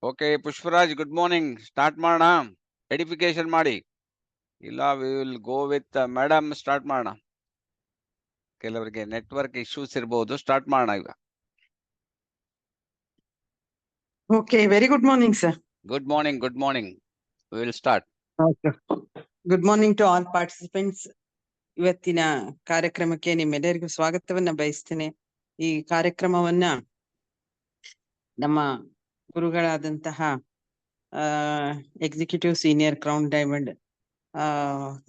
Okay Pushparaj, good morning. Start ಮಾಡೋಣ. Edification ಮಾಡಿ. ಇಲ್ಲ, V will go with madam. Start ಮಾಡೋಣ. ಕೆಲವರಿಗೆ ನೆಟ್ವರ್ಕ್ ಇಶ್ಯೂಸ್ ಇರಬಹುದು. ಸ್ಟಾರ್ಟ್ ಮಾಡೋಣ ಈಗ. Okay, very good morning, sir. Good morning, good morning. We will start. Okay. Good morning to all participants. ಇವತ್ತಿನ ಕಾರ್ಯಕ್ರಮಕ್ಕೆ ನಿಮ್ಮೆಲ್ಲರಿಗೂ ಸ್ವಾಗತವನ್ನ ಬಯಸ್ತೇನೆ. ಈ ಕಾರ್ಯಕ್ರಮವನ್ನ ನಮ್ಮ ಗುರುಗಳಾದಂತಹ ಎಕ್ಸಿಕ್ಯೂಟಿವ್ ಸೀನಿಯರ್ ಕ್ರೌನ್ ಡೈಮಂಡ್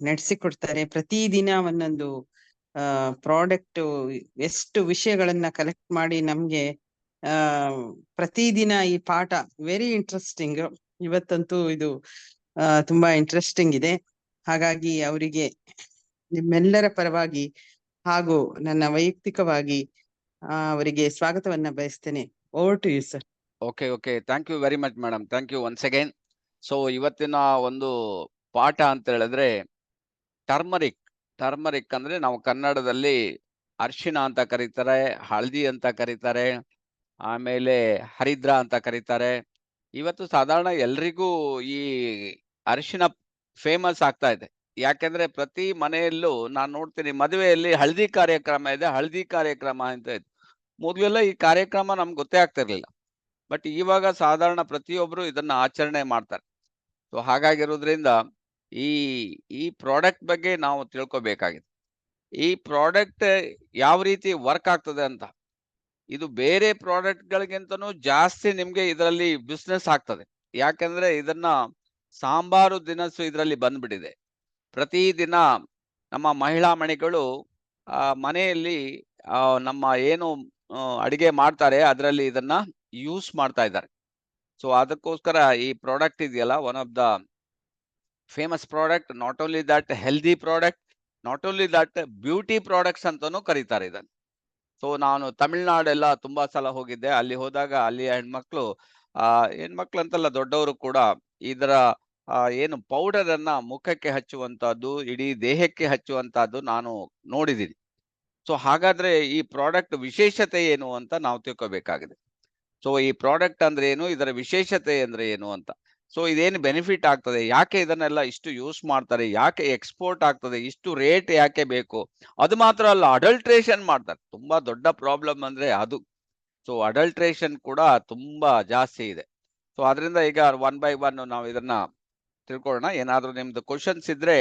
ನಡೆಸಿಕೊಡ್ತಾರೆ. ಪ್ರತಿದಿನ ಒಂದೊಂದು ಪ್ರಾಡಕ್ಟ್ ಎಷ್ಟು ವಿಷಯಗಳನ್ನ ಕಲೆಕ್ಟ್ ಮಾಡಿ ನಮ್ಗೆ ಪ್ರತಿದಿನ ಈ ಪಾಠ ವೆರಿ ಇಂಟ್ರೆಸ್ಟಿಂಗ್. ಇವತ್ತಂತೂ ಇದು ತುಂಬಾ ಇಂಟ್ರೆಸ್ಟಿಂಗ್ ಇದೆ. ಹಾಗಾಗಿ ಅವರಿಗೆ ನಿಮ್ಮೆಲ್ಲರ ಪರವಾಗಿ ಹಾಗೂ ನನ್ನ ವೈಯಕ್ತಿಕವಾಗಿ ಅವರಿಗೆ ಸ್ವಾಗತವನ್ನ ಬಯಸ್ತೇನೆ. Over to you sir. Okay okay, thank you very much madam. Thank you once again. So ಇವತ್ತಿನ ಒಂದು ಪಾಠ ಅಂತ ಹೇಳಿದ್ರೆ ಟರ್ಮರಿಕ್. ಟರ್ಮರಿಕ್ ಅಂದ್ರೆ ನಾವು ಕನ್ನಡದಲ್ಲಿ ಅರಿಶಿನ ಅಂತ ಕರೀತಾರೆ, ಹಳದಿ ಅಂತ ಕರೀತಾರೆ, ಆಮೇಲೆ ಹರಿದ್ರ ಅಂತ ಕರೀತಾರೆ. ಇವತ್ತು ಸಾಧಾರಣ ಎಲ್ರಿಗೂ ಈ ಅರಿಶಿನ ಫೇಮಸ್ ಆಗ್ತಾ ಇದೆ. ಯಾಕೆಂದ್ರೆ ಪ್ರತಿ ಮನೆಯಲ್ಲೂ ನಾನು ನೋಡ್ತೀನಿ, ಮದುವೆಯಲ್ಲಿ ಹಳದಿ ಕಾರ್ಯಕ್ರಮ ಇದೆ, ಹಳದಿ ಕಾರ್ಯಕ್ರಮ ಅಂತ ಇದೆ. ಮೊದಲೆಲ್ಲ ಈ ಕಾರ್ಯಕ್ರಮ ನಮ್ಗೆ ಗೊತ್ತೇ ಆಗ್ತಿರ್ಲಿಲ್ಲ. ಬಟ್ ಇವಾಗ ಸಾಧಾರಣ ಪ್ರತಿಯೊಬ್ರು ಇದನ್ನ ಆಚರಣೆ ಮಾಡ್ತಾರೆ. ಸೊ ಹಾಗಾಗಿರೋದ್ರಿಂದ ಈ ಈ ಪ್ರಾಡಕ್ಟ್ ಬಗ್ಗೆ ನಾವು ತಿಳ್ಕೊಬೇಕಾಗಿದೆ. ಈ ಪ್ರಾಡಕ್ಟ್ ಯಾವ ರೀತಿ ವರ್ಕ್ ಆಗ್ತದೆ ಅಂತ. ಇದು ಬೇರೆ ಪ್ರಾಡಕ್ಟ್ ಗಳಿಗಿಂತನೂ ಜಾಸ್ತಿ ನಿಮ್ಗೆ ಇದರಲ್ಲಿ ಬಿಸ್ನೆಸ್ ಆಗ್ತದೆ. ಯಾಕಂದ್ರೆ ಇದನ್ನ ಸಾಂಬಾರು ದಿನಸು ಇದರಲ್ಲಿ ಬಂದ್ಬಿಟ್ಟಿದೆ. ಪ್ರತಿದಿನ ನಮ್ಮ ಮಹಿಳಾ ಮಣಿಗಳು ಮನೆಯಲ್ಲಿ ನಮ್ಮ ಏನು ಅಡಿಗೆ ಮಾಡ್ತಾರೆ ಅದರಲ್ಲಿ ಇದನ್ನ ಯೂಸ್ ಮಾಡ್ತಾ ಇದ್ದಾರೆ. ಸೊ ಅದಕ್ಕೋಸ್ಕರ ಈ ಪ್ರಾಡಕ್ಟ್ ಇದೆಯಲ್ಲ, one of the famous product. Not only that healthy product, not only that beauty products ಅಂತಾನೂ ಕರೀತಾರೆ ಇದನ್ನು. ಸೊ ನಾನು ತಮಿಳ್ನಾಡೆಲ್ಲ ತುಂಬಾ ಸಲ ಹೋಗಿದ್ದೆ. ಅಲ್ಲಿ ಹೋದಾಗ ಅಲ್ಲಿಯ ಹೆಣ್ಮಕ್ಳು ಅಂತಲ್ಲ, ದೊಡ್ಡವರು ಕೂಡ ಇದರ ಏನು ಪೌಡರ್ ಅನ್ನ ಮುಖಕ್ಕೆ ಹಚ್ಚುವಂತಹದ್ದು, ಇಡೀ ದೇಹಕ್ಕೆ ಹಚ್ಚುವಂತಹದ್ದು ನಾನು ನೋಡಿದ್ದೀನಿ. ಸೊ ಹಾಗಾದ್ರೆ ಈ ಪ್ರಾಡಕ್ಟ್ ವಿಶೇಷತೆ ಏನು ಅಂತ ನಾವು ತಿಳ್ಕೊಬೇಕಾಗಿದೆ. ಸೊ ಈ ಪ್ರಾಡಕ್ಟ್ ಅಂದ್ರೆ ಏನು, ಇದರ ವಿಶೇಷತೆ ಅಂದ್ರೆ ಏನು ಅಂತ. ಸೊ ಇದೇನು ಬೆನಿಫಿಟ್ ಆಗ್ತದೆ, ಯಾಕೆ ಇದನ್ನೆಲ್ಲ ಇಷ್ಟು ಯೂಸ್ ಮಾಡ್ತಾರೆ, ಯಾಕೆ ಎಕ್ಸ್ಪೋರ್ಟ್ ಆಗ್ತದೆ, ಇಷ್ಟು ರೇಟ್ ಯಾಕೆ ಬೇಕು. ಅದು ಮಾತ್ರ ಅಲ್ಲ, ಅಡಲ್ಟ್ರೇಷನ್ ಮಾಡ್ತಾರೆ. ತುಂಬಾ ದೊಡ್ಡ ಪ್ರಾಬ್ಲಮ್ ಅಂದ್ರೆ ಅದು. ಸೊ ಅಡಲ್ಟ್ರೇಷನ್ ಕೂಡ ತುಂಬಾ ಜಾಸ್ತಿ ಇದೆ. ಸೊ ಅದರಿಂದ ಈಗ ಒನ್ ಬೈ ಒನ್ ನಾವು ಇದನ್ನ ತಿಳ್ಕೊಳ್ಳೋಣ. ಏನಾದ್ರೂ ನಿಮ್ದು ಕ್ವಶನ್ಸ್ ಇದ್ರೆ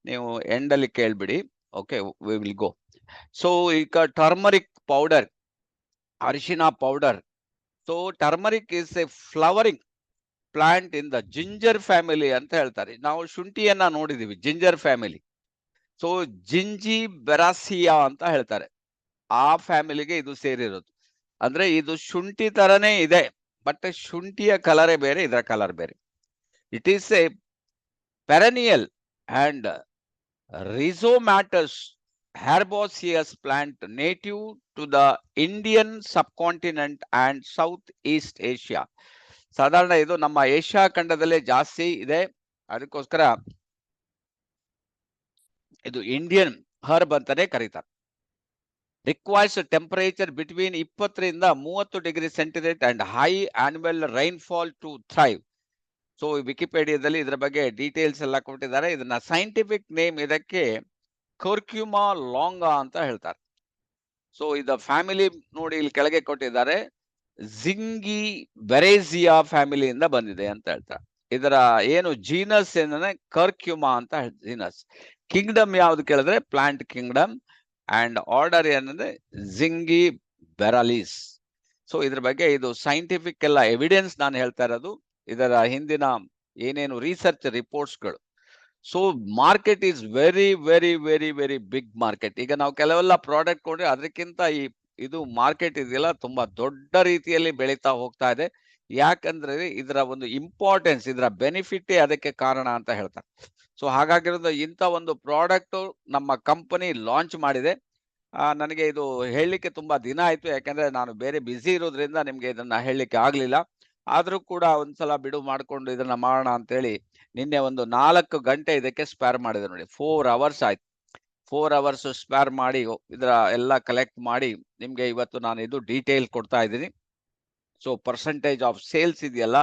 ನೀವು ಎಂಡ್ ಅಲ್ಲಿ ಕೇಳ್ಬಿಡಿ. Okay, we will go. So ಈಗ ಟರ್ಮರಿಕ್ ಪೌಡರ್, ಅರಿಶಿನ powder. So turmeric is a flowering plant in the ginger family ಅಂತ ಹೇಳ್ತಾರೆ. ನಾವು ಶುಂಠಿಯನ್ನ ನೋಡಿದೀವಿ, ginger family. So Zingiberaceae ಅಂತ ಹೇಳ್ತಾರೆ. ಆ ಫ್ಯಾಮಿಲಿಗೆ ಇದು ಸೇರಿರೋದು. ಅಂದ್ರೆ ಇದು ಶುಂಠಿ ತರನೇ ಇದೆ, ಬಟ್ ಶುಂಠಿಯ ಕಲರೇ ಬೇರೆ, ಇದರ ಕಲರ್ ಬೇರೆ. It is a perennial and rhizomatous herbaceous plant native to the Indian subcontinent and Southeast Asia. ಸಾಧಾರಣ ಇದು ನಮ್ಮ ಏಷ್ಯಾ ಖಂಡದಲ್ಲೇ ಜಾಸ್ತಿ ಇದೆ. ಅದಕ್ಕೋಸ್ಕರ ಇದು ಇಂಡಿಯನ್ ಹರ್ಬ್ ಅಂತಾನೆ ಕರೀತಾರೆ. ರಿಕ್ವೈರ್ಸ್ ಟೆಂಪರೇಚರ್ ಬಿಟ್ವೀನ್ 20 ರಿಂದ 30 degree centigrade and high annual rainfall to thrive. So ವಿಕಿಪೀಡಿಯಾದಲ್ಲಿ ಇದರ ಬಗ್ಗೆ ಡೀಟೇಲ್ಸ್ ಎಲ್ಲ ಕೊಟ್ಟಿದ್ದಾರೆ. ಇದನ್ನ ಸೈಂಟಿಫಿಕ್ ನೇಮ್ ಇದಕ್ಕೆ ಕರ್ಕ್ಯುಮಾ ಲಾಂಗಾ ಅಂತ ಹೇಳ್ತಾರೆ. ಸೊ ಇದ ಫ್ಯಾಮಿಲಿ ನೋಡಿ ಇಲ್ಲಿ ಕೆಳಗೆ ಕೊಟ್ಟಿದ್ದಾರೆ, ಜಿಂಗಿ ಬೆರೇಸಿಯಾ ಫ್ಯಾಮಿಲಿಯಿಂದ ಬಂದಿದೆ ಅಂತ ಹೇಳ್ತಾರೆ. ಇದರ ಏನು ಜೀನಸ್ ಏನಂದ್ರೆ ಕರ್ಕ್ಯುಮಾ ಅಂತ ಜೀನಸ್. ಕಿಂಗ್ಡಮ್ ಯಾವ್ದು ಕೇಳಿದ್ರೆ ಪ್ಲಾಂಟ್ ಕಿಂಗ್ಡಮ್, ಅಂಡ್ ಆರ್ಡರ್ ಏನಂದ್ರೆ ಜಿಂಗಿ ಬೆರಾಲಿಸ್. ಸೊ ಇದ್ರ ಬಗ್ಗೆ ಇದು ಸೈಂಟಿಫಿಕ್ ಎಲ್ಲ ಎವಿಡೆನ್ಸ್ ನಾನು ಹೇಳ್ತಾ ಇರೋದು, ಇದರ ಹಿಂದಿನ ಏನೇನು ರಿಸರ್ಚ್ ರಿಪೋರ್ಟ್ಸ್ಗಳು. So market is very very very very big market. ಈಗ ನಾವು ಕೆಲವೆಲ್ಲ ಪ್ರಾಡಕ್ಟ್ ಕೊಂಡ್ರೆ ಅದಕ್ಕಿಂತ ಇದು ಮಾರ್ಕೆಟ್ ಇದೆಯಲ್ಲ ತುಂಬಾ ದೊಡ್ಡ ರೀತಿಯಲ್ಲಿ ಬೆಳೀತಾ ಹೋಗ್ತಾ ಇದೆ. ಯಾಕಂದ್ರೆ ಇದರ ಒಂದು ಇಂಪಾರ್ಟೆನ್ಸ್, ಇದರ ಬೆನಿಫಿಟ್ ಅದಕ್ಕೆ ಕಾರಣ ಅಂತ ಹೇಳ್ತಾರೆ. ಸೊ ಹಾಗಾಗಿರೋದು ಇಂಥ ಒಂದು ಪ್ರಾಡಕ್ಟ್ ನಮ್ಮ ಕಂಪನಿ ಲಾಂಚ್ ಮಾಡಿದೆ. ನನಗೆ ಇದು ಹೇಳಲಿಕ್ಕೆ ತುಂಬಾ ದಿನ ಆಯ್ತು, ಯಾಕಂದ್ರೆ ನಾನು ಬೇರೆ ಬ್ಯುಸಿ ಇರೋದ್ರಿಂದ ನಿಮ್ಗೆ ಇದನ್ನ ಹೇಳಲಿಕ್ಕೆ ಆಗ್ಲಿಲ್ಲ. ಆದ್ರೂ ಕೂಡ ಒಂದ್ಸಲ ಬಿಡು ಮಾಡ್ಕೊಂಡು ಇದನ್ನ ಮಾಡೋಣ ಅಂತೇಳಿ ನಿನ್ನೆ ಒಂದು 4 ಗಂಟೆ ಇದಕ್ಕೆ ಸ್ಪೇರ್ ಮಾಡಿದೆ ನೋಡಿ. 4 ಅವರ್ಸ್ ಆಯ್ತು. 4 ಅವರ್ಸ್ ಸ್ಪೇರ್ ಮಾಡಿ ಇದರ ಎಲ್ಲ ಕಲೆಕ್ಟ್ ಮಾಡಿ ನಿಮ್ಗೆ ಇವತ್ತು ನಾನು ಇದು ಡೀಟೇಲ್ ಕೊಡ್ತಾ ಇದ್ದೀನಿ. ಸೊ ಪರ್ಸೆಂಟೇಜ್ ಆಫ್ ಸೇಲ್ಸ್ ಇದೆಯಲ್ಲ,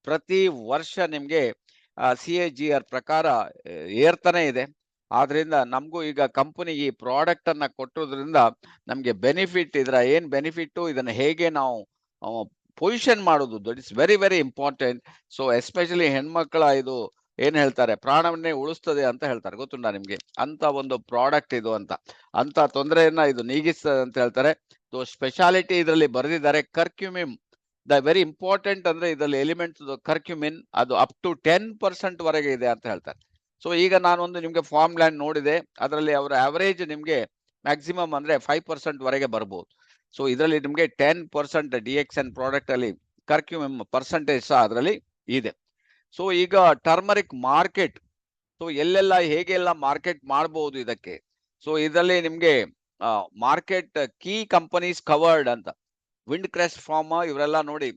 ಪ್ರತಿ ವರ್ಷ ನಿಮ್ಗೆ CAGR ಪ್ರಕಾರ ಏರ್ತಾನೆ ಇದೆ. ಆದ್ರಿಂದ ನಮಗೂ ಈಗ ಕಂಪನಿ ಈ ಪ್ರಾಡಕ್ಟ್ ಅನ್ನ ಕೊಟ್ಟಿರೋದ್ರಿಂದ ನಮ್ಗೆ ಬೆನಿಫಿಟ್, ಇದರ ಏನ್ ಬೆನಿಫಿಟ್, ಇದನ್ನ ಹೇಗೆ ನಾವು ಪೊಸಿಷನ್ ಮಾಡೋದು, that is very very important. So especially ಹೆಣ್ಮಕ್ಳ ಇದು ಏನ್ ಹೇಳ್ತಾರೆ, ಪ್ರಾಣವನ್ನೇ ಉಳಿಸ್ತದೆ ಅಂತ ಹೇಳ್ತಾರೆ, ಗೊತ್ತುಂಟಾ ನಿಮ್ಗೆ? ಅಂತ ಒಂದು ಪ್ರಾಡಕ್ಟ್ ಇದು ಅಂತ ತೊಂದರೆಯನ್ನ ಇದು ನೀಗಿಸ್ತದೆ ಅಂತ ಹೇಳ್ತಾರೆ. ಸೊ ಸ್ಪೆಷಾಲಿಟಿ ಇದರಲ್ಲಿ ಬರೆದಿದ್ದಾರೆ ಕರ್ಕ್ಯುಮಿನ್. ದ ವೆರಿ ಇಂಪಾರ್ಟೆಂಟ್ ಅಂದ್ರೆ ಇದರಲ್ಲಿ ಎಲಿಮೆಂಟ್ಸ್ ಕರ್ಕ್ಯುಮಿನ್ ಅದು ಅಪ್ ಟು 10% ವರೆಗೆ ಇದೆ ಅಂತ ಹೇಳ್ತಾರೆ. ಸೊ ಈಗ ನಾನೊಂದು ನಿಮ್ಗೆ ಫಾರ್ಮ್ ಲ್ಯಾಂಡ್ ನೋಡಿದೆ, ಅದರಲ್ಲಿ ಅವರ ಅವರೇಜ್ ನಿಮ್ಗೆ ಮ್ಯಾಕ್ಸಿಮಮ್ ಅಂದ್ರೆ 5% ವರೆಗೆ ಬರ್ಬೋದು. ಸೊ ಇದರಲ್ಲಿ ನಿಮ್ಗೆ 10% DXN ಪ್ರಾಡಕ್ಟ್ ಅಲ್ಲಿ ಕರ್ಕ್ಯುಮಿನ್ ಪರ್ಸೆಂಟೇಜ್ ಸಹ ಅದರಲ್ಲಿ ಇದೆ. ಸೊ ಈಗ ಟರ್ಮರಿಕ್ ಮಾರ್ಕೆಟ್, ಸೊ ಎಲ್ಲೆಲ್ಲ ಹೇಗೆಲ್ಲ ಮಾರ್ಕೆಟ್ ಮಾಡಬಹುದು ಇದಕ್ಕೆ. ಸೊ ಇದರಲ್ಲಿ ನಿಮ್ಗೆ ಮಾರ್ಕೆಟ್ ಕೀ ಕಂಪನೀಸ್ ಕವರ್ಡ್ ಅಂತ, ವಿಂಡ್ ಕ್ರೆಸ್ಟ್ ಫಾರ್ಮ್ ಇವರೆಲ್ಲ ನೋಡಿ,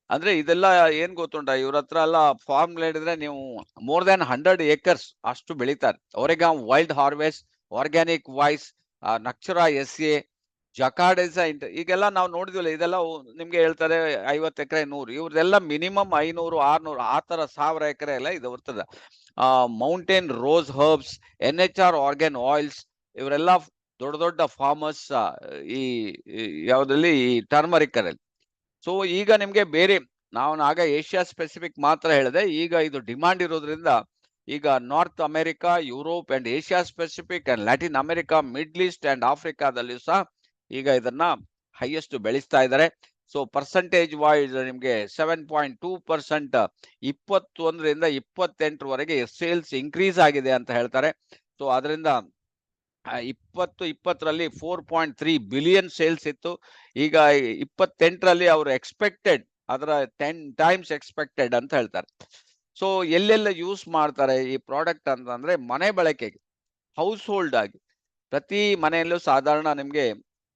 ಅಂದ್ರೆ ಇದೆಲ್ಲ ಏನ್ ಗೊತ್ತುಂಟ, ಇವ್ರ ಹತ್ರ ಎಲ್ಲ ಫಾರ್ಮ್ ಹೇಳಿದ್ರೆ ನೀವು ಮೋರ್ ದನ್ 100 acres ಅಷ್ಟು ಬೆಳಿತಾರೆ. ಒರೆಗಾಮ್ ವೈಲ್ಡ್ ಹಾರ್ವೆಸ್ಟ್, ಆರ್ಗ್ಯಾನಿಕ್ ವಾಯ್ಸ್, ನಕ್ಷರಾ SA, ಜಕಾರ್ಡೆಸ ಈಗೆಲ್ಲ ನಾವು ನೋಡಿದ್ವಲ್ಲ, ಇದೆಲ್ಲ ನಿಮ್ಗೆ ಹೇಳ್ತಾರೆ 50 ಎಕರೆ 100, ಇವ್ರದೆಲ್ಲ ಮಿನಿಮಮ್ 500 600 ಆ ತರ 1000 ಎಕರೆ ಎಲ್ಲ ಇದು ಬರ್ತದೆ. Mountain rose herbs, NHR argan oils, ಇವರೆಲ್ಲ ದೊಡ್ಡ ದೊಡ್ಡ ಫಾರ್ಮರ್ಸ್ ಈ ಯಾವ್ದ್ರಲ್ಲಿ, ಈ ಟರ್ಮರಿಕ್ ಅಲ್ಲಿ. ಸೊ ಈಗ ನಿಮ್ಗೆ ಬೇರೆ, ನಾನು ಆಗ ಏಷ್ಯಾ ಸ್ಪೆಸಿಫಿಕ್ ಮಾತ್ರ ಹೇಳಿದೆ, ಈಗ ಇದು ಡಿಮಾಂಡ್ ಇರೋದ್ರಿಂದ ಈಗ North America, Europe and Asia Pacific and Latin America, Middle East and ಆಫ್ರಿಕಾದಲ್ಲಿಯೂ ಸಹ ಈಗ ಇದನ್ನ ಹೈಯೆಸ್ಟ್ ಬೆಳೆಸ್ತಾ ಇದ್ದಾರೆ. ಸೊ ಪರ್ಸೆಂಟೇಜ್ ವೈಸ್ ನಿಮ್ಗೆ 7.2%, 21ರಿಂದ 28ವರೆಗೆ ಸೇಲ್ಸ್ ಇನ್ಕ್ರೀಸ್ ಆಗಿದೆ ಅಂತ ಹೇಳ್ತಾರೆ. ಸೊ ಅದರಿಂದ 2020ರಲ್ಲಿ 4.3 ಬಿಲಿಯನ್ ಸೇಲ್ಸ್ ಇತ್ತು. ಈಗ 28ರಲ್ಲಿ ಅವರು ಎಕ್ಸ್ಪೆಕ್ಟೆಡ್ ಅದರ 10 ಟೈಮ್ಸ್ ಎಕ್ಸ್ಪೆಕ್ಟೆಡ್ ಅಂತ ಹೇಳ್ತಾರೆ. ಸೊ ಎಲ್ಲೆಲ್ಲ ಯೂಸ್ ಮಾಡ್ತಾರೆ ಈ ಪ್ರಾಡಕ್ಟ್ ಅಂತಂದ್ರೆ, ಮನೆ ಬಳಕೆಗೆ, ಹೌಸ್ ಹೋಲ್ಡ್ ಆಗಿ ಪ್ರತಿ ಮನೆಯಲ್ಲೂ ಸಾಧಾರಣ ನಿಮ್ಗೆ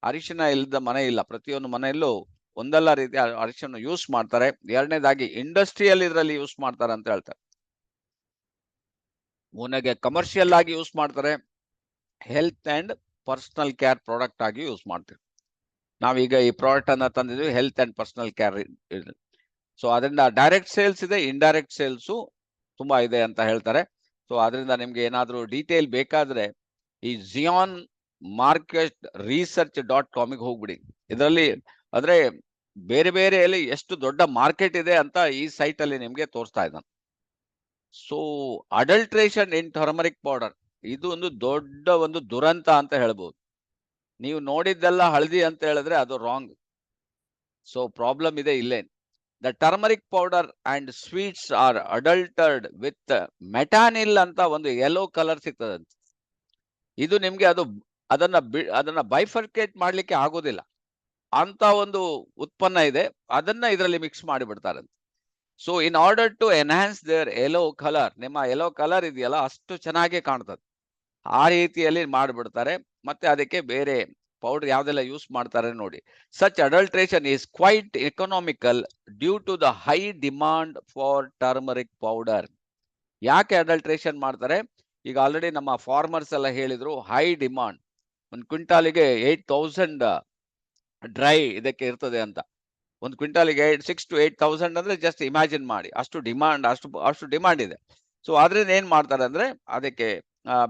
ಅರಿಶಿನ ಇಲ್ಲದ ಮನೆ ಇಲ್ಲ, ಪ್ರತಿಯೊಂದು ಮನೆಯಲ್ಲೂ ಒಂದಲ್ಲ ರೀತಿಯ ಅರಿಶಿನ ಯೂಸ್ ಮಾಡ್ತಾರೆ. ಎರಡನೇದಾಗಿ ಇಂಡಸ್ಟ್ರಿಯಲ್ ಇದರಲ್ಲಿ ಯೂಸ್ ಮಾಡ್ತಾರೆ ಅಂತ ಹೇಳ್ತಾರೆ. ಮೂರನೇಗೆ ಕಮರ್ಷಿಯಲ್ ಆಗಿ ಯೂಸ್ ಮಾಡ್ತಾರೆ. Health and personal care product ಆಗಿ ಯೂಸ್ ಮಾಡ್ತೀವಿ. ನಾವೀಗ ಈ ಪ್ರಾಡಕ್ಟ್ ಅನ್ನ ತಂದಿದ್ವಿ health and personal care. So ಅದರಿಂದ ಡೈರೆಕ್ಟ್ ಸೇಲ್ಸ್ ಇದೆ, ಇಂಡೈರೆಕ್ಟ್ ಸೇಲ್ಸು ತುಂಬಾ ಇದೆ ಅಂತ ಹೇಳ್ತಾರೆ. ಸೊ ಅದರಿಂದ ನಿಮ್ಗೆ ಏನಾದ್ರೂ ಡೀಟೇಲ್ ಬೇಕಾದ್ರೆ ಈ ಜಿಯಾನ್ ಮಾರ್ಕೆಟ್ research.com ಹೋಗ್ಬಿಡಿ. ಇದರಲ್ಲಿ ಅಂದ್ರೆ ಬೇರೆ ಬೇರೆಯಲ್ಲಿ ಎಷ್ಟು ದೊಡ್ಡ ಮಾರ್ಕೆಟ್ ಇದೆ ಅಂತ ಈ ಸೈಟ್ ಅಲ್ಲಿ ನಿಮ್ಗೆ ತೋರಿಸ್ತಾ ಇದ್ದಾನೆ. ಸೊ ಅಡಲ್ಟ್ರೇಷನ್ ಇನ್ ಟರ್ಮರಿಕ್ ಪೌಡರ್, ಇದು ಒಂದು ದೊಡ್ಡ ಒಂದು ದುರಂತ ಅಂತ ಹೇಳ್ಬೋದು. ನೀವು ನೋಡಿದ್ದೆಲ್ಲ ಹಳದಿ ಅಂತ ಹೇಳಿದ್ರೆ ಅದು ರಾಂಗ್. ಸೊ ಪ್ರಾಬ್ಲಮ್ ಇದೆ ಇಲ್ಲೇ. The turmeric powder and sweets are adulterated with metanil ಅಂತ ಒಂದು ಯೆಲ್ಲೋ ಕಲರ್ ಸಿಗ್ತದಂತೆ. ಇದು ನಿಮ್ಗೆ ಅದನ್ನ ಬೈಫರ್ಕೇಟ್ ಮಾಡ್ಲಿಕ್ಕೆ ಆಗೋದಿಲ್ಲ ಅಂತ ಒಂದು ಉತ್ಪನ್ನ ಇದೆ, ಅದನ್ನ ಇದರಲ್ಲಿ ಮಿಕ್ಸ್ ಮಾಡಿಬಿಡ್ತಾರೆ. So in order to enhance their yellow colour, ನಿಮ್ಮ ಯೆಲ್ಲೋ ಕಲರ್ ಇದೆಯಲ್ಲ ಅಷ್ಟು ಚೆನ್ನಾಗಿ ಕಾಣ್ತದೆ, ಆ ರೀತಿಯಲ್ಲಿ ಮಾಡಿಬಿಡ್ತಾರೆ. ಮತ್ತೆ ಅದಕ್ಕೆ ಬೇರೆ ಪೌಡರ್ ಯಾವ್ದೆಲ್ಲ ಯೂಸ್ ಮಾಡ್ತಾರೆ ನೋಡಿ. Such adulteration is quite economical due to the high demand for turmeric powder. ಯಾಕೆ ಅಡಲ್ಟ್ರೇಷನ್ ಮಾಡ್ತಾರೆ? ಈಗ ಆಲ್ರೆಡಿ ನಮ್ಮ ಫಾರ್ಮರ್ಸ್ ಎಲ್ಲ ಹೇಳಿದ್ರು, ಹೈ ಡಿಮಾಂಡ್, ಒಂದು ಕ್ವಿಂಟಾಲಿಗೆ 8000 ಡ್ರೈ ಇದಕ್ಕೆ ಇರ್ತದೆ ಅಂತ. ಒಂದು ಕ್ವಿಂಟಾಲಿಗೆ 6 to 8,000 ಅಂದ್ರೆ ಜಸ್ಟ್ ಇಮ್ಯಾಜಿನ್ ಮಾಡಿ, ಅಷ್ಟು ಡಿಮಾಂಡ್ ಇದೆ. ಸೊ ಆದ್ರಿಂದ ಏನ್ ಮಾಡ್ತಾರೆ ಅಂದ್ರೆ ಅದಕ್ಕೆ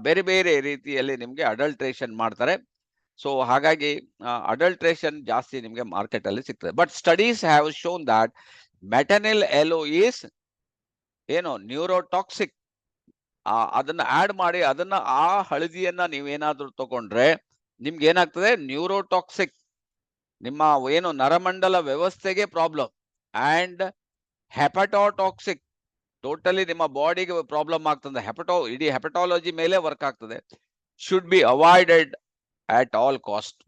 ಬೇರೆ ಬೇರೆ ರೀತಿಯಲ್ಲಿ ನಿಮ್ಗೆ ಅಡಲ್ಟ್ರೇಷನ್ ಮಾಡ್ತಾರೆ. ಸೊ ಹಾಗಾಗಿ ಅಡಲ್ಟ್ರೇಷನ್ ಜಾಸ್ತಿ ನಿಮ್ಗೆ ಮಾರ್ಕೆಟ್ ಅಲ್ಲಿ ಸಿಗ್ತದೆ. But studies have shown that metanil yellow is ಏನು ನ್ಯೂರೋಟಾಕ್ಸಿಕ್. ಅದನ್ನ ಆಡ್ ಮಾಡಿ ಅದನ್ನ ಆ ಹಳದಿಯನ್ನ ನೀವೇನಾದ್ರೂ ತಗೊಂಡ್ರೆ ನಿಮ್ಗೆ ಏನಾಗ್ತದೆ, ನ್ಯೂರೋಟಾಕ್ಸಿಕ್, ನಿಮ್ಮ ಏನು ನರಮಂಡಲ ವ್ಯವಸ್ಥೆಗೆ ಪ್ರಾಬ್ಲಮ್, ಅಂಡ್ ಹೆಪಟೋಟಾಕ್ಸಿಕ್, ಟೋಟಲಿ ನಿಮ್ಮ ಬಾಡಿಗೆ ಪ್ರಾಬ್ಲಮ್ ಆಗ್ತದೆ. ಇಡೀ ಹೆಪಟಾಲಜಿ ಮೇಲೆ ವರ್ಕ್ ಆಗ್ತದೆ. Should be avoided at all cost.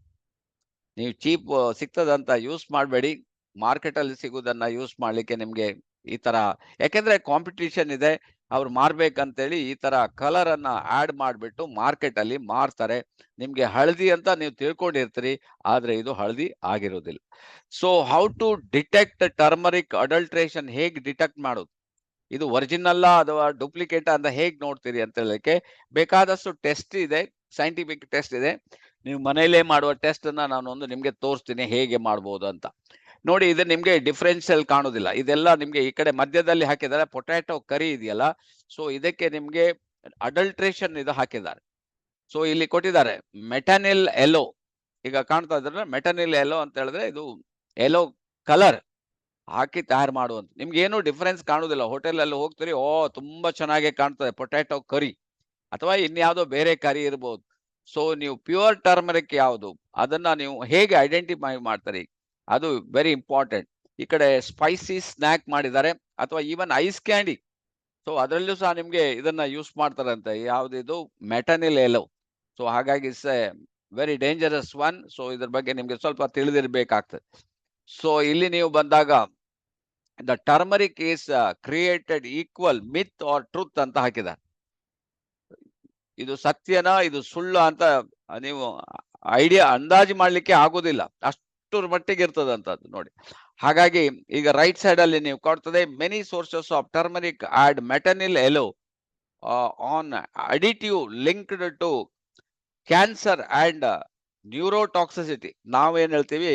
ನೀವು ಚೀಪ್ ಸಿಗ್ತದಂತ ಯೂಸ್ ಮಾಡಬೇಡಿ, ಮಾರ್ಕೆಟ್ ಅಲ್ಲಿ ಸಿಗುವುದನ್ನ ಯೂಸ್ ಮಾಡ್ಲಿಕ್ಕೆ ನಿಮ್ಗೆ ಈ ತರ, ಯಾಕೆಂದ್ರೆ ಕಾಂಪಿಟಿಷನ್ ಇದೆ, ಅವ್ರು ಮಾರ್ಬೇಕಂತೇಳಿ ಈ ತರ ಕಲರ್ ಅನ್ನ ಆಡ್ ಮಾಡ್ಬಿಟ್ಟು ಮಾರ್ಕೆಟ್ ಅಲ್ಲಿ ಮಾರ್ತಾರೆ. ನಿಮ್ಗೆ ಹಳದಿ ಅಂತ ನೀವು ತಿಳ್ಕೊಂಡಿರ್ತೀರಿ, ಆದ್ರೆ ಇದು ಹಳದಿ ಆಗಿರೋದಿಲ್ಲ. So how to detect turmeric adulteration, ಹೇಗ್ ಡಿಟೆಕ್ಟ್ ಮಾಡೋದು, ಇದು ಒರಿಜಿನಲ್ ಅಥವಾ ಡೂಪ್ಲಿಕೇಟ್ ಅಂತ ಹೇಗ್ ನೋಡ್ತೀರಿ ಅಂತ ಹೇಳಲಿಕ್ಕೆ ಬೇಕಾದಷ್ಟು ಟೆಸ್ಟ್ ಇದೆ, ಸೈಂಟಿಫಿಕ್ ಟೆಸ್ಟ್ ಇದೆ. ನೀವು ಮನೆಯಲ್ಲೇ ಮಾಡುವ ಟೆಸ್ಟ್ ಅನ್ನ ನಾನು ನಿಮ್ಗೆ ತೋರಿಸ್ತೀನಿ ಹೇಗೆ ಮಾಡ್ಬೋದು ಅಂತ. ನೋಡಿ ಇದು ನಿಮ್ಗೆ ಡಿಫರೆನ್ಷಿಯಲ್ ಕಾಣುದಿಲ್ಲ. ಇದೆಲ್ಲ ನಿಮ್ಗೆ ಈ ಕಡೆ ಮಧ್ಯದಲ್ಲಿ ಹಾಕಿದ್ದಾರೆ ಪೊಟ್ಯಾಟೊ ಕರಿ ಇದೆಯಲ್ಲ, ಸೊ ಇದಕ್ಕೆ ನಿಮ್ಗೆ ಅಡಲ್ಟ್ರೇಷನ್ ಇದು ಹಾಕಿದ್ದಾರೆ. ಸೊ ಇಲ್ಲಿ ಕೊಟ್ಟಿದ್ದಾರೆ ಮೆಟನಿಲ್ ಎಲೋ. ಈಗ ಕಾಣ್ತಾ ಇದ್ರೆ ಮೆಟನಿಲ್ ಎಲೋ ಅಂತ ಹೇಳಿದ್ರೆ ಇದು ಎಲೋ ಕಲರ್ ಹಾಕಿ ತಯಾರು ಮಾಡುವಂತ. ನಿಮ್ಗೆ ಏನು ಡಿಫರೆನ್ಸ್ ಕಾಣುದಿಲ್ಲ. ಹೋಟೆಲ್ ಅಲ್ಲಿ ಹೋಗ್ತೀರಿ, ಓ ತುಂಬಾ ಚೆನ್ನಾಗಿ ಕಾಣ್ತದೆ ಪೊಟ್ಯಾಟೊ ಕರಿ ಅಥವಾ ಇನ್ಯಾವುದೋ ಬೇರೆ ಕರಿ ಇರಬಹುದು. ಸೊ ನೀವು ಪ್ಯೂರ್ ಟರ್ಮರಿಕ್ ಯಾವುದು ಅದನ್ನ ನೀವು ಹೇಗೆ ಐಡೆಂಟಿಫೈ ಮಾಡ್ತಾರೆ, ಅದು ವೆರಿ ಇಂಪಾರ್ಟೆಂಟ್. ಈ ಕಡೆ ಸ್ಪೈಸಿ ಸ್ನಾಕ್ ಮಾಡಿದ್ದಾರೆ ಅಥವಾ ಈವನ್ ಐಸ್ ಕ್ಯಾಂಡಿ. ಸೊ ಅದರಲ್ಲೂ ಸಹ ನಿಮ್ಗೆ ಇದನ್ನ ಯೂಸ್ ಮಾಡ್ತಾರಂತೆ, ಯಾವ್ದಿದು ಮೆಟನಿಲ್ ಎಲೋ. ಸೊ ಹಾಗಾಗಿ it's a very dangerous one. So ಇದ್ರ ಬಗ್ಗೆ ನಿಮ್ಗೆ ಸ್ವಲ್ಪ ತಿಳಿದಿರ್ಬೇಕಾಗ್ತದೆ. ಸೊ ಇಲ್ಲಿ ನೀವು ಬಂದಾಗ the turmeric is created equal myth or truth ಅಂತ ಹಾಕಿದ್ದಾರೆ. ಇದು ಸತ್ಯನ ಇದು ಸುಳ್ಳು ಅಂತ ನೀವು ಐಡಿಯಾ ಅಂದಾಜು ಮಾಡ್ಲಿಕ್ಕೆ ಆಗೋದಿಲ್ಲ, ಅಷ್ಟರ ಮಟ್ಟಿಗೆ ಇರ್ತದಂತದ್ದು ನೋಡಿ. ಹಾಗಾಗಿ ಈಗ ರೈಟ್ ಸೈಡ್ ಅಲ್ಲಿ ನೀವು ಕೊಡ್ತದೆ many sources of turmeric add metanil yellow an additive linked to cancer and neurotoxicity. ನಾವೇನ್ ಹೇಳ್ತೀವಿ,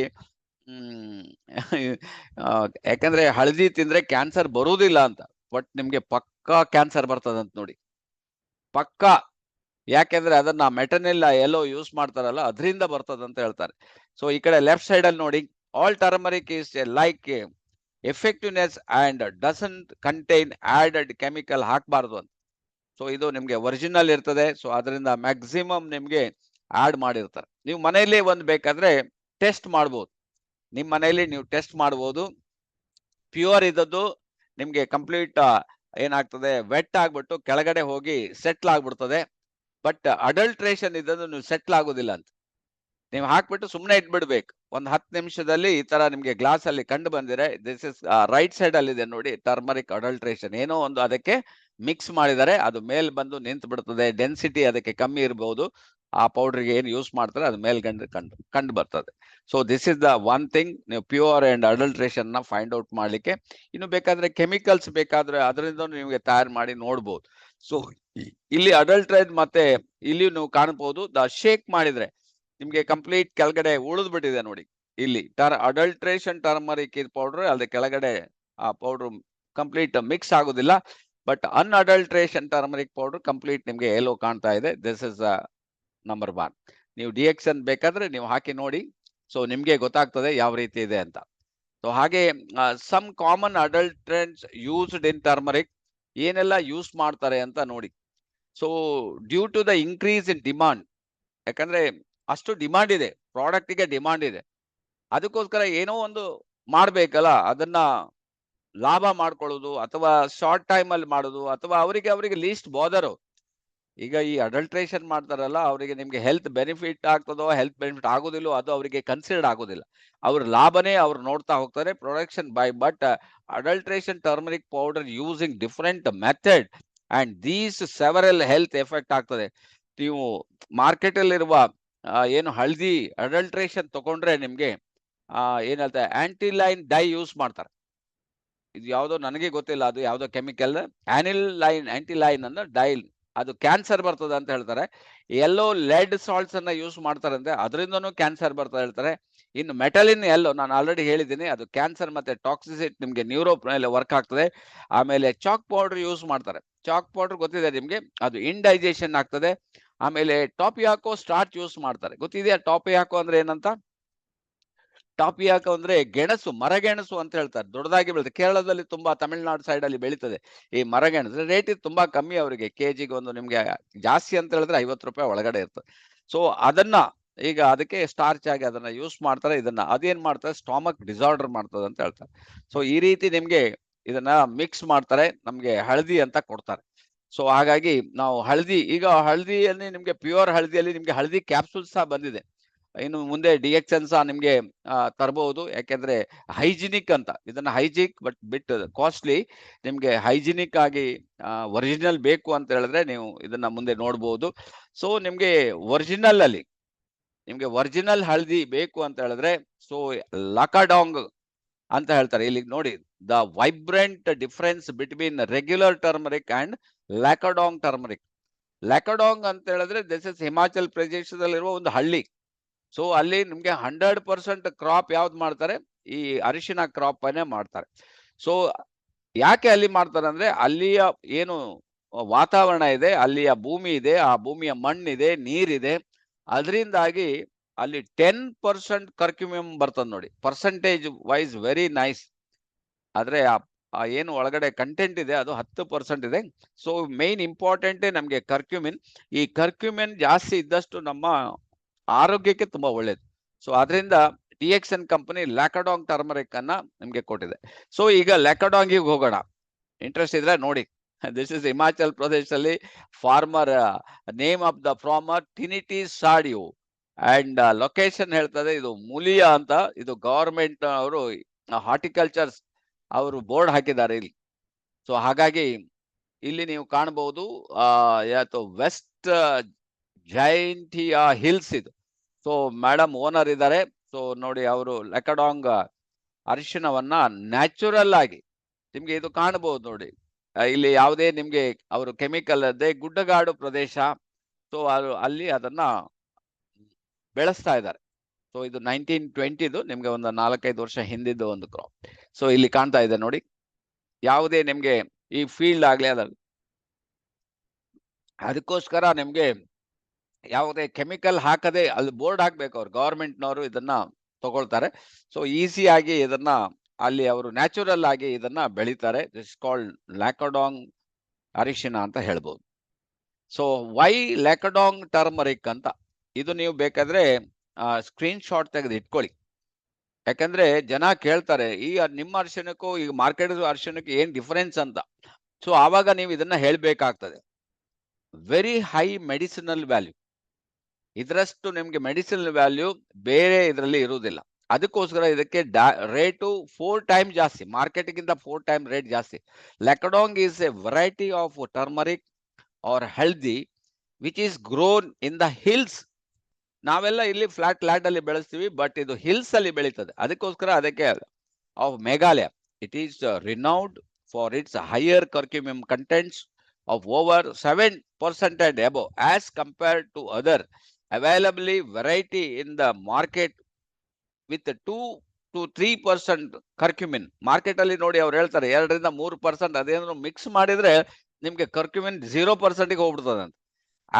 ಯಾಕಂದ್ರೆ ಹಳದಿ ತಿಂದ್ರೆ ಕ್ಯಾನ್ಸರ್ ಬರುವುದಿಲ್ಲ ಅಂತ, ಬಟ್ ನಿಮ್ಗೆ ಪಕ್ಕಾ ಕ್ಯಾನ್ಸರ್ ಬರ್ತದಂತ ನೋಡಿ, ಪಕ್ಕಾ. ಯಾಕೆಂದ್ರೆ ಅದನ್ನ ಮೆಟನಿಲ್ ಎಲ್ಲೋ ಯೂಸ್ ಮಾಡ್ತಾರಲ್ಲ, ಅದರಿಂದ ಬರ್ತದಂತ ಹೇಳ್ತಾರೆ. ಸೊ ಈ ಕಡೆ ಲೆಫ್ಟ್ ಸೈಡ್ ಅಲ್ಲಿ ನೋಡಿ, all turmeric is like effectiveness and doesn't contain added chemical ಹಾಕಬಾರ್ದು ಅಂತ. ಸೊ ಇದು ನಿಮ್ಗೆ ಒರಿಜಿನಲ್ ಇರ್ತದೆ. ಸೊ ಅದರಿಂದ ಮ್ಯಾಕ್ಸಿಮಮ್ ನಿಮ್ಗೆ ಆಡ್ ಮಾಡಿರ್ತಾರೆ. ನೀವು ಮನೆಯಲ್ಲಿ ಒಂದು ಬೇಕಾದ್ರೆ ಟೆಸ್ಟ್ ಮಾಡ್ಬೋದು, ನಿಮ್ ಮನೆಯಲ್ಲಿ ನೀವು ಟೆಸ್ಟ್ ಮಾಡ್ಬೋದು. ಪ್ಯೂರ್ ಇದ್ದದ್ದು ನಿಮ್ಗೆ ಕಂಪ್ಲೀಟ್ ಏನಾಗ್ತದೆ, ವೆಟ್ ಆಗ್ಬಿಟ್ಟು ಕೆಳಗಡೆ ಹೋಗಿ ಸೆಟ್ಲ್ ಆಗ್ಬಿಡ್ತದೆ. ಬಟ್ ಅಡಲ್ಟ್ರೇಷನ್ ಇದ್ದದ್ದು ನೀವು ಸೆಟ್ಲ್ ಆಗೋದಿಲ್ಲ ಅಂತ. ನೀವು ಹಾಕ್ಬಿಟ್ಟು ಸುಮ್ಮನೆ ಇಟ್ಬಿಡ್ಬೇಕು. ಒಂದು 10 ನಿಮಿಷದಲ್ಲಿ ಈ ತರ ನಿಮ್ಗೆ ಗ್ಲಾಸ್ ಅಲ್ಲಿ ಕಂಡು ಬಂದಿರೆ, ದಿಸ್ ಇಸ್ ರೈಟ್ ಸೈಡ್ ಅಲ್ಲಿ ಇದೆ ನೋಡಿ ಟರ್ಮರಿಕ್ ಅಡಲ್ಟ್ರೇಷನ್. ಏನೋ ಒಂದು ಅದಕ್ಕೆ ಮಿಕ್ಸ್ ಮಾಡಿದರೆ ಅದು ಮೇಲ್ ಬಂದು ನಿಂತು ಬಿಡ್ತದೆ. ಡೆನ್ಸಿಟಿ ಅದಕ್ಕೆ ಕಮ್ಮಿ ಇರಬಹುದು, ಆ ಪೌಡರ್ಗೆ ಏನು ಯೂಸ್ ಮಾಡ್ತಾರೆ ಅದು ಮೇಲ್ ಕಂಡು ಬರ್ತದೆ. So this is the one thing, ನೀವು ಪ್ಯೂರ್ ಅಂಡ್ ಅಡಲ್ಟ್ರೇಷನ್ ನ ಫೈಂಡ್ ಔಟ್ ಮಾಡ್ಲಿಕ್ಕೆ. ಇನ್ನು ಬೇಕಾದ್ರೆ ಕೆಮಿಕಲ್ಸ್ ಬೇಕಾದ್ರೆ ಅದರಿಂದ ನಿಮಗೆ ತಯಾರು ಮಾಡಿ ನೋಡ್ಬೋದು. ಸೊ ಇಲ್ಲಿ ಅಡಲ್ಟ್ರೇಟ್ ಮತ್ತೆ ಇಲ್ಲಿ ನೀವು ಕಾಣಬಹುದು, ದ ಶೇಕ್ ಮಾಡಿದ್ರೆ ನಿಮ್ಗೆ ಕಂಪ್ಲೀಟ್ ಕೆಳಗಡೆ ಉಳಿದು ಬಿಟ್ಟಿದೆ ನೋಡಿ. ಇಲ್ಲಿ ಅಡಲ್ಟ್ರೇಷನ್ ಟರ್ಮರಿಕ್ ಪೌಡರ್ ಅದ್ರ ಕೆಳಗಡೆ ಆ ಪೌಡರ್ ಕಂಪ್ಲೀಟ್ ಮಿಕ್ಸ್ ಆಗೋದಿಲ್ಲ. ಬಟ್ ಅನ್ಅಡಲ್ಟ್ರೇಷನ್ ಟರ್ಮರಿಕ್ ಪೌಡರ್ ಕಂಪ್ಲೀಟ್ ನಿಮ್ಗೆ ಎಲ್ಲೋ ಕಾಣ್ತಾ ಇದೆ. This is number 1. ನೀವು ಡಿಎಕ್ಸನ್ ಬೇಕಾದ್ರೆ ನೀವು ಹಾಕಿ ನೋಡಿ, ಸೊ ನಿಮ್ಗೆ ಗೊತ್ತಾಗ್ತದೆ ಯಾವ ರೀತಿ ಇದೆ ಅಂತ. ಸೊ ಹಾಗೆ some common adulterants used in turmeric, ಏನೆಲ್ಲ ಯೂಸ್ ಮಾಡ್ತಾರೆ ಅಂತ ನೋಡಿ. So due to the increase in demand, ಯಾಕಂದ್ರೆ ಅಷ್ಟು ಡಿಮಾಂಡ್ ಇದೆ, ಪ್ರಾಡಕ್ಟ್ಗೆ ಡಿಮಾಂಡ್ ಇದೆ, ಅದಕ್ಕೋಸ್ಕರ ಏನೋ ಒಂದು ಮಾಡ್ಬೇಕಲ್ಲ, ಅದನ್ನ ಲಾಭ ಮಾಡ್ಕೊಳ್ಳೋದು ಅಥವಾ ಶಾರ್ಟ್ ಟೈಮ್ ಅಲ್ಲಿ ಮಾಡೋದು, ಅಥವಾ ಅವರಿಗೆ ಲೀಸ್ಟ್ ಬಾದರು. ಈಗ ಈ ಅಡಲ್ಟ್ರೇಷನ್ ಮಾಡ್ತಾರಲ್ಲ, ಅವರಿಗೆ ನಿಮ್ಗೆ ಹೆಲ್ತ್ ಬೆನಿಫಿಟ್ ಆಗ್ತದೋ ಹೆಲ್ತ್ ಬೆನಿಫಿಟ್ ಆಗೋದಿಲ್ಲೋ ಅದು ಅವರಿಗೆ ಕನ್ಸಿಡರ್ಡ್ ಆಗೋದಿಲ್ಲ. ಅವ್ರ ಲಾಭನೇ ಅವ್ರು ನೋಡ್ತಾ ಹೋಗ್ತಾರೆ, production by. But adulteration turmeric powder using different method and these several health effect ಆಗ್ತದೆ. ನೀವು ಮಾರ್ಕೆಟ್ ಅಲ್ಲಿರುವ ಏನು ಹಳದಿ ಅಡಲ್ಟ್ರೇಷನ್ ತಗೊಂಡ್ರೆ ನಿಮ್ಗೆ ಏನ್ ಹೇಳ್ತಾರೆ, ಆಂಟಿಲೈನ್ ಡೈ ಯೂಸ್ ಮಾಡ್ತಾರೆ. ಇದು ಯಾವ್ದೋ ನನಗೆ ಗೊತ್ತಿಲ್ಲ, ಅದು ಯಾವ್ದೋ ಕೆಮಿಕಲ್ ಆಂಟಿಲೈನ್ ಅನ್ನ ಡೈಲ್, ಅದು ಕ್ಯಾನ್ಸರ್ ಬರ್ತದೆ ಅಂತ ಹೇಳ್ತಾರೆ. ಎಲ್ಲೋ ಲೆಡ್ ಸಾಲ್ಟ್ಸ್ ಅನ್ನ ಯೂಸ್ ಮಾಡ್ತಾರಂತೆ, ಅದರಿಂದನೂ ಕ್ಯಾನ್ಸರ್ ಬರ್ತದೆ ಹೇಳ್ತಾರೆ. ಇನ್ನು ಮೆಟಲಿನ್ ಎಲ್ಲೋ ನಾನು ಆಲ್ರೆಡಿ ಹೇಳಿದ್ದೀನಿ, ಅದು ಕ್ಯಾನ್ಸರ್ ಮತ್ತೆ ಟಾಕ್ಸಿಸಿಟಿ ನಿಮ್ಗೆ ನ್ಯೂರೋ ವರ್ಕ್ ಆಗ್ತದೆ. ಆಮೇಲೆ ಚಾಕ್ ಪೌಡರ್ ಯೂಸ್ ಮಾಡ್ತಾರೆ. ಚಾಕ್ ಪೌಡರ್ ಗೊತ್ತಿದೆ ನಿಮ್ಗೆ, ಅದು ಇಂಡೈಜೆಷನ್ ಆಗ್ತದೆ. ಆಮೇಲೆ ಟಾಪಿಯಾಕೋ ಸ್ಟಾರ್ಚ್ ಯೂಸ್ ಮಾಡ್ತಾರೆ. ಗೊತ್ತಿದೆಯಾ ಟಾಪಿಯಾಕೋ ಅಂದ್ರೆ ಏನಂತ? ಟಾಪಿಯಾಕೋ ಅಂದ್ರೆ ಗೆಣಸು, ಮರಗೆಣಸು ಅಂತ ಹೇಳ್ತಾರೆ, ದೊಡ್ಡದಾಗಿ ಬೆಳೆಯುತ್ತೆ. ಕೇರಳದಲ್ಲಿ ತುಂಬಾ, ತಮಿಳುನಾಡು ಸೈಡ್ ಅಲ್ಲಿ ಬೆಳೀತದೆ ಈ ಮರಗೆಣಸು. ರೇಟ್ ಇದು ತುಂಬಾ ಕಮ್ಮಿ ಅವರಿಗೆ, ಕೆಜಿಗೆ ಒಂದು ನಿಮ್ಗೆ ಜಾಸ್ತಿ ಅಂತ ಹೇಳಿದ್ರೆ 50 ರೂಪಾಯಿ ಒಳಗಡೆ ಇರ್ತದೆ. ಸೊ ಅದನ್ನ ಈಗ ಅದಕ್ಕೆ ಸ್ಟಾರ್ಚ್ ಆಗಿ ಅದನ್ನ ಯೂಸ್ ಮಾಡ್ತಾರೆ. ಇದನ್ನ ಅದೇನ್ ಮಾಡ್ತಾರೆ, ಸ್ಟಾಮಕ್ ಡಿಸಾರ್ಡರ್ ಮಾಡ್ತದೆ ಅಂತ ಹೇಳ್ತಾರೆ. ಸೊ ಈ ರೀತಿ ನಿಮ್ಗೆ ಇದನ್ನ ಮಿಕ್ಸ್ ಮಾಡ್ತಾರೆ, ನಮ್ಗೆ ಹಳದಿ ಅಂತ ಕೊಡ್ತಾರೆ. ಸೊ ಹಾಗಾಗಿ ನಾವು ಈಗ ಹಳದಿಯಲ್ಲಿ ನಿಮ್ಗೆ ಪ್ಯೂರ್ ಹಳದಿಯಲ್ಲಿ ನಿಮ್ಗೆ ಹಳದಿ ಕ್ಯಾಪ್ಸೂಲ್ ಸಹ ಬಂದಿದೆ. ಇನ್ನು ಮುಂದೆ ಡಿಎಕ್ಸನ್ ಸಹ ನಿಮ್ಗೆ ತರಬಹುದು. ಯಾಕೆಂದ್ರೆ ಹೈಜಿನಿಕ್ ಅಂತ, ಇದನ್ನ ಹೈಜಿನಿಕ್ ಬಟ್ ಬಿಟ್ ಕಾಸ್ಟ್ಲಿ. ನಿಮ್ಗೆ ಹೈಜಿನಿಕ್ ಆಗಿ ಒರಿಜಿನಲ್ ಬೇಕು ಅಂತ ಹೇಳಿದ್ರೆ ನೀವು ಇದನ್ನ ಮುಂದೆ ನೋಡ್ಬೋದು. ಸೊ ನಿಮ್ಗೆ ಒರಿಜಿನಲ್ ಅಲ್ಲಿ ನಿಮ್ಗೆ ಒರಿಜಿನಲ್ ಹಳದಿ ಬೇಕು ಅಂತ ಹೇಳಿದ್ರೆ, ಸೊ ಲಕಾಡಾಂಗ್ ಅಂತ ಹೇಳ್ತಾರೆ. ಇಲ್ಲಿ ನೋಡಿ, the vibrant difference between regular turmeric and Lakadong turmeric. Lakadong ಅಂತ ಹೇಳಿದ್ರೆ ದಿಸ್ ಇಸ್ ಹಿಮಾಚಲ್ ಪ್ರದೇಶದಲ್ಲಿರುವ ಒಂದು ಹಳ್ಳಿ. ಸೊ ಅಲ್ಲಿ ನಿಮ್ಗೆ 100% ಕ್ರಾಪ್ ಯಾವ್ದು ಮಾಡ್ತಾರೆ, ಈ ಅರಿಶಿನ ಕ್ರಾಪ್ ಅನ್ನೇ ಮಾಡ್ತಾರೆ. ಸೊ ಯಾಕೆ ಅಲ್ಲಿ ಮಾಡ್ತಾರೆ ಅಂದ್ರೆ ಅಲ್ಲಿಯ ಏನು ವಾತಾವರಣ ಇದೆ, ಅಲ್ಲಿಯ ಭೂಮಿ ಇದೆ, ಆ ಭೂಮಿಯ ಮಣ್ಣಿದೆ, ನೀರಿದೆ, ಅದರಿಂದಾಗಿ ಅಲ್ಲಿ 10% ಕರ್ಕ್ಯುಮಿಯಂ ಬರ್ತದೆ ನೋಡಿ. Percentage wise very nice. ಆದ್ರೆ ಆ ಏನು ಒಳಗಡೆ ಕಂಟೆಂಟ್ ಇದೆ ಅದು 10% ಇದೆ. ಸೊ ಮೇನ್ ಇಂಪಾರ್ಟೆಂಟ್ ನಮಗೆ ಕರ್ಕ್ಯುಮಿನ್. ಈ ಕರ್ಕ್ಯುಮಿನ್ ಜಾಸ್ತಿ ಇದ್ದಷ್ಟು ನಮ್ಮ ಆರೋಗ್ಯಕ್ಕೆ ತುಂಬಾ ಒಳ್ಳೇದು. ಸೊ ಅದರಿಂದ ಡಿಎಕ್ಸ್ಎನ್ ಕಂಪನಿ ಲ್ಯಾಕಡಾಂಗ್ ಟರ್ಮರಿಕ್ ಅನ್ನ ನಿಮ್ಗೆ ಕೊಟ್ಟಿದೆ. ಸೊ ಈಗ ಲ್ಯಾಕಡಾಂಗಿಗೆ ಹೋಗೋಣ. ಇಂಟ್ರೆಸ್ಟ್ ಇದ್ರೆ ನೋಡಿ. ದಿಸ್ ಇಸ್ ಹಿಮಾಚಲ್ ಪ್ರದೇಶದಲ್ಲಿ farmer name of the farmer Trinity Saioo and location ಹೇಳ್ತದೆ ಇದು ಮುಲಿಯಾ ಅಂತ. ಇದು ಗವರ್ಮೆಂಟ್ ಅವರು ಹಾರ್ಟಿಕಲ್ಚರ್ ಅವರು ಬೋರ್ಡ್ ಹಾಕಿದ್ದಾರೆ ಇಲ್ಲಿ. ಸೊ ಹಾಗಾಗಿ ಇಲ್ಲಿ ನೀವು ಕಾಣಬಹುದು ಯಾವುದು ವೆಸ್ಟ್ ಜೈಂಟಿಯಾ ಹಿಲ್ಸ್ ಇದು. ಸೊ ಮೇಡಮ್ ಓನರ್ ಇದ್ದಾರೆ. ಸೊ ನೋಡಿ ಅವರು ಲ್ಯಾಕಡಾಂಗ್ ಅರಿಶಿನವನ್ನ ನ್ಯಾಚುರಲ್ ಆಗಿ ನಿಮ್ಗೆ ಇದು ಕಾಣಬಹುದು ನೋಡಿ. ಇಲ್ಲಿ ಯಾವುದೇ ನಿಮ್ಗೆ ಅವರು ಕೆಮಿಕಲ್ ಅದೇ ಗುಡ್ಡಗಾಡು ಪ್ರದೇಶ. ಸೊ ಅಲ್ಲಿ ಅದನ್ನ ಬೆಳೆಸ್ತಾ ಇದ್ದಾರೆ. ಸೊ ಇದು 1920 ನಿಮ್ಗೆ ಒಂದು 4-5 ವರ್ಷ ಹಿಂದಿದ್ದು ಒಂದು ಕ್ರಾಪ್. ಸೊ ಇಲ್ಲಿ ಕಾಣ್ತಾ ಇದೆ ನೋಡಿ. ಯಾವುದೇ ನಿಮ್ಗೆ ಈ ಫೀಲ್ಡ್ ಆಗ್ಲಿ ಅದ ಅದಕ್ಕೋಸ್ಕರ ನಿಮ್ಗೆ ಯಾವುದೇ ಕೆಮಿಕಲ್ ಹಾಕದೆ ಅಲ್ಲಿ ಬೋರ್ಡ್ ಹಾಕ್ಬೇಕು. ಅವ್ರು ಗವರ್ಮೆಂಟ್ನವರು ಇದನ್ನ ತಗೊಳ್ತಾರೆ. ಸೊ ಈಸಿಯಾಗಿ ಇದನ್ನ ಅಲ್ಲಿ ಅವರು ನ್ಯಾಚುರಲ್ ಆಗಿ ಇದನ್ನ ಬೆಳಿತಾರೆ. ದಿಸ್ ಕಾಲ್ಡ್ ಲ್ಯಾಕಡಾಂಗ್ ಅರಿಶಿನ ಅಂತ ಹೇಳ್ಬೋದು. ಸೊ ವೈ ಲ್ಯಾಕಡಾಂಗ್ ಟರ್ಮರಿಕ್ ಅಂತ ಇದು ನೀವು ಬೇಕಾದ್ರೆ ಸ್ಕ್ರೀನ್ ಶಾಟ್ ತೆಗೆದು ಇಟ್ಕೊಳ್ಳಿ. ಯಾಕಂದ್ರೆ ಜನ ಕೇಳ್ತಾರೆ ಈಗ ನಿಮ್ಮ ಅರಿಶಿನಕ್ಕೂ ಈಗ ಮಾರ್ಕೆಟ್ ಅರಿಶಿನಕ್ಕೂ ಏನ್ ಡಿಫರೆನ್ಸ್ ಅಂತ. ಸೊ ಆವಾಗ ನೀವು ಇದನ್ನ ಹೇಳ್ಬೇಕಾಗ್ತದೆ. Very high medicinal value. ಇದರಷ್ಟು ನಿಮ್ಗೆ ಮೆಡಿಸಿನಲ್ ವ್ಯಾಲ್ಯೂ ಬೇರೆ ಇದರಲ್ಲಿ ಇರುವುದಿಲ್ಲ. ಅದಕ್ಕೋಸ್ಕರ ಇದಕ್ಕೆ ರೇಟು 4 ಟೈಮ್ ಜಾಸ್ತಿ, ಮಾರ್ಕೆಟ್ಗಿಂತ 4 ಟೈಮ್ ರೇಟ್ ಜಾಸ್ತಿ. Lakadong is a variety of turmeric or healthy which is grown in the hills. ನಾವೆಲ್ಲ ಇಲ್ಲಿ ಫ್ಲಾಟ್ ಲ್ಯಾಂಡ್ ಅಲ್ಲಿ ಬೆಳೆಸ್ತೀವಿ, ಬಟ್ ಇದು ಹಿಲ್ಸ್ ಅಲ್ಲಿ ಬೆಳೀತದೆ. ಅದಕ್ಕೋಸ್ಕರ ಅದಕ್ಕೆ of Meghalaya it is renowned for its higher curcumin contents of over 7% and above as compared to other availably variety in the market with 2 to 3% curcumin. Market ಅಲ್ಲಿ ನೋಡಿ ಅವ್ರು ಹೇಳ್ತಾರೆ 2-3%. ಅದೇನಾದ್ರು ಮಿಕ್ಸ್ ಮಾಡಿದ್ರೆ ನಿಮ್ಗೆ ಕರ್ಕ್ಯುಮಿನ್ 0% ಗೆ ಹೋಗ್ಬಿಡ್ತದೆ ಅಂತ.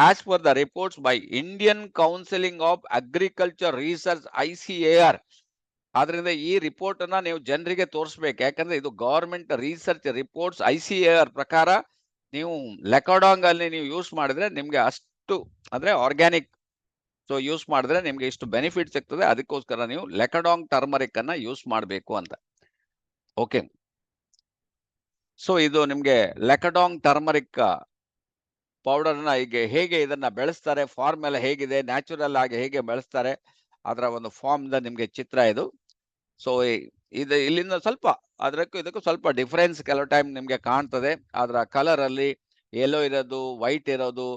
As per the reports by Indian counselling of agriculture research ICAR. ಆದ್ರಿಂದ ಈ ರಿಪೋರ್ಟ್ ಅನ್ನ ನೀವು ಜನರಿಗೆ ತೋರಿಸ್ಬೇಕು. ಯಾಕಂದ್ರೆ ಇದು ಗವರ್ಮೆಂಟ್ ರಿಸರ್ಚ್ ರಿಪೋರ್ಟ್ಸ್ ICAR ಪ್ರಕಾರ ನೀವು ಲ್ಯಾಕಡಾಂಗ್ ಅಲ್ಲಿ ನೀವು ಯೂಸ್ ಮಾಡಿದ್ರೆ ನಿಮ್ಗೆ ಅಷ್ಟು ಅಂದ್ರೆ ಆರ್ಗ್ಯಾನಿಕ್ ಸೊ ಯೂಸ್ ಮಾಡಿದ್ರೆ ನಿಮ್ಗೆ ಇಷ್ಟು ಬೆನಿಫಿಟ್ ಸಿಗ್ತದೆ. ಅದಕ್ಕೋಸ್ಕರ ನೀವು ಲ್ಯಾಕಡಾಂಗ್ ಟರ್ಮರಿಕ್ ಅನ್ನ ಯೂಸ್ ಮಾಡಬೇಕು ಅಂತ. ಓಕೆ. ಸೊ ಇದು ನಿಮ್ಗೆ ಲ್ಯಾಕಡಾಂಗ್ ಟರ್ಮರಿಕ್ ಪೌಡರ್ ನ ಈಗ ಹೇಗೆ ಇದನ್ನ ಬೆಳೆಸ್ತಾರೆ, ಫಾರ್ಮ್ ಎಲ್ಲ ಹೇಗಿದೆ, ನ್ಯಾಚುರಲ್ ಆಗಿ ಹೇಗೆ ಬೆಳೆಸ್ತಾರೆ ಅದರ ಒಂದು ಫಾರ್ಮ್ ನಿಮ್ಗೆ ಚಿತ್ರ ಇದು. ಸೊ ಇದು ಇಲ್ಲಿಂದ ಸ್ವಲ್ಪ ಅದಕ್ಕೂ ಇದಕ್ಕೂ ಸ್ವಲ್ಪ ಡಿಫರೆನ್ಸ್ ಕೆಲವು ಟೈಮ್ ನಿಮ್ಗೆ ಕಾಣ್ತದೆ. ಅದರ ಕಲರ್ ಅಲ್ಲಿ ಯೆಲ್ಲೋ ಇರೋದು, ವೈಟ್ ಇರೋದು,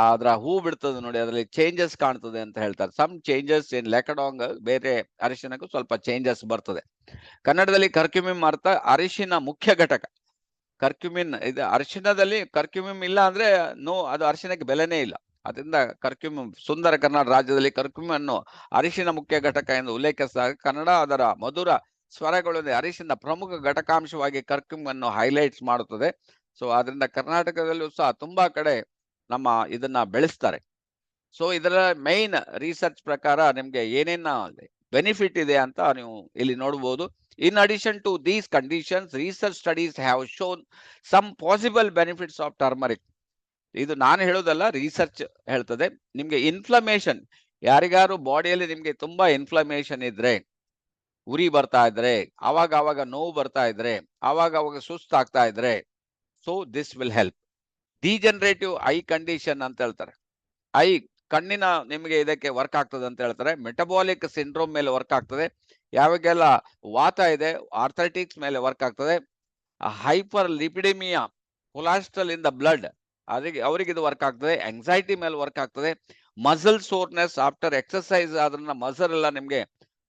ಅದರ ಹೂ ಬಿಡ್ತದೆ ನೋಡಿ, ಅದರಲ್ಲಿ ಚೇಂಜಸ್ ಕಾಣ್ತದೆ ಅಂತ ಹೇಳ್ತಾರೆ. ಸಮ್ ಚೇಂಜಸ್ ಇನ್ ಲ್ಯಾಕಡಾಂಗ್, ಬೇರೆ ಅರಿಶಿನಕ್ಕೂ ಸ್ವಲ್ಪ ಚೇಂಜಸ್ ಬರ್ತದೆ. ಕನ್ನಡದಲ್ಲಿ ಕರ್ಕ್ಯುಮಿನ್ ಅರ್ಥ ಅರಿಶಿನ ಮುಖ್ಯ ಘಟಕ. ಕರ್ಕ್ಯುಮಿನ್ ಇದು ಅರಿಶಿನದಲ್ಲಿ ಕರ್ಕ್ಯುಮಿನ್ ಇಲ್ಲ ಅಂದ್ರೆ ಅದು ಅರಿಶಿನಕ್ಕೆ ಬೆಲೆನೇ ಇಲ್ಲ. ಅದರಿಂದ ಕರ್ಕ್ಯುಮಿನ್ ಸುಂದರ ಕರ್ನಾಟಕ ರಾಜ್ಯದಲ್ಲಿ ಕರ್ಕ್ಯುಮಿನ್ ಅನ್ನು ಅರಿಶಿನ ಮುಖ್ಯ ಘಟಕ ಎಂದು ಉಲ್ಲೇಖಿಸಿದಾಗ ಕನ್ನಡ ಅದರ ಮಧುರ ಸ್ವರಗಳೊಂದಿಗೆ ಅರಿಶಿನ ಪ್ರಮುಖ ಘಟಕಾಂಶವಾಗಿ ಕರ್ಕ್ಯುಮಿನ್ ಅನ್ನು ಹೈಲೈಟ್ಸ್ ಮಾಡುತ್ತದೆ. ಸೊ ಅದರಿಂದ ಕರ್ನಾಟಕದಲ್ಲೂ ಸಹ ತುಂಬಾ ಕಡೆ ನಮ್ಮ ಇದನ್ನ ಬೆಳೆಸ್ತಾರೆ. ಸೊ ಇದರ ಮೈನ್ ರಿಸರ್ಚ್ ಪ್ರಕಾರ ನಿಮ್ಗೆ ಏನೇನ ಬೆನಿಫಿಟ್ ಇದೆ ಅಂತ ನೀವು ಇಲ್ಲಿ ನೋಡಬಹುದು. In addition to these conditions, research studies have shown some possible benefits of turmeric. ಇದು ನಾನು ಹೇಳೋದಲ್ಲ, ರಿಸರ್ಚ್ ಹೇಳ್ತದೆ. ನಿಮ್ಗೆ ಇನ್ಫ್ಲಮೇಷನ್, ಯಾರಿಗಾರು ಬಾಡಿಯಲ್ಲಿ ನಿಮ್ಗೆ ತುಂಬಾ ಇನ್ಫ್ಲಮೇಷನ್ ಇದ್ರೆ, ಉರಿ ಬರ್ತಾ ಇದ್ರೆ, ಆವಾಗ ನೋವು ಬರ್ತಾ ಇದ್ರೆ, ಆವಾಗ ಸುಸ್ತಾಗ್ತಾ ಇದ್ರೆ, so this will help. Degenerative I condition ಅಂತ ಹೇಳ್ತಾರೆ. ಐ ಕಣ್ಣಿನ ನಿಮಗೆ ಇದಕ್ಕೆ ವರ್ಕ್ ಆಗ್ತದೆ ಅಂತ ಹೇಳ್ತಾರೆ. ಮೆಟಬಾಲಿಕ್ ಸಿಂಡ್ರೋಮ್ ಮೇಲೆ ವರ್ಕ್ ಆಗ್ತದೆ. ಯಾವಾಗೆಲ್ಲ ವಾತ ಇದೆ, ಆರ್ಥೈಟಿಕ್ಸ್ ಮೇಲೆ ವರ್ಕ್ ಆಗ್ತದೆ. Hyperlipidaemia, cholesterol in the blood, ಅದಕ್ಕೆ ಅವರಿಗೆ ಇದು ವರ್ಕ್ ಆಗ್ತದೆ. ಆಂಗ್ಸೈಟಿ ಮೇಲೆ ವರ್ಕ್ ಆಗ್ತದೆ. ಮಸಲ್ ಸೋರ್ನೆಸ್ ಆಫ್ಟರ್ ಎಕ್ಸರ್ಸೈಸ್ ಅದನ್ನ ಮಸಲ್ ಎಲ್ಲ ನಿಮ್ಗೆ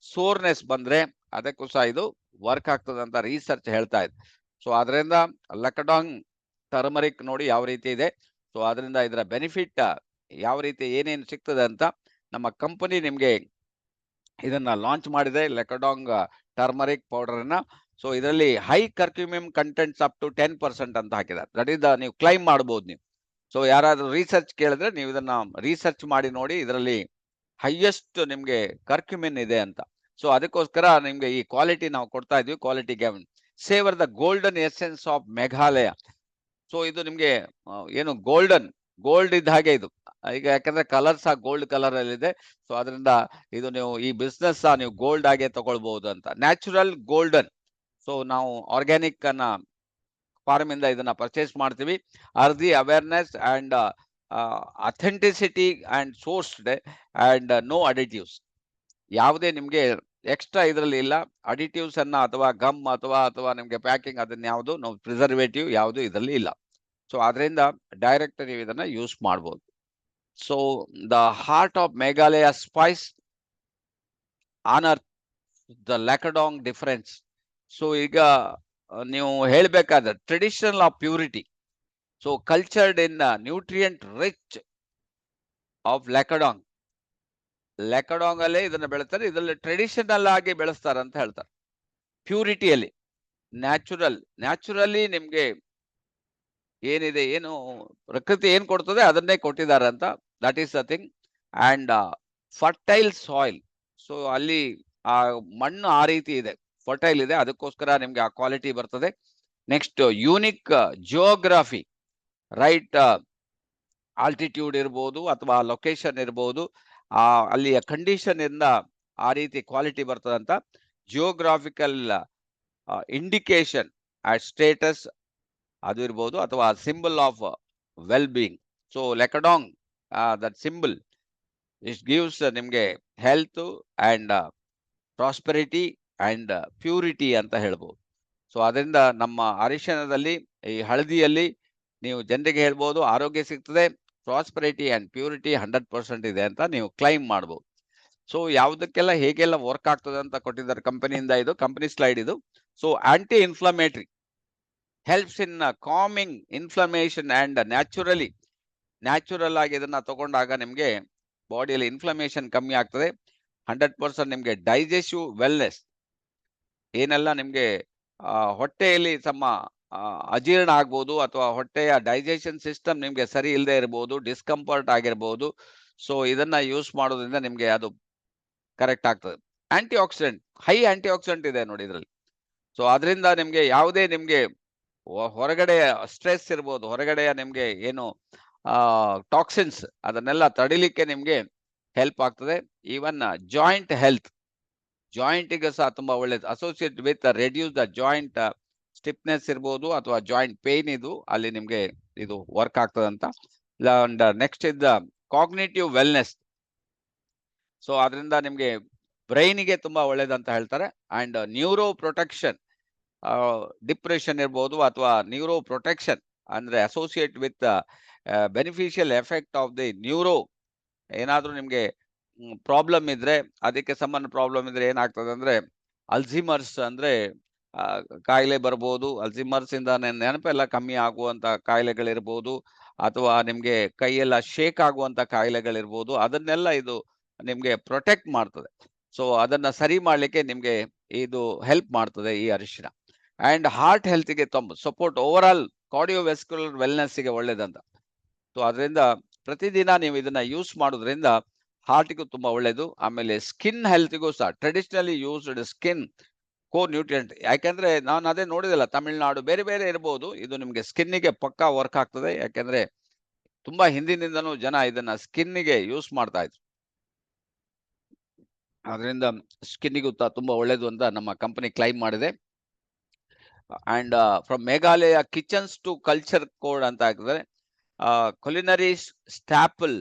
ಸೋರ್ನೆಸ್ ಬಂದ್ರೆ ಅದಕ್ಕೂ ಸಹ ಇದು ವರ್ಕ್ ಆಗ್ತದೆ ಅಂತ ರಿಸರ್ಚ್ ಹೇಳ್ತಾ ಇದೆ. ಸೊ ಅದರಿಂದ ಲ್ಯಾಕಡಾಂಗ್ ಟರ್ಮರಿಕ್ ನೋಡಿ ಯಾವ ರೀತಿ ಇದೆ. ಸೊ ಅದರಿಂದ ಇದರ ಬೆನಿಫಿಟ್ ಯಾವ ರೀತಿ ಏನೇನು ಸಿಗ್ತದೆ ಅಂತ ನಮ್ಮ ಕಂಪನಿ ನಿಮ್ಗೆ ಇದನ್ನ ಲಾಂಚ್ ಮಾಡಿದೆ. ಲ್ಯಾಕಡಾಂಗ್ ಟರ್ಮರಿಕ್ ಪೌಡರ್ನ. ಸೊ ಇದರಲ್ಲಿ ಹೈ ಕರ್ಕ್ಯೂಮಿಯಂ ಕಂಟೆಂಟ್ಸ್ ಅಪ್ ಟು 10% ಅಂತ ಹಾಕಿದ್ದಾರೆ. ದಟ್ ಇಸ್ ನೀವು ಕ್ಲೈಮ್ ಮಾಡಬಹುದು ನೀವು. ಸೊ ಯಾರಾದ್ರೂ ರಿಸರ್ಚ್ ಕೇಳಿದ್ರೆ ನೀವು ಇದನ್ನ ರಿಸರ್ಚ್ ಮಾಡಿ ನೋಡಿ, ಇದರಲ್ಲಿ ಹೈಯೆಸ್ಟ್ ನಿಮ್ಗೆ ಕರ್ಕ್ಯೂಮಿನ್ ಇದೆ ಅಂತ. ಸೊ ಅದಕ್ಕೋಸ್ಕರ ನಿಮ್ಗೆ ಈ ಕ್ವಾಲಿಟಿ ನಾವು ಕೊಡ್ತಾ ಇದ್ವಿ. Quality guarantee. Saver the golden essence of Meghalaya. So ಇದು ನಿಮ್ಗೆ ಏನು ಗೋಲ್ಡ್ ಇದ್ದ ಹಾಗೆ ಇದು. ಈಗ ಯಾಕಂದ್ರೆ ಕಲರ್ಸ್ ಗೋಲ್ಡ್ ಕಲರ್ ಅಲ್ಲಿ ಇದೆ. ಸೊ ಅದರಿಂದ ಇದು ನೀವು ಈ ಬಿಸ್ನೆಸ್ ನೀವು ಗೋಲ್ಡ್ ಆಗಿ ತಗೊಳ್ಬಹುದು ಅಂತ. Natural golden. ಸೊ ನಾವು ಆರ್ಗ್ಯಾನಿಕ್ ಅನ್ನ ಫಾರ್ಮ್ ಇಂದ ಇದನ್ನ ಪರ್ಚೇಸ್ ಮಾಡ್ತೀವಿ. Earthy awareness and authenticity and sourced and no additives. ಯಾವುದೇ ನಿಮ್ಗೆ ಎಕ್ಸ್ಟ್ರಾ ಇದರಲ್ಲಿ ಇಲ್ಲ. ಅಡಿಟಿವ್ಸ್ ಅನ್ನ ಅಥವಾ ಗಮ್ ಅಥವಾ ನಿಮ್ಗೆ ಪ್ಯಾಕಿಂಗ್ ಅದನ್ನ ಯಾವುದು ನಾವು ಪ್ರಿಸರ್ವೇಟಿವ್ ಯಾವುದು ಇದರಲ್ಲಿ ಇಲ್ಲ. ಸೊ ಅದರಿಂದ ಡೈರೆಕ್ಟ್ ನೀವು ಇದನ್ನ ಯೂಸ್ ಮಾಡಬಹುದು. So the heart of Meghalaya spice on earth the Lakadong difference. So ಈಗ ನೀವು ಹೇಳ್ಬೇಕಾದ್ರೆ traditional of purity. So cultured in nutrient rich of Lakadong ಅಲ್ಲೇ ಇದನ್ನ ಬೆಳೆಸ್ತಾರೆ. ಇದರಲ್ಲಿ ಟ್ರೆಡಿಷನಲ್ ಆಗಿ ಬೆಳೆಸ್ತಾರೆ ಅಂತ ಹೇಳ್ತಾರೆ. ಪ್ಯೂರಿಟಿಯಲ್ಲಿ ನ್ಯಾಚುರಲಿ ನಿಮ್ಗೆ ಏನಿದೆ, ಏನು ಪ್ರಕೃತಿ ಏನ್ ಕೊಡ್ತದೆ ಅದನ್ನೇ ಕೊಟ್ಟಿದ್ದಾರೆ ಅಂತ. That is the thing. And fertile soil. So ಅಲ್ಲಿ ಆ ಮಣ್ಣು ಆ ರೀತಿ ಇದೆ, ಫರ್ಟೈಲ್ ಇದೆ, ಅದಕ್ಕೋಸ್ಕರ ನಿಮ್ಗೆ ಆ ಕ್ವಾಲಿಟಿ ಬರ್ತದೆ. Next unique geography. Right altitude ಇರ್ಬೋದು ಅಥವಾ ಲೊಕೇಶನ್ ಇರ್ಬೋದು, ಅಲ್ಲಿಯ ಕಂಡೀಷನ್ ಇಂದ ಆ ರೀತಿ ಕ್ವಾಲಿಟಿ ಬರ್ತದಂತ. ಜಿಯೋಗ್ರಾಫಿಕಲ್ ಇಂಡಿಕೇಶನ್ ಸ್ಟೇಟಸ್ ಅದು ಇರ್ಬೋದು, ಅಥವಾ symbol of well being. So Lakadong that symbol it gives ನಿಮ್ಗೆ health and prosperity and purity ಅಂತ ಹೇಳ್ಬೋದು. ಸೊ ಅದರಿಂದ ನಮ್ಮ ಅರಿಶಿಣದಲ್ಲಿ, ಈ ಹಳದಿಯಲ್ಲಿ ನೀವು ಜನರಿಗೆ ಹೇಳ್ಬೋದು ಆರೋಗ್ಯ ಸಿಗ್ತದೆ, ಪ್ರಾಸ್ಪೆರಿಟಿ ಅಂಡ್ ಪ್ಯೂರಿಟಿ 100% ಇದೆ ಅಂತ ನೀವು ಕ್ಲೈಮ್ ಮಾಡ್ಬೋದು. ಸೊ ಯಾವುದಕ್ಕೆಲ್ಲ ಹೇಗೆಲ್ಲ ವರ್ಕ್ ಆಗ್ತದೆ ಅಂತ ಕೊಟ್ಟಿದ್ದಾರೆ ಕಂಪನಿಯಿಂದ. ಇದು ಕಂಪನಿ ಸ್ಲೈಡ್ ಇದು. So aunty inflammatory, helps in coming inflammation and natural ಆಗಿ ಇದನ್ನ ತಗೊಂಡಾಗ ನಿಮ್ಗೆ ಬಾಡಿಯಲ್ಲಿ ಇನ್ಫ್ಲಮೇಷನ್ ಕಮ್ಮಿ ಆಗ್ತದೆ. 100% ನಿಮ್ಗೆ ಡೈಜೆಸ್ಟಿವ್ ವೆಲ್ನೆಸ್. ಏನೆಲ್ಲ ನಿಮ್ಗೆ ಹೊಟ್ಟೆಯಲ್ಲಿ ಅಜೀರ್ಣ ಆಗ್ಬೋದು, ಅಥವಾ ಹೊಟ್ಟೆಯ ಡೈಜೆಷನ್ ಸಿಸ್ಟಮ್ ನಿಮ್ಗೆ ಸರಿ ಇಲ್ಲದೆ ಇರಬಹುದು, ಡಿಸ್ಕಂಫರ್ಟ್ ಆಗಿರ್ಬೋದು. ಸೊ ಇದನ್ನ ಯೂಸ್ ಮಾಡೋದ್ರಿಂದ ನಿಮ್ಗೆ ಅದು ಕರೆಕ್ಟ್ ಆಗ್ತದೆ. Antioxidant, high antioxidant ಇದೆ ನೋಡಿ ಇದರಲ್ಲಿ. ಸೊ ಅದರಿಂದ ನಿಮ್ಗೆ ಯಾವುದೇ ನಿಮ್ಗೆ ಹೊರಗಡೆ ಸ್ಟ್ರೆಸ್ ಇರ್ಬೋದು, ಹೊರಗಡೆಯ ನಿಮ್ಗೆ ಏನು ಟಾಕ್ಸಿನ್ಸ್ ಅದನ್ನೆಲ್ಲ ತಡಿಲಿಕ್ಕೆ ನಿಮ್ಗೆ ಹೆಲ್ಪ್ ಆಗ್ತದೆ. ಈವನ್ ಜಾಯಿಂಟ್ ಹೆಲ್ತ್, ಜಾಯಿಂಟಿಗೆ ಸಹ ತುಂಬಾ ಒಳ್ಳೇದು. Associate with reduce the joint stiffness ಇರ್ಬೋದು, ಅಥವಾ ಜಾಯಿಂಟ್ ಪೇನ್ ಇದು ಅಲ್ಲಿ ನಿಮ್ಗೆ ಇದು ವರ್ಕ್ ಆಗ್ತದಂತ. ನೆಕ್ಸ್ಟ್ ಇದ್ದ ಕಾಗ್ನಿಟಿವ್ ವೆಲ್ನೆಸ್. ಸೊ ಅದರಿಂದ ನಿಮ್ಗೆ ಬ್ರೈನಿಗೆ ತುಂಬಾ ಒಳ್ಳೇದಂತ ಹೇಳ್ತಾರೆ. ಅಂಡ್ ನ್ಯೂರೋ ಪ್ರೊಟೆಕ್ಷನ್, ಡಿಪ್ರೆಷನ್ ಇರ್ಬೋದು ಅಥವಾ ನ್ಯೂರೋ ಪ್ರೊಟೆಕ್ಷನ್ ಅಂದ್ರೆ associate with beneficial effect of the neuro. ಏನಾದ್ರೂ ನಿಮ್ಗೆ ಪ್ರಾಬ್ಲಮ್ ಇದ್ರೆ, ಅದಕ್ಕೆ ಸಂಬಂಧ ಪ್ರಾಬ್ಲಮ್ ಇದ್ರೆ ಏನಾಗ್ತದೆ ಅಂದ್ರೆ ಅಲ್ಝಿಮರ್ಸ್ ಅಂದ್ರೆ ಕಾಯಿಲೆ ಬರ್ಬೋದು. ಅಲ್ಝಿಮರ್ಸ್ ಇಂದ ನೆನಪೆಲ್ಲ ಕಮ್ಮಿ ಆಗುವಂತ ಕಾಯಿಲೆಗಳಿರ್ಬೋದು, ಅಥವಾ ನಿಮ್ಗೆ ಕೈಯೆಲ್ಲ ಶೇಕ್ ಆಗುವಂತ ಕಾಯಿಲೆಗಳಿರ್ಬೋದು. ಅದನ್ನೆಲ್ಲ ಇದು ನಿಮ್ಗೆ ಪ್ರೊಟೆಕ್ಟ್ ಮಾಡ್ತದೆ. ಸೊ ಅದನ್ನ ಸರಿ ಮಾಡ್ಲಿಕ್ಕೆ ನಿಮ್ಗೆ ಇದು ಹೆಲ್ಪ್ ಮಾಡ್ತದೆ ಈ ಅರಿಶಿಣ. ಅಂಡ್ ಹಾರ್ಟ್ ಹೆಲ್ತ್ಗೆ ಸಪೋರ್ಟ್, ಓವರ್ ಆಲ್ ಕಾರ್ಡಿಯೋವೆಸ್ಕ್ಯುಲರ್ ವೆಲ್ನೆಸ್ಗೆ ಒಳ್ಳೇದಂತ. ಸೊ ಅದರಿಂದ ಪ್ರತಿದಿನ ನೀವು ಇದನ್ನ ಯೂಸ್ ಮಾಡೋದ್ರಿಂದ ಹಾರ್ಟ್ಗೂ ತುಂಬಾ ಒಳ್ಳೇದು. ಆಮೇಲೆ ಸ್ಕಿನ್ ಹೆಲ್ತ್ಗೂ ಸಹ ಟ್ರೆಡಿಷನಲಿ ಯೂಸ್ಡ್ ಸ್ಕಿನ್ ನ್ಯೂಟ್ರಿಯೆಂಟ್. ಯಾಕೆಂದ್ರೆ ನಾನು ಅದೇ ನೋಡಿದಲ್ಲ, ತಮಿಳ್ನಾಡು ಬೇರೆ ಇರ್ಬೋದು, ಇದು ನಿಮ್ಗೆ ಸ್ಕಿನ್ನಿಗೆ ಪಕ್ಕಾ ವರ್ಕ್ ಆಗ್ತದೆ. ಯಾಕೆಂದ್ರೆ ತುಂಬಾ ಹಿಂದಿನಿಂದನೂ ಜನ ಇದನ್ನ ಸ್ಕಿನ್ನಿಗೆ ಯೂಸ್ ಮಾಡ್ತಾ ಇದ್ರು. ಅದರಿಂದ ಸ್ಕಿನ್ನಿಗೂ ತುಂಬಾ ಒಳ್ಳೇದು ಅಂತ ನಮ್ಮ ಕಂಪನಿ ಕ್ಲೈಮ್ ಮಾಡಿದೆ. And from Meghalaya kitchens to culture code ಅಂತ ಹಾಕಿದ್ರೆ, culinary staple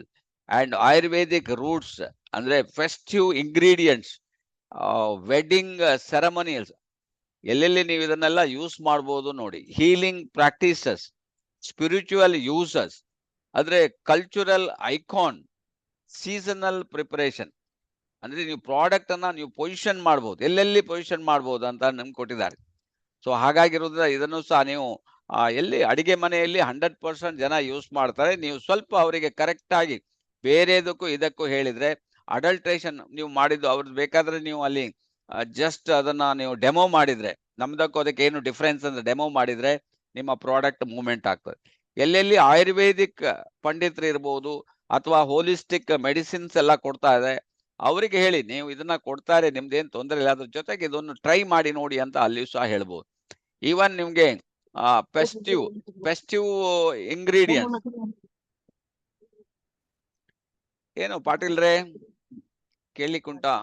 and Ayurvedic roots ಅಂದ್ರೆ ಫೆಸ್ಟಿವ್ ಇಂಗ್ರೀಡಿಯೆಂಟ್ಸ್, ವೆಡ್ಡಿಂಗ್ ಸೆರೆಮನಿಯಲ್ಸ್, ಎಲ್ಲೆಲ್ಲಿ ನೀವು ಇದನ್ನೆಲ್ಲ ಯೂಸ್ ಮಾಡ್ಬೋದು ನೋಡಿ. ಹೀಲಿಂಗ್ ಪ್ರಾಕ್ಟೀಸಸ್, ಸ್ಪಿರಿಚುವಲ್ ಯೂಸಸ್ ಅಂದ್ರೆ ಕಲ್ಚರಲ್ ಐಕಾನ್, ಸೀಸನಲ್ ಪ್ರಿಪರೇಷನ್ ಅಂದ್ರೆ ನೀವು ಪ್ರಾಡಕ್ಟ್ ಅನ್ನ ನೀವು ಪೊಸಿಷನ್ ಮಾಡ್ಬೋದು, ಎಲ್ಲೆಲ್ಲಿ ಪೊಸಿಷನ್ ಮಾಡ್ಬೋದು ಅಂತ ನಮ್ಗೆ ಕೊಟ್ಟಿದ್ದಾರೆ. ಸೊ ಹಾಗಾಗಿರೋದ್ರಿಂದ ಇದನ್ನು ಸಹ ನೀವು ಎಲ್ಲಿ ಅಡಿಗೆ ಮನೆಯಲ್ಲಿ 100% ಜನ ಯೂಸ್ ಮಾಡ್ತಾರೆ. ನೀವು ಸ್ವಲ್ಪ ಅವರಿಗೆ ಕರೆಕ್ಟ್ ಆಗಿ ಬೇರೆದಕ್ಕೂ ಇದಕ್ಕೂ ಹೇಳಿದ್ರೆ, ಅಡಲ್ಟ್ರೇಷನ್ ನೀವು ಮಾಡಿದ್ದು ಅವ್ರದ್ದು ಬೇಕಾದ್ರೆ ನೀವು ಅಲ್ಲಿ ಜಸ್ಟ್ ಅದನ್ನ ನೀವು ಡೆಮೋ ಮಾಡಿದ್ರೆ, ನಮ್ದಕ್ಕೂ ಅದಕ್ಕೆ ಏನು ಡಿಫ್ರೆನ್ಸ್ ಅಂದ್ರೆ ಡೆಮೋ ಮಾಡಿದ್ರೆ ನಿಮ್ಮ ಪ್ರಾಡಕ್ಟ್ ಮೂವ್ಮೆಂಟ್ ಆಗ್ತದೆ. ಎಲ್ಲೆಲ್ಲಿ ಆಯುರ್ವೇದಿಕ್ ಪಂಡಿತರು ಇರ್ಬೋದು ಅಥವಾ ಹೋಲಿಸ್ಟಿಕ್ ಮೆಡಿಸಿನ್ಸ್ ಎಲ್ಲ ಕೊಡ್ತಾ ಇದೆ, ಅವರಿಗೆ ಹೇಳಿ ನೀವು ಇದನ್ನ ಕೊಡ್ತಾರೆ, ನಿಮ್ದೇನ್ ತೊಂದರೆ ಇಲ್ಲ, ಅದ್ರ ಜೊತೆಗೆ ಇದನ್ನು ಟ್ರೈ ಮಾಡಿ ನೋಡಿ ಅಂತ ಅಲ್ಲಿಯೂ ಸಹ ಹೇಳ್ಬೋದು. ಈವನ್ ನಿಮ್ಗೆ ಪೆಸ್ಟಿವ್ ಇಂಗ್ರೀಡಿಯಂಟ್ಸ್ ಏನು ಪಾಟೀಲ್ರೇ ಕೇಳಿಕುಂಟಾ?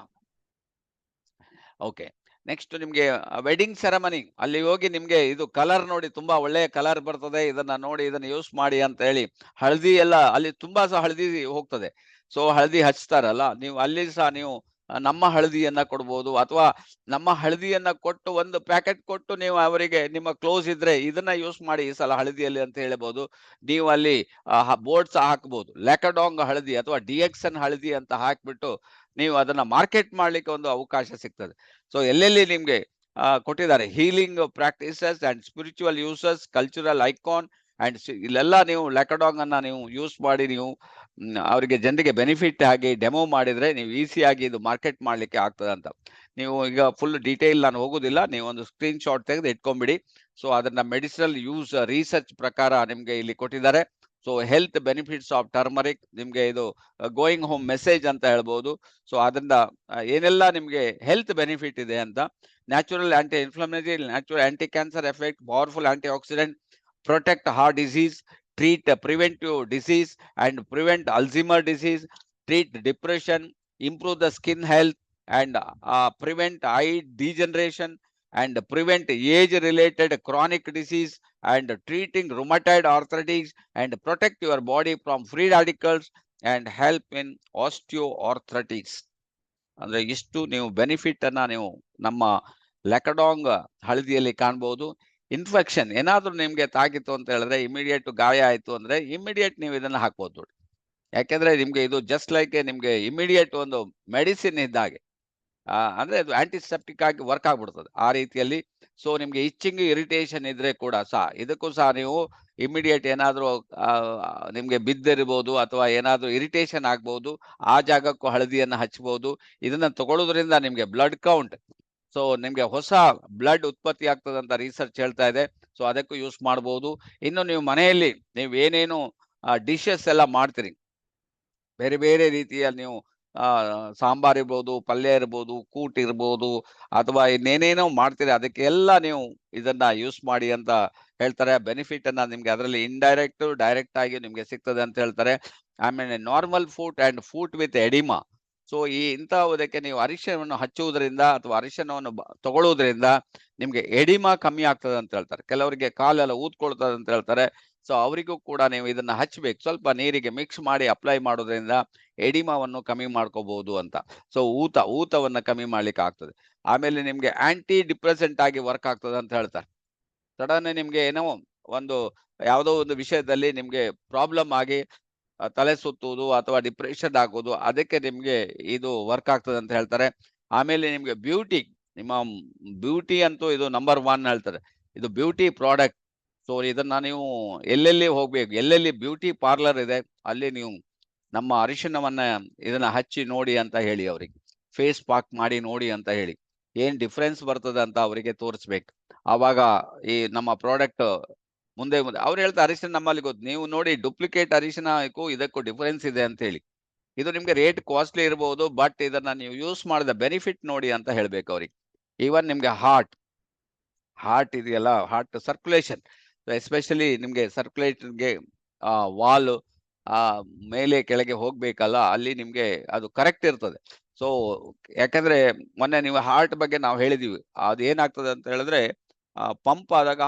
ಓಕೆ, ನೆಕ್ಸ್ಟ್ ನಿಮ್ಗೆ ವೆಡ್ಡಿಂಗ್ ಸೆರೆಮನಿ ಅಲ್ಲಿ ಹೋಗಿ ನಿಮ್ಗೆ ಇದು ಕಲರ್ ನೋಡಿ, ತುಂಬಾ ಒಳ್ಳೆಯ ಕಲರ್ ಬರ್ತದೆ, ಇದನ್ನ ನೋಡಿ ಇದನ್ನ ಯೂಸ್ ಮಾಡಿ ಅಂತ ಹೇಳಿ ಹಳದಿ ಎಲ್ಲ ಅಲ್ಲಿ ತುಂಬಾ ಸಹ ಹಳದಿ ಹೋಗ್ತದೆ. ಸೊ ಹಳದಿ ಹಚ್ತಾರಲ್ಲ, ನೀವು ಅಲ್ಲಿ ಸಹ ನೀವು ನಮ್ಮ ಹಳದಿಯನ್ನ ಕೊಡ್ಬೋದು, ಅಥವಾ ನಮ್ಮ ಹಳದಿಯನ್ನ ಕೊಟ್ಟು ಒಂದು ಪ್ಯಾಕೆಟ್ ಕೊಟ್ಟು ನೀವು ಅವರಿಗೆ ನಿಮ್ಮ ಕ್ಲೋಸ್ ಇದ್ರೆ ಇದನ್ನ ಯೂಸ್ ಮಾಡಿ ಈ ಸಲ ಹಳದಿಯಲ್ಲಿ ಅಂತ ಹೇಳ್ಬೋದು. ನೀವು ಅಲ್ಲಿ ಬೋರ್ಡ್ಸ್ ಹಾಕ್ಬೋದು, ಲ್ಯಾಕಡಾಂಗ್ ಹಳದಿ ಅಥವಾ DXN ಹಳದಿ ಅಂತ ಹಾಕ್ಬಿಟ್ಟು ನೀವು ಅದನ್ನ ಮಾರ್ಕೆಟ್ ಮಾಡ್ಲಿಕ್ಕೆ ಒಂದು ಅವಕಾಶ ಸಿಗ್ತದೆ. ಸೊ ಎಲ್ಲೆಲ್ಲಿ ನಿಮ್ಗೆ ಕೊಟ್ಟಿದ್ದಾರೆ healing practices and spiritual uses, cultural icon and ಇಲ್ಲೆಲ್ಲ ನೀವು ಲ್ಯಾಕಡಾಂಗ್ ಅನ್ನ ನೀವು ಯೂಸ್ ಮಾಡಿ ನೀವು ಅವರಿಗೆ ಜನರಿಗೆ ಬೆನಿಫಿಟ್ ಆಗಿ ಡೆಮೋ ಮಾಡಿದ್ರೆ ನೀವು ಈಸಿಯಾಗಿ ಇದು ಮಾರ್ಕೆಟ್ ಮಾಡ್ಲಿಕ್ಕೆ ಆಗ್ತದೆ ಅಂತ. ನೀವು ಈಗ ಫುಲ್ ಡೀಟೇಲ್ ನಾನು ಹೋಗುದಿಲ್ಲ, ನೀವು ಒಂದು ಸ್ಕ್ರೀನ್ ಶಾಟ್ ತೆಗೆದು ಇಟ್ಕೊಂಡ್ಬಿಡಿ. ಸೊ ಅದನ್ನ ಮೆಡಿಸಿನಲ್ ಯೂಸ್ ರಿಸರ್ಚ್ ಪ್ರಕಾರ ನಿಮ್ಗೆ ಇಲ್ಲಿ ಕೊಟ್ಟಿದ್ದಾರೆ. So health benefits of turmeric, ನಿಮ್ಗೆ ಇದು ಗೋಯಿಂಗ್ ಹೋಮ್ ಮೆಸೇಜ್ ಅಂತ ಹೇಳ್ಬೋದು. ಸೊ ಅದರಿಂದ ಏನೆಲ್ಲ ನಿಮ್ಗೆ ಹೆಲ್ತ್ ಬೆನಿಫಿಟ್ ಇದೆ ಅಂತ: natural anti inflammatory, natural anti cancer effect, powerful antioxidant, protect heart disease, treat preventive disease and prevent Alzheimer disease, treat depression, improve the skin health and prevent eye degeneration and prevent age-related chronic disease and treating rheumatoid arthritis and protect your body from free radicals and help in osteoarthritis. ಅಂದ್ರೆ ಇಷ್ಟು ನೀವು benefit ಅನ್ನ ನೀವು ನಮ್ಮ ಲ್ಯಾಕಡಾಂಗ್ ಹಳದಿಯಲ್ಲಿ ಕಾಣಬಹುದು. Infection ಏನಾದ್ರೂ ನಿಮ್ಗೆ ತಾಗಿತ್ತು ಅಂತ ಹೇಳಿದ್ರೆ, ಇಮಿಡಿಯೇಟ್ ಗಾಯ ಆಯ್ತು ಅಂದ್ರೆ ಇಮಿಡಿಯೇಟ್ ನೀವು ಇದನ್ನ ಹಾಕ್ಬೋದು ನೋಡಿ. ಯಾಕೆಂದ್ರೆ ನಿಮ್ಗೆ ಇದು ಜಸ್ಟ್ ಲೈಕ್ ನಿಮ್ಗೆ ಇಮಿಡಿಯೇಟ್ ಒಂದು ಮೆಡಿಸಿನ್ ಇದ್ದಾಗೆ, ಅಂದ್ರೆ ಅದು ಆಂಟಿಸೆಪ್ಟಿಕ್ ಆಗಿ ವರ್ಕ್ ಆಗ್ಬಿಡ್ತದೆ ಆ ರೀತಿಯಲ್ಲಿ. ಸೊ ನಿಮ್ಗೆ ಇಚ್ಚಿಂಗ್ ಇರಿಟೇಷನ್ ಇದ್ರೆ ಕೂಡ ಸಹ ಇದಕ್ಕೂ ಸಹ ನೀವು ಇಮಿಡಿಯೇಟ್ ಏನಾದ್ರೂ ನಿಮ್ಗೆ ಬಿದ್ದಿರ್ಬೋದು ಅಥವಾ ಏನಾದ್ರೂ ಇರಿಟೇಷನ್ ಆಗ್ಬಹುದು, ಆ ಜಾಗಕ್ಕೂ ಹಳದಿಯನ್ನ ಹಚ್ಚಬಹುದು. ಇದನ್ನ ತಗೊಳ್ಳೋದ್ರಿಂದ ನಿಮ್ಗೆ ಬ್ಲಡ್ ಕೌಂಟ್, ಸೊ ನಿಮ್ಗೆ ಹೊಸ ಬ್ಲಡ್ ಉತ್ಪತ್ತಿ ಆಗ್ತದಂತ ರಿಸರ್ಚ್ ಹೇಳ್ತಾ ಇದೆ. ಸೊ ಅದಕ್ಕೂ ಯೂಸ್ ಮಾಡಬಹುದು. ಇನ್ನು ನೀವು ಮನೆಯಲ್ಲಿ ನೀವು ಏನೇನು ಡಿಶಸ್ ಎಲ್ಲ ಮಾಡ್ತೀರಿ, ಬೇರೆ ಬೇರೆ ರೀತಿಯ ನೀವು ಸಾಂಬಾರ್ ಇರ್ಬೋದು, ಪಲ್ಯ ಇರ್ಬೋದು, ಕೂಟ್ ಇರ್ಬೋದು, ಅಥವಾ ಇನ್ನೇನೇನೋ ಮಾಡ್ತೀರಿ, ಅದಕ್ಕೆಲ್ಲ ನೀವು ಇದನ್ನ ಯೂಸ್ ಮಾಡಿ ಅಂತ ಹೇಳ್ತಾರೆ. ಬೆನಿಫಿಟ್ ಅನ್ನ ನಿಮ್ಗೆ ಅದರಲ್ಲಿ ಇಂಡೈರೆಕ್ಟ್ ಡೈರೆಕ್ಟ್ ಆಗಿ ನಿಮ್ಗೆ ಸಿಗ್ತದೆ ಅಂತ ಹೇಳ್ತಾರೆ. ಆಮೇಲೆ normal foot and foot with oedema. So ಇಂಥವುದಕ್ಕೆ ನೀವು ಅರಿಶಿಣವನ್ನು ಹಚ್ಚುವುದರಿಂದ ಅಥವಾ ಅರಿಶಿಣವನ್ನು ತಗೊಳ್ಳುವುದರಿಂದ ನಿಮ್ಗೆ ಎಡಿಮಾ ಕಮ್ಮಿ ಆಗ್ತದೆ ಅಂತ ಹೇಳ್ತಾರೆ. ಕೆಲವರಿಗೆ ಕಾಲೆಲ್ಲ ಊದ್ಕೊಳ್ತದೆ ಅಂತ ಹೇಳ್ತಾರೆ. ಸೊ ಅವರಿಗೂ ಕೂಡ ನೀವು ಇದನ್ನ ಹಚ್ಚಬೇಕು, ಸ್ವಲ್ಪ ನೀರಿಗೆ ಮಿಕ್ಸ್ ಮಾಡಿ ಅಪ್ಲೈ ಮಾಡೋದ್ರಿಂದ ಎಡಿಮಾವನ್ನು ಕಮ್ಮಿ ಮಾಡ್ಕೋಬಹುದು ಅಂತ. ಸೊ ಊತವನ್ನ ಕಮ್ಮಿ ಮಾಡ್ಲಿಕ್ಕೆ ಆಗ್ತದೆ. ಆಮೇಲೆ ನಿಮ್ಗೆ ಆಂಟಿ ಡಿಪ್ರೆಸೆಂಟ್ ಆಗಿ ವರ್ಕ್ ಆಗ್ತದೆ ಅಂತ ಹೇಳ್ತಾರೆ. ಸಡನ್ ನಿಮ್ಗೆ ಏನೋ ಒಂದು ಯಾವುದೋ ಒಂದು ವಿಷಯದಲ್ಲಿ ನಿಮ್ಗೆ ಪ್ರಾಬ್ಲಮ್ ಆಗಿ ತಲೆ ಸುತ್ತುವುದು ಅಥವಾ ಡಿಪ್ರೆಷನ್ ಆಗೋದು, ಅದಕ್ಕೆ ನಿಮ್ಗೆ ಇದು ವರ್ಕ್ ಆಗ್ತದೆ ಅಂತ ಹೇಳ್ತಾರೆ. ಆಮೇಲೆ ನಿಮ್ಗೆ ಬ್ಯೂಟಿ, ನಿಮ್ಮ ಬ್ಯೂಟಿ ಅಂತೂ ಇದು ನಂಬರ್ 1 ಹೇಳ್ತಾರೆ. ಇದು ಬ್ಯೂಟಿ ಪ್ರಾಡಕ್ಟ್. ಸೊ ಇದನ್ನ ನೀವು ಎಲ್ಲೆಲ್ಲಿ ಹೋಗ್ಬೇಕು, ಎಲ್ಲೆಲ್ಲಿ ಬ್ಯೂಟಿ ಪಾರ್ಲರ್ ಇದೆ ಅಲ್ಲಿ ನೀವು ನಮ್ಮ ಅರಿಶಿಣವನ್ನ ಇದನ್ನ ಹಚ್ಚಿ ನೋಡಿ ಅಂತ ಹೇಳಿ, ಅವರಿಗೆ ಫೇಸ್ ಪಾಕ್ ಮಾಡಿ ನೋಡಿ ಅಂತ ಹೇಳಿ ಏನ್ ಡಿಫ್ರೆನ್ಸ್ ಬರ್ತದೆ ಅಂತ ಅವರಿಗೆ ತೋರಿಸ್ಬೇಕು. ಆವಾಗ ಈ ನಮ್ಮ ಪ್ರಾಡಕ್ಟ್ ಮುಂದೆ ಅವ್ರು ಹೇಳ್ತಾರೆ ಅರಿಶಿನ ನಮ್ಮಲ್ಲಿ ಗೊತ್ತು, ನೀವು ನೋಡಿ ಡೂಪ್ಲಿಕೇಟ್ ಅರಿಶಿನಕ್ಕೂ ಇದಕ್ಕೂ ಡಿಫರೆನ್ಸ್ ಇದೆ ಅಂತ ಹೇಳಿ. ಇದು ನಿಮ್ಗೆ ರೇಟ್ ಕಾಸ್ಟ್ಲಿ ಇರಬಹುದು, ಬಟ್ ಇದನ್ನ ನೀವು ಯೂಸ್ ಮಾಡಿದ ಬೆನಿಫಿಟ್ ನೋಡಿ ಅಂತ ಹೇಳ್ಬೇಕು ಅವ್ರಿಗೆ. ಈವನ್ ನಿಮ್ಗೆ ಹಾರ್ಟ್ ಇದೆಯಲ್ಲ, ಹಾರ್ಟ್ ಸರ್ಕ್ಯುಲೇಷನ್, ಎಸ್ಪೆಷಲಿ ನಿಮ್ಗೆ ಸರ್ಕ್ಯುಲೇಟರ್ಗೆ ವಾಲ್ ಮೇಲೆ ಕೆಳಗೆ ಹೋಗ್ಬೇಕಲ್ಲ, ಅಲ್ಲಿ ನಿಮ್ಗೆ ಅದು ಕರೆಕ್ಟ್ ಇರ್ತದೆ. ಸೊ ಯಾಕಂದ್ರೆ ಮೊನ್ನೆ ನೀವು ಹಾರ್ಟ್ ಬಗ್ಗೆ ನಾವು ಹೇಳಿದೀವಿ, ಅದು ಏನಾಗ್ತದೆ ಅಂತ ಹೇಳಿದ್ರೆ ಪಂಪ್ ಆದಾಗ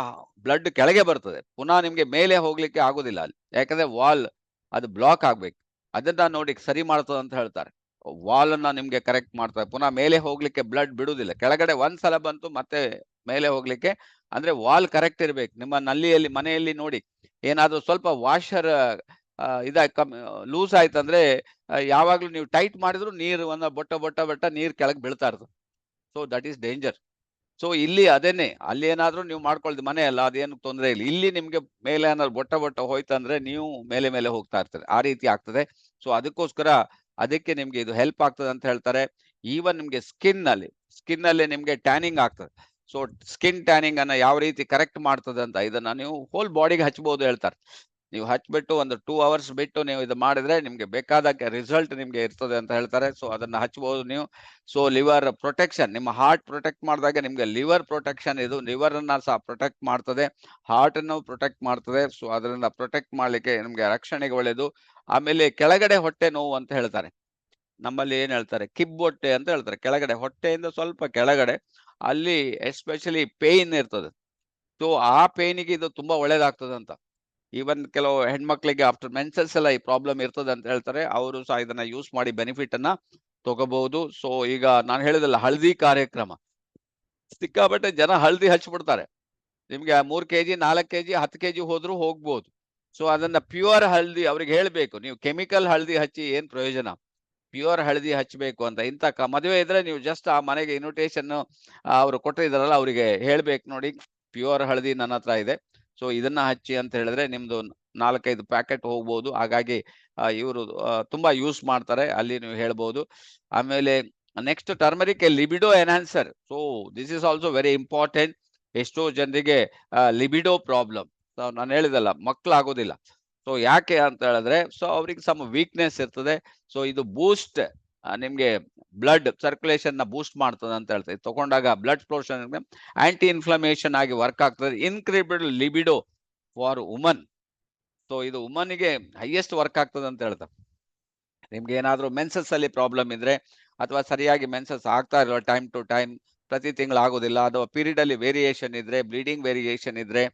ಬ್ಲಡ್ ಕೆಳಗೆ ಬರ್ತದೆ, ಪುನಃ ನಿಮ್ಗೆ ಮೇಲೆ ಹೋಗ್ಲಿಕ್ಕೆ ಆಗುದಿಲ್ಲ ಅಲ್ಲಿ, ಯಾಕಂದ್ರೆ ವಾಲ್ ಅದು ಬ್ಲಾಕ್ ಆಗ್ಬೇಕು. ಅದನ್ನ ನೋಡಿ ಸರಿ ಮಾಡ್ತದೆ ಅಂತ ಹೇಳ್ತಾರೆ. ವಾಲ್ ಅನ್ನ ನಿಮ್ಗೆ ಕರೆಕ್ಟ್ ಮಾಡ್ತಾರೆ, ಪುನಃ ಮೇಲೆ ಹೋಗ್ಲಿಕ್ಕೆ ಬ್ಲಡ್ ಬಿಡುದಿಲ್ಲ. ಕೆಳಗಡೆ ಒಂದ್ಸಲ ಬಂತು ಮತ್ತೆ ಮೇಲೆ ಹೋಗ್ಲಿಕ್ಕೆ, ಅಂದ್ರೆ ವಾಲ್ ಕರೆಕ್ಟ್ ಇರ್ಬೇಕು. ನಿಮ್ಮ ನಲ್ಲಿಯಲ್ಲಿ ಮನೆಯಲ್ಲಿ ನೋಡಿ, ಏನಾದ್ರೂ ಸ್ವಲ್ಪ ವಾಷರ್ ಲೂಸ್ ಆಯ್ತಂದ್ರೆ ಯಾವಾಗ್ಲೂ ನೀವು ಟೈಟ್ ಮಾಡಿದ್ರು ನೀರು ಒಂದ ಬೊಟ್ಟ ನೀರ್ ಕೆಳಗೆ ಬೀಳ್ತಾ ಇರ್ತದೆ. So that is danger. So ಇಲ್ಲಿ ಅದೇನೆ, ಅಲ್ಲಿ ಏನಾದ್ರೂ ನೀವು ಮಾಡ್ಕೊಳ್ದು ಮನೆ ಅಲ್ಲ, ಅದೇನು ತೊಂದರೆ ಇಲ್ಲ. ಇಲ್ಲಿ ನಿಮ್ಗೆ ಮೇಲೆ ಏನಾದ್ರು ಬೊಟ್ಟ ಹೋಯ್ತಂದ್ರೆ ನೀವು ಮೇಲೆ ಹೋಗ್ತಾ ಇರ್ತಾರೆ, ಆ ರೀತಿ ಆಗ್ತದೆ. ಸೊ ಅದಕ್ಕೋಸ್ಕರ ಅದಕ್ಕೆ ನಿಮ್ಗೆ ಇದು ಹೆಲ್ಪ್ ಆಗ್ತದೆ ಅಂತ ಹೇಳ್ತಾರೆ. ಈವನ್ ನಿಮ್ಗೆ ಸ್ಕಿನ್ ಅಲ್ಲಿ ನಿಮ್ಗೆ ಟ್ಯಾನಿಂಗ್ ಆಗ್ತದೆ. ಸೊ ಸ್ಕಿನ್ ಟ್ಯಾನಿಂಗ್ ಅನ್ನ ಯಾವ ರೀತಿ ಕರೆಕ್ಟ್ ಮಾಡ್ತದೆ ಅಂತ ಇದನ್ನ ನೀವು ಹೋಲ್ ಬಾಡಿಗೆ ಹಚ್ಬಹುದು ಹೇಳ್ತಾರೆ. ನೀವು ಹಚ್ಬಿಟ್ಟು ಒಂದು 2 ಅವರ್ಸ್ ಬಿಟ್ಟು ನೀವು ಇದು ಮಾಡಿದ್ರೆ ನಿಮ್ಗೆ ಬೇಕಾದ ರಿಸಲ್ಟ್ ನಿಮ್ಗೆ ಇರ್ತದೆ ಅಂತ ಹೇಳ್ತಾರೆ. ಸೊ ಅದನ್ನ ಹಚ್ಬಹುದು ನೀವು. ಸೊ ಲಿವರ್ ಪ್ರೊಟೆಕ್ಷನ್, ನಿಮ್ಮ ಹಾರ್ಟ್ ಪ್ರೊಟೆಕ್ಟ್ ಮಾಡಿದಾಗ ನಿಮ್ಗೆ ಲಿವರ್ ಪ್ರೊಟೆಕ್ಷನ್, ಇದು ಲಿವರ್ ಅನ್ನ ಸಹ ಪ್ರೊಟೆಕ್ಟ್ ಮಾಡ್ತದೆ, ಹಾರ್ಟ್ ಅನ್ನು ಪ್ರೊಟೆಕ್ಟ್ ಮಾಡ್ತದೆ. ಸೊ ಅದರಿಂದ ಪ್ರೊಟೆಕ್ಟ್ ಮಾಡ್ಲಿಕ್ಕೆ ನಿಮ್ಗೆ ರಕ್ಷಣೆಗೆ ಒಳ್ಳೇದು. ಆಮೇಲೆ ಕೆಳಗಡೆ ಹೊಟ್ಟೆ ನೋವು ಅಂತ ಹೇಳ್ತಾರೆ, ನಮ್ಮಲ್ಲಿ ಏನ್ ಹೇಳ್ತಾರೆ ಕಿಬ್ಬೊಟ್ಟೆ ಅಂತ ಹೇಳ್ತಾರೆ. ಕೆಳಗಡೆ ಹೊಟ್ಟೆಯಿಂದ ಸ್ವಲ್ಪ ಕೆಳಗಡೆ ಅಲ್ಲಿ ಎಸ್ಪೆಷಲಿ ಪೇಯ್ನ್ ಇರ್ತದೆ. ಸೊ ಆ ಪೇಯ್ನಿಗೆ ಇದು ತುಂಬಾ ಒಳ್ಳೇದಾಗ್ತದೆ ಅಂತ. ಈವನ್ ಕೆಲವು ಹೆಣ್ಮಕ್ಳಿಗೆ ಆಫ್ಟರ್ ಮೆನ್ಸಸ್ ಎಲ್ಲ ಈ ಪ್ರಾಬ್ಲಮ್ ಇರ್ತದೆ ಅಂತ ಹೇಳ್ತಾರೆ. ಅವರು ಸಹ ಇದನ್ನ ಯೂಸ್ ಮಾಡಿ ಬೆನಿಫಿಟ್ ಅನ್ನ ತಗೋಬಹುದು. ಸೊ ಈಗ ನಾನು ಹೇಳಿದಲ್ಲ ಹಳದಿ ಕಾರ್ಯಕ್ರಮ, ಸಿಕ್ಕಾಪಟ್ಟೆ ಜನ ಹಳದಿ ಹಚ್ಬಿಡ್ತಾರೆ. ನಿಮ್ಗೆ 3 ಕೆಜಿ 4 ಕೆಜಿ 10 ಕೆಜಿ ಹೋದ್ರೂ ಹೋಗ್ಬೋದು. ಸೊ ಅದನ್ನ ಪ್ಯೂರ್ ಹಳದಿ ಅವ್ರಿಗೆ ಹೇಳ್ಬೇಕು, ನೀವು ಕೆಮಿಕಲ್ ಹಳದಿ ಹಚ್ಚಿ ಏನ್ ಪ್ರಯೋಜನ, ಪ್ಯೂರ್ ಹಳದಿ ಹಚ್ಚಬೇಕು ಅಂತ. ಇಂಥ ಮದುವೆ ಇದ್ರೆ ನೀವು ಜಸ್ಟ್ ಆ ಮನೆಗೆ ಇನ್ವಿಟೇಷನ್ ಅವ್ರು ಕೊಟ್ಟಿದಾರಲ್ಲ ಅವರಿಗೆ ಹೇಳ್ಬೇಕು, ನೋಡಿ ಪ್ಯೂರ್ ಹಳದಿ ನನ್ನ ಹತ್ರ ಇದೆ, ಸೊ ಇದನ್ನ ಹಚ್ಚಿ ಅಂತ ಹೇಳಿದ್ರೆ ನಿಮ್ದು 4-5 ಪ್ಯಾಕೆಟ್ ಹೋಗ್ಬೋದು. ಹಾಗಾಗಿ ಇವರು ತುಂಬಾ ಯೂಸ್ ಮಾಡ್ತಾರೆ, ಅಲ್ಲಿ ನೀವು ಹೇಳ್ಬೋದು. ಆಮೇಲೆ next turmeric ಲಿಬಿಡೋ enhancer. So this is also very important. ಎಷ್ಟೋ ಜನರಿಗೆ ಲಿಬಿಡೋ ಪ್ರಾಬ್ಲಮ್, ನಾನು ಹೇಳಿದಲ್ಲ ಮಕ್ಕಳಾಗೋದಿಲ್ಲ. ಸೊ ಯಾಕೆ ಅಂತ ಹೇಳಿದ್ರೆ ಸೊ ಅವ್ರಿಗೆ ಸಮ್ ವೀಕ್ನೆಸ್ ಇರ್ತದೆ. ಸೊ ಇದು ಬೂಸ್ಟ್ ನಿಮ್ಗೆ ಬ್ಲಡ್ ಸರ್ಕ್ಯುಲೇಷನ್ ನ ಬೂಸ್ಟ್ ಮಾಡ್ತದೆ ಅಂತ ಹೇಳ್ತಾರೆ. ತಗೊಂಡಾಗ ಬ್ಲಡ್ ಫ್ಲೋಷನ್ ಆಂಟಿ ಇನ್ಫ್ಲಮೇಷನ್ ಆಗಿ ವರ್ಕ್ ಆಗ್ತದೆ. Incredible ಲಿಬಿಡೋ for women. ಸೊ ಇದು ವುಮನ್ಗೆ ಹೈಯೆಸ್ಟ್ ವರ್ಕ್ ಆಗ್ತದೆ ಅಂತ ಹೇಳ್ತಾರೆ. ನಿಮ್ಗೆ ಏನಾದ್ರೂ ಮೆನ್ಸಸ್ ಅಲ್ಲಿ ಪ್ರಾಬ್ಲಮ್ ಇದ್ರೆ, ಅಥವಾ ಸರಿಯಾಗಿ ಮೆನ್ಸಸ್ ಆಗ್ತಾ ಇರೋ ಟೈಮ್ ಟು ಟೈಮ್, ಪ್ರತಿ ತಿಂಗಳು ಆಗೋದಿಲ್ಲ, ಅಥವಾ ಪೀರಿಯಡ್ ಅಲ್ಲಿ ವೇರಿಯೇಷನ್ ಇದ್ರೆ, ಬ್ಲೀಡಿಂಗ್ ವೇರಿಯೇಷನ್ ಇದ್ರೆ,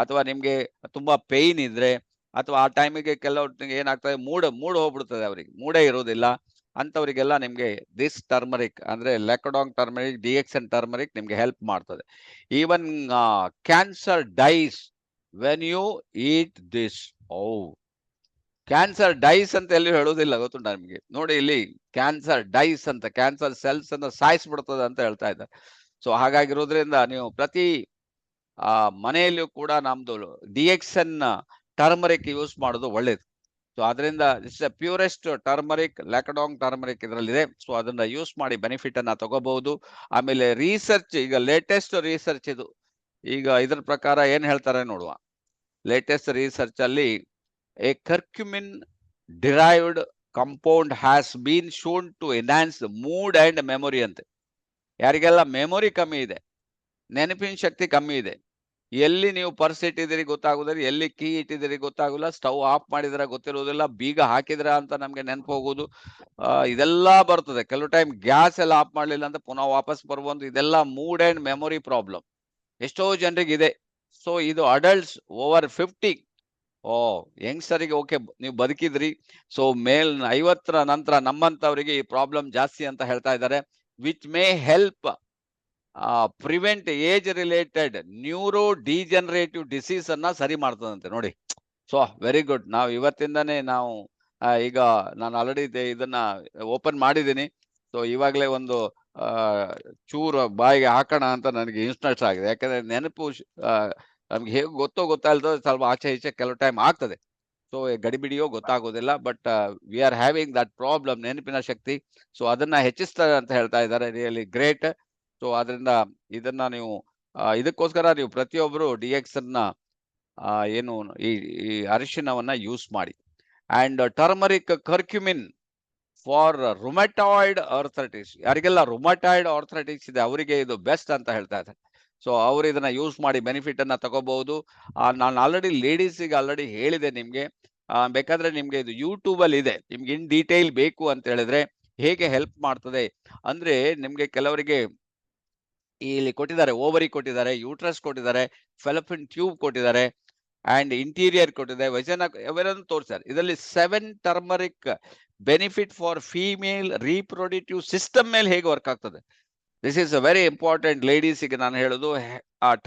ಅಥವಾ ನಿಮ್ಗೆ ತುಂಬಾ ಪೇಯ್ನ್ ಇದ್ರೆ, ಅಥವಾ ಆ ಟೈಮಿಗೆ ಕೆಲವ್ರಿಗೆ ಏನಾಗ್ತದೆ ಮೂಡ್ ಹೋಗ್ಬಿಡ್ತದೆ, ಅವ್ರಿಗೆ ಮೂಡೇ ಇರೋದಿಲ್ಲ, ಅಂತವರಿಗೆಲ್ಲ ನಿಮ್ಗೆ ದಿಸ್ ಟರ್ಮರಿಕ್ ಅಂದ್ರೆ ಲ್ಯಾಕಡಾಂಗ್ ಟರ್ಮರಿಕ್, DXN ಟರ್ಮರಿಕ್ ನಿಮ್ಗೆ ಹೆಲ್ಪ್ ಮಾಡ್ತದೆ. Even cancer dies when you eat this. Cancer dies ಅಂತ ಎಲ್ಲಿ ಹೇಳುವುದಿಲ್ಲ, ಗೊತ್ತುಂಟ ನಿಮ್ಗೆ? ನೋಡಿ ಇಲ್ಲಿ ಕ್ಯಾನ್ಸರ್ ಡೈಸ್ ಅಂತ, ಕ್ಯಾನ್ಸರ್ ಸೆಲ್ಸ್ ಅನ್ನ ಸಾಯಿಸ್ಬಿಡ್ತದೆ ಅಂತ ಹೇಳ್ತಾ ಇದ್ದಾರೆ. ಸೊ ಹಾಗಾಗಿರೋದ್ರಿಂದ ನೀವು ಪ್ರತಿ ಮನೆಯಲ್ಲಿಯೂ ಕೂಡ ನಮ್ದು DXN ಟರ್ಮರಿಕ್ ಯೂಸ್ ಮಾಡೋದು ಒಳ್ಳೇದು. ಸೊ ಅದರಿಂದ it's a purest turmeric, Lakadong turmeric ಇದರಲ್ಲಿದೆ. ಸೊ ಅದನ್ನ ಯೂಸ್ ಮಾಡಿ ಬೆನಿಫಿಟ್ ಅನ್ನ ತಗೋಬಹುದು. ಆಮೇಲೆ ರಿಸರ್ಚ್, ಈಗ ಲೇಟೆಸ್ಟ್ ರಿಸರ್ಚ್ ಇದು, ಈಗ ಇದ್ರ ಪ್ರಕಾರ ಏನ್ ಹೇಳ್ತಾರೆ ನೋಡುವ. ಲೇಟೆಸ್ಟ್ ರಿಸರ್ಚ್ ಅಲ್ಲಿ a curcumin derived compound has been shown to enhance the mood and memory ಅಂತೆ. ಯಾರಿಗೆಲ್ಲ ಮೆಮೊರಿ ಕಮ್ಮಿ ಇದೆ, ನೆನಪಿನ ಶಕ್ತಿ ಕಮ್ಮಿ ಇದೆ, ಎಲ್ಲಿ ನೀವು ಪರ್ಸ್ ಇಟ್ಟಿದ್ದೀರಿ ಗೊತ್ತಾಗುದಿಲ್ಲ, ಎಲ್ಲಿ ಕೀ ಇಟ್ಟಿದ್ದೀರಿ ಗೊತ್ತಾಗುಲ್ಲ, ಸ್ಟವ್ ಆಫ್ ಮಾಡಿದ್ರೆ ಗೊತ್ತಿರುವುದಿಲ್ಲ, ಬೀಗ ಹಾಕಿದ್ರ ಅಂತ ನಮ್ಗೆ ನೆನಪು ಹೋಗುದು, ಇದೆಲ್ಲ ಬರ್ತದೆ. ಕೆಲವು ಟೈಮ್ ಗ್ಯಾಸ್ ಎಲ್ಲ ಆಫ್ ಮಾಡ್ಲಿಲ್ಲ ಅಂತ ಪುನಃ ವಾಪಸ್ ಬರ್ಬೋದು. ಇದೆಲ್ಲ ಮೂಡ್ ಅಂಡ್ ಮೆಮೊರಿ ಪ್ರಾಬ್ಲಮ್ ಎಷ್ಟೋ ಜನರಿಗೆ ಇದೆ. ಸೊ ಇದು ಅಡಲ್ಟ್ಸ್ ಓವರ್ 50, ಯಂಗ್ಸ್ಟರಿಗೆ ಓಕೆ ನೀವು ಬದುಕಿದ್ರಿ. ಸೊ 50ರ ನಂತರ ನಮ್ಮಂತವರಿಗೆ ಈ ಪ್ರಾಬ್ಲಮ್ ಜಾಸ್ತಿ ಅಂತ ಹೇಳ್ತಾ ಇದ್ದಾರೆ. Which may help prevent age related neuro degenerative disease ಅನ್ನ ಸರಿ ಮಾಡ್ತದಂತೆ ನೋಡಿ. So very good. ನಾವು ಇವತ್ತಿಂದಾನೇ ನಾವು ಈಗ ನಾನು ಆಲ್ರೆಡಿ ಇದನ್ನ ಓಪನ್ ಮಾಡಿದ್ದೀನಿ. ಸೊ ಇವಾಗಲೇ ಒಂದು ಚೂರು ಬಾಯಿಗೆ ಹಾಕೋಣ ಅಂತ ನನಗೆ ಇನ್ಸ್ಟೆಂಟ್ ಆಗಿದೆ. ಯಾಕಂದ್ರೆ ನೆನಪು ನಮ್ಗೆ ಹೇಗೆ ಗೊತ್ತಾಗ್ತದೆ, ಸ್ವಲ್ಪ ಆಚೆ ಈಚೆ ಕೆಲವು ಟೈಮ್ ಆಗ್ತದೆ. ಸೊ ಗಡಿಬಿಡಿಯೋ ಗೊತ್ತಾಗೋದಿಲ್ಲ. But we are having that problem, ನೆನಪಿನ ಶಕ್ತಿ. ಸೊ ಅದನ್ನ ಹೆಚ್ಚಿಸ್ತಾರೆ ಅಂತ ಹೇಳ್ತಾ ಇದ್ದಾರೆ. Really great. ಸೊ ಅದರಿಂದ ಇದನ್ನ ನೀವು ಇದಕ್ಕೋಸ್ಕರ ನೀವು ಪ್ರತಿಯೊಬ್ಬರು DXN ಏನು ಈ ಅರಿಶಿನವನ್ನ ಯೂಸ್ ಮಾಡಿ. And turmeric curcumin for rheumatoid arthritis, ಯಾರಿಗೆಲ್ಲ ರುಮಟಾಯ್ಡ್ ಆರ್ಥರೈಟಿಸ್ ಇದೆ ಅವರಿಗೆ ಇದು ಬೆಸ್ಟ್ ಅಂತ ಹೇಳ್ತಾ ಇದ್ದಾರೆ. ಸೊ ಅವ್ರು ಇದನ್ನ ಯೂಸ್ ಮಾಡಿ ಬೆನಿಫಿಟ್ ಅನ್ನ ತಗೋಬಹುದು. ನಾನು ಆಲ್ರೆಡಿ ಲೇಡೀಸಿಗೆ ಆಲ್ರೆಡಿ ಹೇಳಿದೆ ನಿಮ್ಗೆ. ಬೇಕಾದ್ರೆ ನಿಮ್ಗೆ ಇದು ಯೂಟ್ಯೂಬ್ ಅಲ್ಲಿ ಇದೆ. ನಿಮ್ಗೆ ಇನ್ ಡೀಟೇಲ್ ಬೇಕು ಅಂತ ಹೇಳಿದ್ರೆ ಹೇಗೆ ಹೆಲ್ಪ್ ಮಾಡ್ತದೆ ಅಂದ್ರೆ, ನಿಮ್ಗೆ ಕೆಲವರಿಗೆ ಇಲ್ಲಿ ಕೊಟ್ಟಿದ್ದಾರೆ, ಓವರಿ ಕೊಟ್ಟಿದ್ದಾರೆ, ಯೂಟ್ರಸ್ ಕೊಟ್ಟಿದ್ದಾರೆ, ಫೆಲೋಪಿಯನ್ ಟ್ಯೂಬ್ ಕೊಟ್ಟಿದ್ದಾರೆ, ಅಂಡ್ ಇಂಟೀರಿಯರ್ ಕೊಟ್ಟಿದೆ, ವಜನ ಅವೆಲ್ಲನೂ ತೋರಿಸ್ತಾರೆ. ಇದರಲ್ಲಿ 7 turmeric benefit for female reproductive system ಮೇಲೆ ಹೇಗೆ ವರ್ಕ್ ಆಗ್ತದೆ. This is a very important ಲೇಡೀಸ್ಗೆ ನಾನು ಹೇಳೋದು.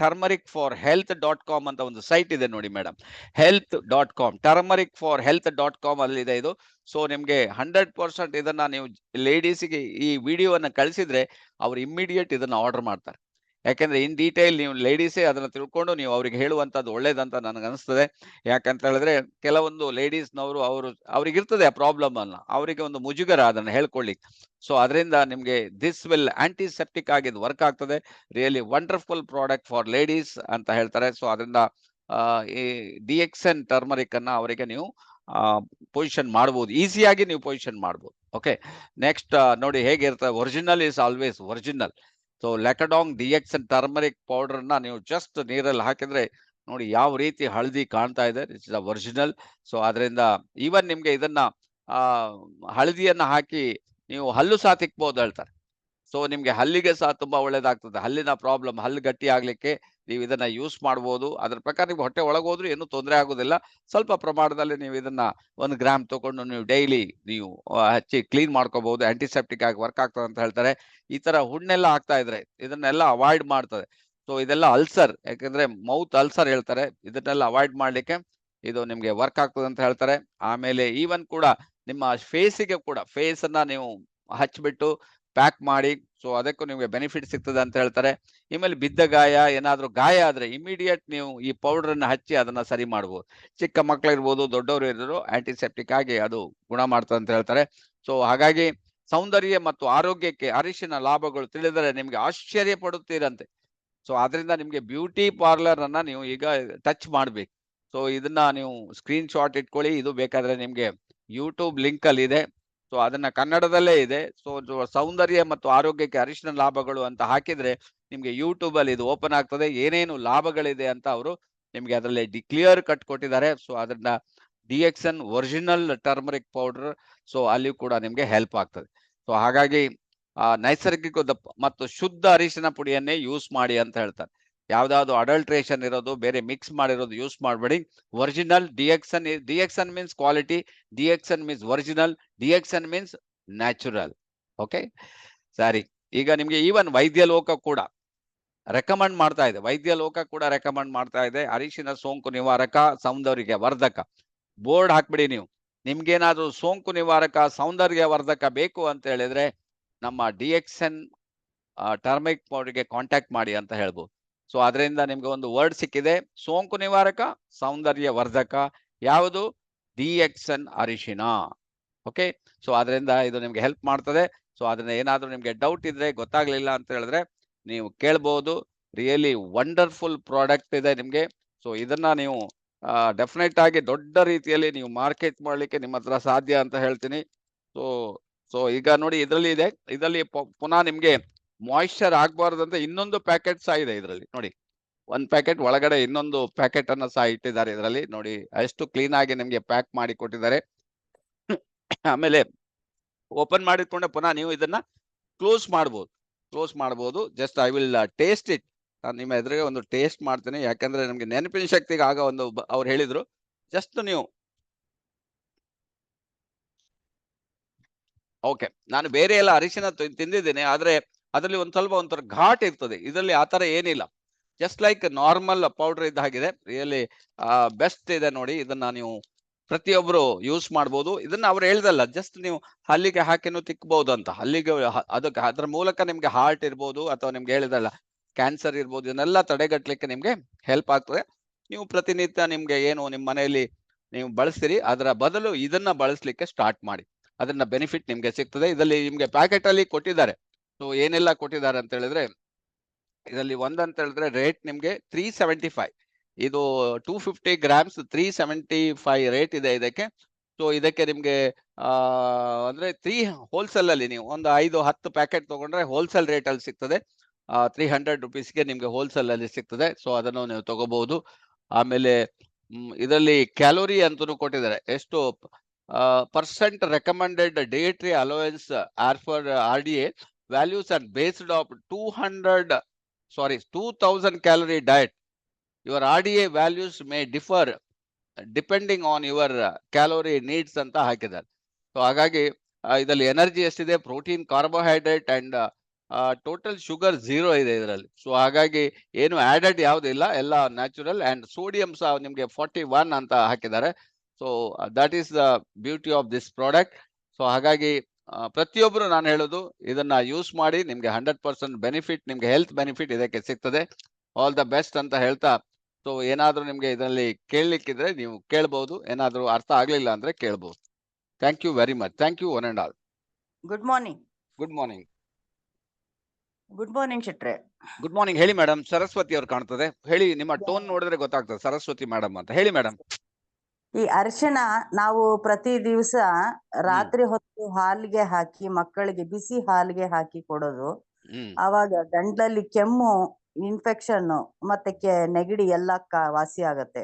turmeric4health.com ಅಂತ ಒಂದು ಸೈಟ್ ಇದೆ ನೋಡಿ ಮೇಡಮ್, health.com, turmeric4health.com ಅಲ್ಲಿದೆ ಇದು. ಸೊ ನಿಮ್ಗೆ 100% ಇದನ್ನ ನೀವು ಲೇಡೀಸ್ಗೆ ಈ ವಿಡಿಯೋವನ್ನ ಕಳಿಸಿದ್ರೆ ಅವ್ರು ಇಮ್ಮಿಡಿಯೇಟ್ ಇದನ್ನ ಆರ್ಡರ್ ಮಾಡ್ತಾರೆ. ಯಾಕೆಂದ್ರೆ ಇನ್ ಡೀಟೇಲ್ ನೀವು ಲೇಡೀಸೇ ಅದನ್ನ ತಿಳ್ಕೊಂಡು ನೀವು ಅವ್ರಿಗೆ ಹೇಳುವಂತದ್ದು ಒಳ್ಳೇದಂತ ನನಗೆ ಅನಿಸ್ತದೆ. ಯಾಕಂತ ಹೇಳಿದ್ರೆ ಕೆಲವೊಂದು ಲೇಡೀಸ್ನವರು ಅವ್ರಿಗೆ ಇರ್ತದೆ ಆ ಪ್ರಾಬ್ಲಮ್ ಅನ್ನ, ಅವರಿಗೆ ಒಂದು ಮುಜುಗರ ಅದನ್ನ ಹೇಳ್ಕೊಳ್ಳಿ. ಸೊ ಅದರಿಂದ ನಿಮ್ಗೆ ದಿಸ್ ವಿಲ್ ಆಂಟಿಸೆಪ್ಟಿಕ್ ಆಗಿ ವರ್ಕ್ ಆಗ್ತದೆ. Really wonderful product for ladies ಅಂತ ಹೇಳ್ತಾರೆ. ಸೊ ಅದರಿಂದ ಈ DXN ಟರ್ಮರಿಕ್ ಅನ್ನ ಅವರಿಗೆ ನೀವು ಪೊಸಿಷನ್ ಮಾಡಬಹುದು, ಈಸಿಯಾಗಿ ನೀವು ಪೊಸಿಷನ್ ಮಾಡಬಹುದು. ಓಕೆ, ನೆಕ್ಸ್ಟ್ ನೋಡಿ ಹೇಗಿರ್ತದೆ. Original is always original. So Lakadong DXN turmeric powder ನ ನೀವು ಜಸ್ಟ್ ನೀರಲ್ಲಿ ಹಾಕಿದ್ರೆ ನೋಡಿ ಯಾವ ರೀತಿ ಹಳದಿ ಕಾಣ್ತಾ ಇದೆ. It's the original. ಸೊ ಅದರಿಂದ ಈವನ್ ನಿಮ್ಗೆ ಇದನ್ನ ಹಳದಿಯನ್ನ ಹಾಕಿ ನೀವು ಹಲ್ಲು ಸಹ ತಿಕ್ಬಹುದು ಹೇಳ್ತಾರೆ. ಸೊ ನಿಮ್ಗೆ ಹಲ್ಲಿಗೆ ಸಹ ತುಂಬಾ ಒಳ್ಳೇದಾಗ್ತದೆ. ಹಲ್ಲಿನ ಪ್ರಾಬ್ಲಮ್, ಹಲ್ಲು ಗಟ್ಟಿ ಆಗ್ಲಿಕ್ಕೆ ನೀವು ಇದನ್ನ ಯೂಸ್ ಮಾಡಬಹುದು. ಅದ್ರ ಪ್ರಕಾರ ನೀವು ಹೊಟ್ಟೆ ಒಳಗೋದ್ರೂ ಏನು ತೊಂದರೆ ಆಗೋದಿಲ್ಲ. ಸ್ವಲ್ಪ ಪ್ರಮಾಣದಲ್ಲಿ ನೀವು ಇದನ್ನ 1 ಗ್ರಾಮ್ ತಗೊಂಡು ನೀವು ಡೈಲಿ ನೀವು ಹಚ್ಚಿ ಕ್ಲೀನ್ ಮಾಡ್ಕೋಬಹುದು. ಆಂಟಿಸೆಪ್ಟಿಕ್ ಆಗಿ ವರ್ಕ್ ಆಗ್ತದೆ ಅಂತ ಹೇಳ್ತಾರೆ. ಈ ತರ ಹುಣ್ಣೆಲ್ಲ ಆಗ್ತಾ ಇದ್ರೆ ಇದನ್ನೆಲ್ಲ ಅವಾಯ್ಡ್ ಮಾಡ್ತದೆ. ಸೊ ಇದೆಲ್ಲ ಅಲ್ಸರ್, ಯಾಕಂದ್ರೆ ಮೌತ್ ಅಲ್ಸರ್ ಹೇಳ್ತಾರೆ, ಇದನ್ನೆಲ್ಲ ಅವಾಯ್ಡ್ ಮಾಡ್ಲಿಕ್ಕೆ ಇದು ನಿಮ್ಗೆ ವರ್ಕ್ ಆಗ್ತದೆ ಅಂತ ಹೇಳ್ತಾರೆ. ಆಮೇಲೆ ಈವನ್ ಕೂಡ ನಿಮ್ಮ ಫೇಸಿಗೆ ಕೂಡ, ಫೇಸ್ ಅನ್ನ ನೀವು ಹಚ್ಬಿಟ್ಟು ಪ್ಯಾಕ್ ಮಾಡಿ, ಸೊ ಅದಕ್ಕೂ ನಿಮ್ಗೆ ಬೆನಿಫಿಟ್ ಸಿಗ್ತದೆ ಅಂತ ಹೇಳ್ತಾರೆ. ಆಮೇಲೆ ಬಿದ್ದ ಗಾಯ, ಏನಾದ್ರೂ ಗಾಯ ಆದ್ರೆ ಇಮಿಡಿಯೇಟ್ ನೀವು ಈ ಪೌಡರ್ ಅನ್ನ ಹಚ್ಚಿ ಅದನ್ನ ಸರಿ ಮಾಡಬಹುದು. ಚಿಕ್ಕ ಮಕ್ಕಳು ಇರ್ಬೋದು, ದೊಡ್ಡವರು ಇರೋರು ಆಂಟಿಸೆಪ್ಟಿಕ್ ಆಗಿ ಅದು ಗುಣ ಮಾಡ್ತದೆ ಅಂತ ಹೇಳ್ತಾರೆ. ಸೊ ಹಾಗಾಗಿ ಸೌಂದರ್ಯ ಮತ್ತು ಆರೋಗ್ಯಕ್ಕೆ ಅರಿಶಿನ ಲಾಭಗಳು ತಿಳಿದರೆ ನಿಮ್ಗೆ ಆಶ್ಚರ್ಯ ಪಡುತ್ತೀರಂತೆ. ಸೊ ಅದರಿಂದ ನಿಮ್ಗೆ ಬ್ಯೂಟಿ ಪಾರ್ಲರ್ ಅನ್ನ ನೀವು ಈಗ ಟಚ್ ಮಾಡ್ಬೇಕು. ಸೊ ಇದನ್ನ ನೀವು ಸ್ಕ್ರೀನ್ ಶಾಟ್ ಇಟ್ಕೊಳ್ಳಿ. ಇದು ಬೇಕಾದ್ರೆ ನಿಮ್ಗೆ ಯೂಟ್ಯೂಬ್ ಲಿಂಕ್ ಅಲ್ಲಿ ಇದೆ. ಸೊ ಅದನ್ನ ಕನ್ನಡದಲ್ಲೇ ಇದೆ. ಸೊ ಸೌಂದರ್ಯ ಮತ್ತು ಆರೋಗ್ಯಕ್ಕೆ ಅರಿಶಿನ ಲಾಭಗಳು ಅಂತ ಹಾಕಿದ್ರೆ ನಿಮ್ಗೆ ಯೂಟ್ಯೂಬ್ ಅಲ್ಲಿ ಇದು ಓಪನ್ ಆಗ್ತದೆ. ಏನೇನು ಲಾಭಗಳಿದೆ ಅಂತ ಅವರು ನಿಮ್ಗೆ ಅದರಲ್ಲಿ ಕ್ಲಿಯರ್ ಕಟ್ ಕೊಟ್ಟಿದ್ದಾರೆ. ಸೊ ಅದನ್ನ DXN original turmeric powder, so ಅಲ್ಲಿ ಕೂಡ ನಿಮ್ಗೆ ಹೆಲ್ಪ್ ಆಗ್ತದೆ. ಸೊ ಹಾಗಾಗಿ ನೈಸರ್ಗಿಕ ಮತ್ತು ಶುದ್ಧ ಅರಿಶಿನ ಪುಡಿಯನ್ನೇ ಯೂಸ್ ಮಾಡಿ ಅಂತ ಹೇಳ್ತಾರೆ. ಯಾವ್ದಾದ್ರು ಅಡಲ್ಟ್ರೇಷನ್ ಇರೋದು, ಬೇರೆ ಮಿಕ್ಸ್ ಮಾಡಿರೋದು ಯೂಸ್ ಮಾಡಬೇಡಿ. Original DXN means quality, DXN means original, DXN means natural. Okay, ಸರಿ. ಈಗ ನಿಮ್ಗೆ ಈವನ್ ವೈದ್ಯ ಲೋಕ ಕೂಡ ರೆಕಮೆಂಡ್ ಮಾಡ್ತಾ ಇದೆ. ವೈದ್ಯ ಲೋಕ ಕೂಡ ರೆಕಮೆಂಡ್ ಮಾಡ್ತಾ ಇದೆ. ಅರಿಶಿನ ಸೋಂಕು ನಿವಾರಕ, ಸೌಂದರ್ಯ ವರ್ಧಕ. ಬೋರ್ಡ್ ಹಾಕ್ಬಿಡಿ ನೀವು. ನಿಮ್ಗೇನಾದ್ರೂ ಸೋಂಕು ನಿವಾರಕ, ಸೌಂದರ್ಯ ವರ್ಧಕ ಬೇಕು ಅಂತ ಹೇಳಿದ್ರೆ ನಮ್ಮ DXN ಟರ್ಮರಿಕ್ ಪೌಡರ್ಗೆ ಕಾಂಟ್ಯಾಕ್ಟ್ ಮಾಡಿ ಅಂತ ಹೇಳ್ಬೋದು. ಸೊ ಅದರಿಂದ ನಿಮ್ಗೆ ಒಂದು ವರ್ಡ್ ಸಿಕ್ಕಿದೆ, ಸೋಂಕು ನಿವಾರಕ, ಸೌಂದರ್ಯ ವರ್ಧಕ. ಯಾವುದು? DXN ಅರಿಶಿನ. ಓಕೆ, ಸೊ ಅದರಿಂದ ಇದು ನಿಮ್ಗೆ ಹೆಲ್ಪ್ ಮಾಡ್ತದೆ. ಸೊ ಅದನ್ನ ಏನಾದ್ರೂ ನಿಮ್ಗೆ ಡೌಟ್ ಇದ್ರೆ, ಗೊತ್ತಾಗ್ಲಿಲ್ಲ ಅಂತ ಹೇಳಿದ್ರೆ ನೀವು ಕೇಳ್ಬಹುದು. ರಿಯಲಿ ವಂಡರ್ಫುಲ್ ಪ್ರಾಡಕ್ಟ್ ಇದೆ ನಿಮ್ಗೆ. ಸೊ ಇದನ್ನ ನೀವು ಡೆಫಿನೆಟ್ ಆಗಿ ದೊಡ್ಡ ರೀತಿಯಲ್ಲಿ ನೀವು ಮಾರ್ಕೆಟ್ ಮಾಡ್ಲಿಕ್ಕೆ ನಿಮ್ಮ ಹತ್ರ ಸಾಧ್ಯ ಅಂತ ಹೇಳ್ತೀನಿ. ಸೊ ಈಗ ನೋಡಿ ಇದರಲ್ಲಿ ಇದೆ. ಇದರಲ್ಲಿ ಪುನಃ ನಿಮ್ಗೆ ಮಾಯಿಶ್ಚರ್ ಆಗ್ಬಾರ್ದಂತ ಇನ್ನೊಂದು ಪ್ಯಾಕೆಟ್ ಸಹ ಇದೆ ಇದರಲ್ಲಿ ನೋಡಿ. 1 ಪ್ಯಾಕೆಟ್ ಒಳಗಡೆ ಇನ್ನೊಂದು ಪ್ಯಾಕೆಟ್ ಅನ್ನ ಸಹ ಇಟ್ಟಿದ್ದಾರೆ ಇದರಲ್ಲಿ ನೋಡಿ. ಎಷ್ಟು ಕ್ಲೀನ್ ಆಗಿ ನಿಮ್ಗೆ ಪ್ಯಾಕ್ ಮಾಡಿ ಕೊಟ್ಟಿದ್ದಾರೆ. ಆಮೇಲೆ ಓಪನ್ ಮಾಡಿಕೊಂಡೆ ಪುನಃ ನೀವು ಇದನ್ನ ಕ್ಲೋಸ್ ಮಾಡಬಹುದು. Just I will taste it. ನಾನು ನಿಮ್ಮ ಎದುರಿಗೆ ಒಂದು ಟೇಸ್ಟ್ ಮಾಡ್ತೀನಿ, ಯಾಕಂದ್ರೆ ನಮ್ಗೆ ನೆನಪಿನ ಶಕ್ತಿಗೆ ಆಗ ಒಂದು ಅವ್ರು ಹೇಳಿದ್ರು. ಜಸ್ಟ್ ನೀವು ಓಕೆ, ನಾನು ಬೇರೆ ಎಲ್ಲ ಅರಿಶಿನ ತಿಂದಿದ್ದೇನೆ, ಆದ್ರೆ ಅದರಲ್ಲಿ ಒಂಥರ ಘಾಟ್ ಇರ್ತದೆ. ಇದರಲ್ಲಿ ಆತರ ಏನಿಲ್ಲ. ಜಸ್ಟ್ ಲೈಕ್ ನಾರ್ಮಲ್ ಪೌಡರ್ ಇದ್ದ ಹಾಗಿದೆ. ರಿಯಲಿ ಬೆಸ್ಟ್ ಇದೆ ನೋಡಿ. ಇದನ್ನ ನೀವು ಪ್ರತಿಯೊಬ್ರು ಯೂಸ್ ಮಾಡಬಹುದು. ಇದನ್ನ ಅವ್ರು ಹೇಳ್ದಲ್ಲ, ಜಸ್ಟ್ ನೀವು ಹಲ್ಲಿಗೆ ಹಾಕಿನೂ ತಿಕ್ಕಬಹುದು ಅಂತ. ಹಲ್ಲಿಗೆ ಅದಕ್ಕೆ ಅದ್ರ ಮೂಲಕ ನಿಮ್ಗೆ ಹಾರ್ಟ್ ಇರ್ಬೋದು, ಅಥವಾ ನಿಮ್ಗೆ ಹೇಳಿದಲ್ಲ ಕ್ಯಾನ್ಸರ್ ಇರ್ಬೋದು, ಇದನ್ನೆಲ್ಲ ತಡೆಗಟ್ಟಲಿಕ್ಕೆ ನಿಮ್ಗೆ ಹೆಲ್ಪ್ ಆಗ್ತದೆ. ನೀವು ಪ್ರತಿನಿತ್ಯ ನಿಮ್ಗೆ ಏನು ನಿಮ್ಮ ಮನೆಯಲ್ಲಿ ನೀವು ಬಳಸ್ತೀರಿ, ಅದರ ಬದಲು ಇದನ್ನ ಬಳಸಲಿಕ್ಕೆ ಸ್ಟಾರ್ಟ್ ಮಾಡಿ. ಅದನ್ನ ಬೆನಿಫಿಟ್ ನಿಮ್ಗೆ ಸಿಗ್ತದೆ. ಇದರಲ್ಲಿ ನಿಮ್ಗೆ ಪ್ಯಾಕೆಟ್ ಅಲ್ಲಿ ಕೊಟ್ಟಿದ್ದಾರೆ. ಸೊ ಏನೆಲ್ಲ ಕೊಟ್ಟಿದ್ದಾರೆ ಅಂತ ಹೇಳಿದ್ರೆ, ಇದರಲ್ಲಿ ಒಂದಂತ ಹೇಳಿದ್ರೆ ರೇಟ್ ನಿಮ್ಗೆ 375. ಇದು 250 ಗ್ರಾಮ್ಸ್ 375 ರೇಟ್ ಇದೆ ಇದಕ್ಕೆ. ಸೊ ಇದಕ್ಕೆ ನಿಮ್ಗೆ ಅಂದ್ರೆ 3 ಹೋಲ್ಸೇಲ್ ಅಲ್ಲಿ ನೀವು ಒಂದು 5-10 ಪ್ಯಾಕೆಟ್ ತಗೊಂಡ್ರೆ ಹೋಲ್ಸೇಲ್ ರೇಟ್ ಅಲ್ಲಿ ಸಿಗ್ತದೆ. 300 ರುಪೀಸ್ಗೆ ನಿಮ್ಗೆ ಹೋಲ್ಸೇಲ್ ಅಲ್ಲಿ ಸಿಗ್ತದೆ. ಸೊ ಅದನ್ನು ನೀವು ತಗೋಬಹುದು. ಆಮೇಲೆ ಇದರಲ್ಲಿ ಕ್ಯಾಲೋರಿ ಅಂತೂ ಕೊಟ್ಟಿದ್ದಾರೆ. ಎಷ್ಟು percent recommended dietary allowance as per RDA values are based of 2000 calorie diet. Your RDA values may differ depending on your calorie needs ಅಂತ ಹಾಕಿದ್ದಾರೆ. ಸೊ ಹಾಗಾಗಿ ಇದರಲ್ಲಿ ಎನರ್ಜಿ ಎಷ್ಟಿದೆ, protein, carbohydrate and total sugar 0 ಇದೆ ಇದರಲ್ಲಿ. ಸೊ ಹಾಗಾಗಿ ಏನು added ಯಾವುದಿಲ್ಲ, ಎಲ್ಲ ನ್ಯಾಚುರಲ್. ಅಂಡ್ ಸೋಡಿಯಂ ಸಹ ನಿಮ್ಗೆ 41 ಅಂತ ಹಾಕಿದ್ದಾರೆ. So that is the beauty of this product. So ಹಾಗಾಗಿ ಪ್ರತಿಯೊಬ್ರು ನಾನು ಹೇಳೋದು ಇದನ್ನ ಯೂಸ್ ಮಾಡಿ, ನಿಮ್ಗೆ 100% ಬೆನಿಫಿಟ್, ನಿಮ್ಗೆ ಹೆಲ್ತ್ ಬೆನಿಫಿಟ್ ಇದಕ್ಕೆ ಸಿಗ್ತದೆ. ಆಲ್ ದ ಬೆಸ್ಟ್ ಅಂತ ಹೇಳ್ತಾ, ಸೊ ಏನಾದ್ರೂ ನಿಮ್ಗೆ ಇದರಲ್ಲಿ ಕೇಳಲಿಕ್ಕಿದ್ರೆ ನೀವು ಕೇಳ್ಬಹುದು, ಏನಾದ್ರೂ ಅರ್ಥ ಆಗ್ಲಿಲ್ಲ ಅಂದ್ರೆ ಕೇಳ್ಬಹುದು. Thank you very much. Thank you one and all. Good morning. Good morning. Good morning ಶೆಟ್ರೆ. Good morning. ಹೇಳಿ ಮೇಡಮ್. ಸರಸ್ವತಿ ಅವ್ರು ಕಾಣ್ತದೆ. ಹೇಳಿ, ನಿಮ್ಮ ಟೋನ್ ನೋಡಿದ್ರೆ ಗೊತ್ತಾಗ್ತದೆ ಸರಸ್ವತಿ ಮೇಡಮ್ ಅಂತ. ಹೇಳಿ ಮೇಡಮ್. ಈ ಅರಿಶಿಣ ನಾವು ಪ್ರತಿ ದಿವಸ ರಾತ್ರಿ ಹೊತ್ತು ಹಾಲಿಗೆ ಹಾಕಿ ಮಕ್ಕಳಿಗೆ ಬಿಸಿ ಹಾಲಿಗೆ ಹಾಕಿ ಕೊಡೋದು. ಆವಾಗ ಗಂಟ್ಲಲ್ಲಿ ಕೆಮ್ಮು, ಇನ್ಫೆಕ್ಷನ್ ಮತ್ತೆ ನೆಗಡಿ ಎಲ್ಲ ವಾಸಿ ಆಗತ್ತೆ.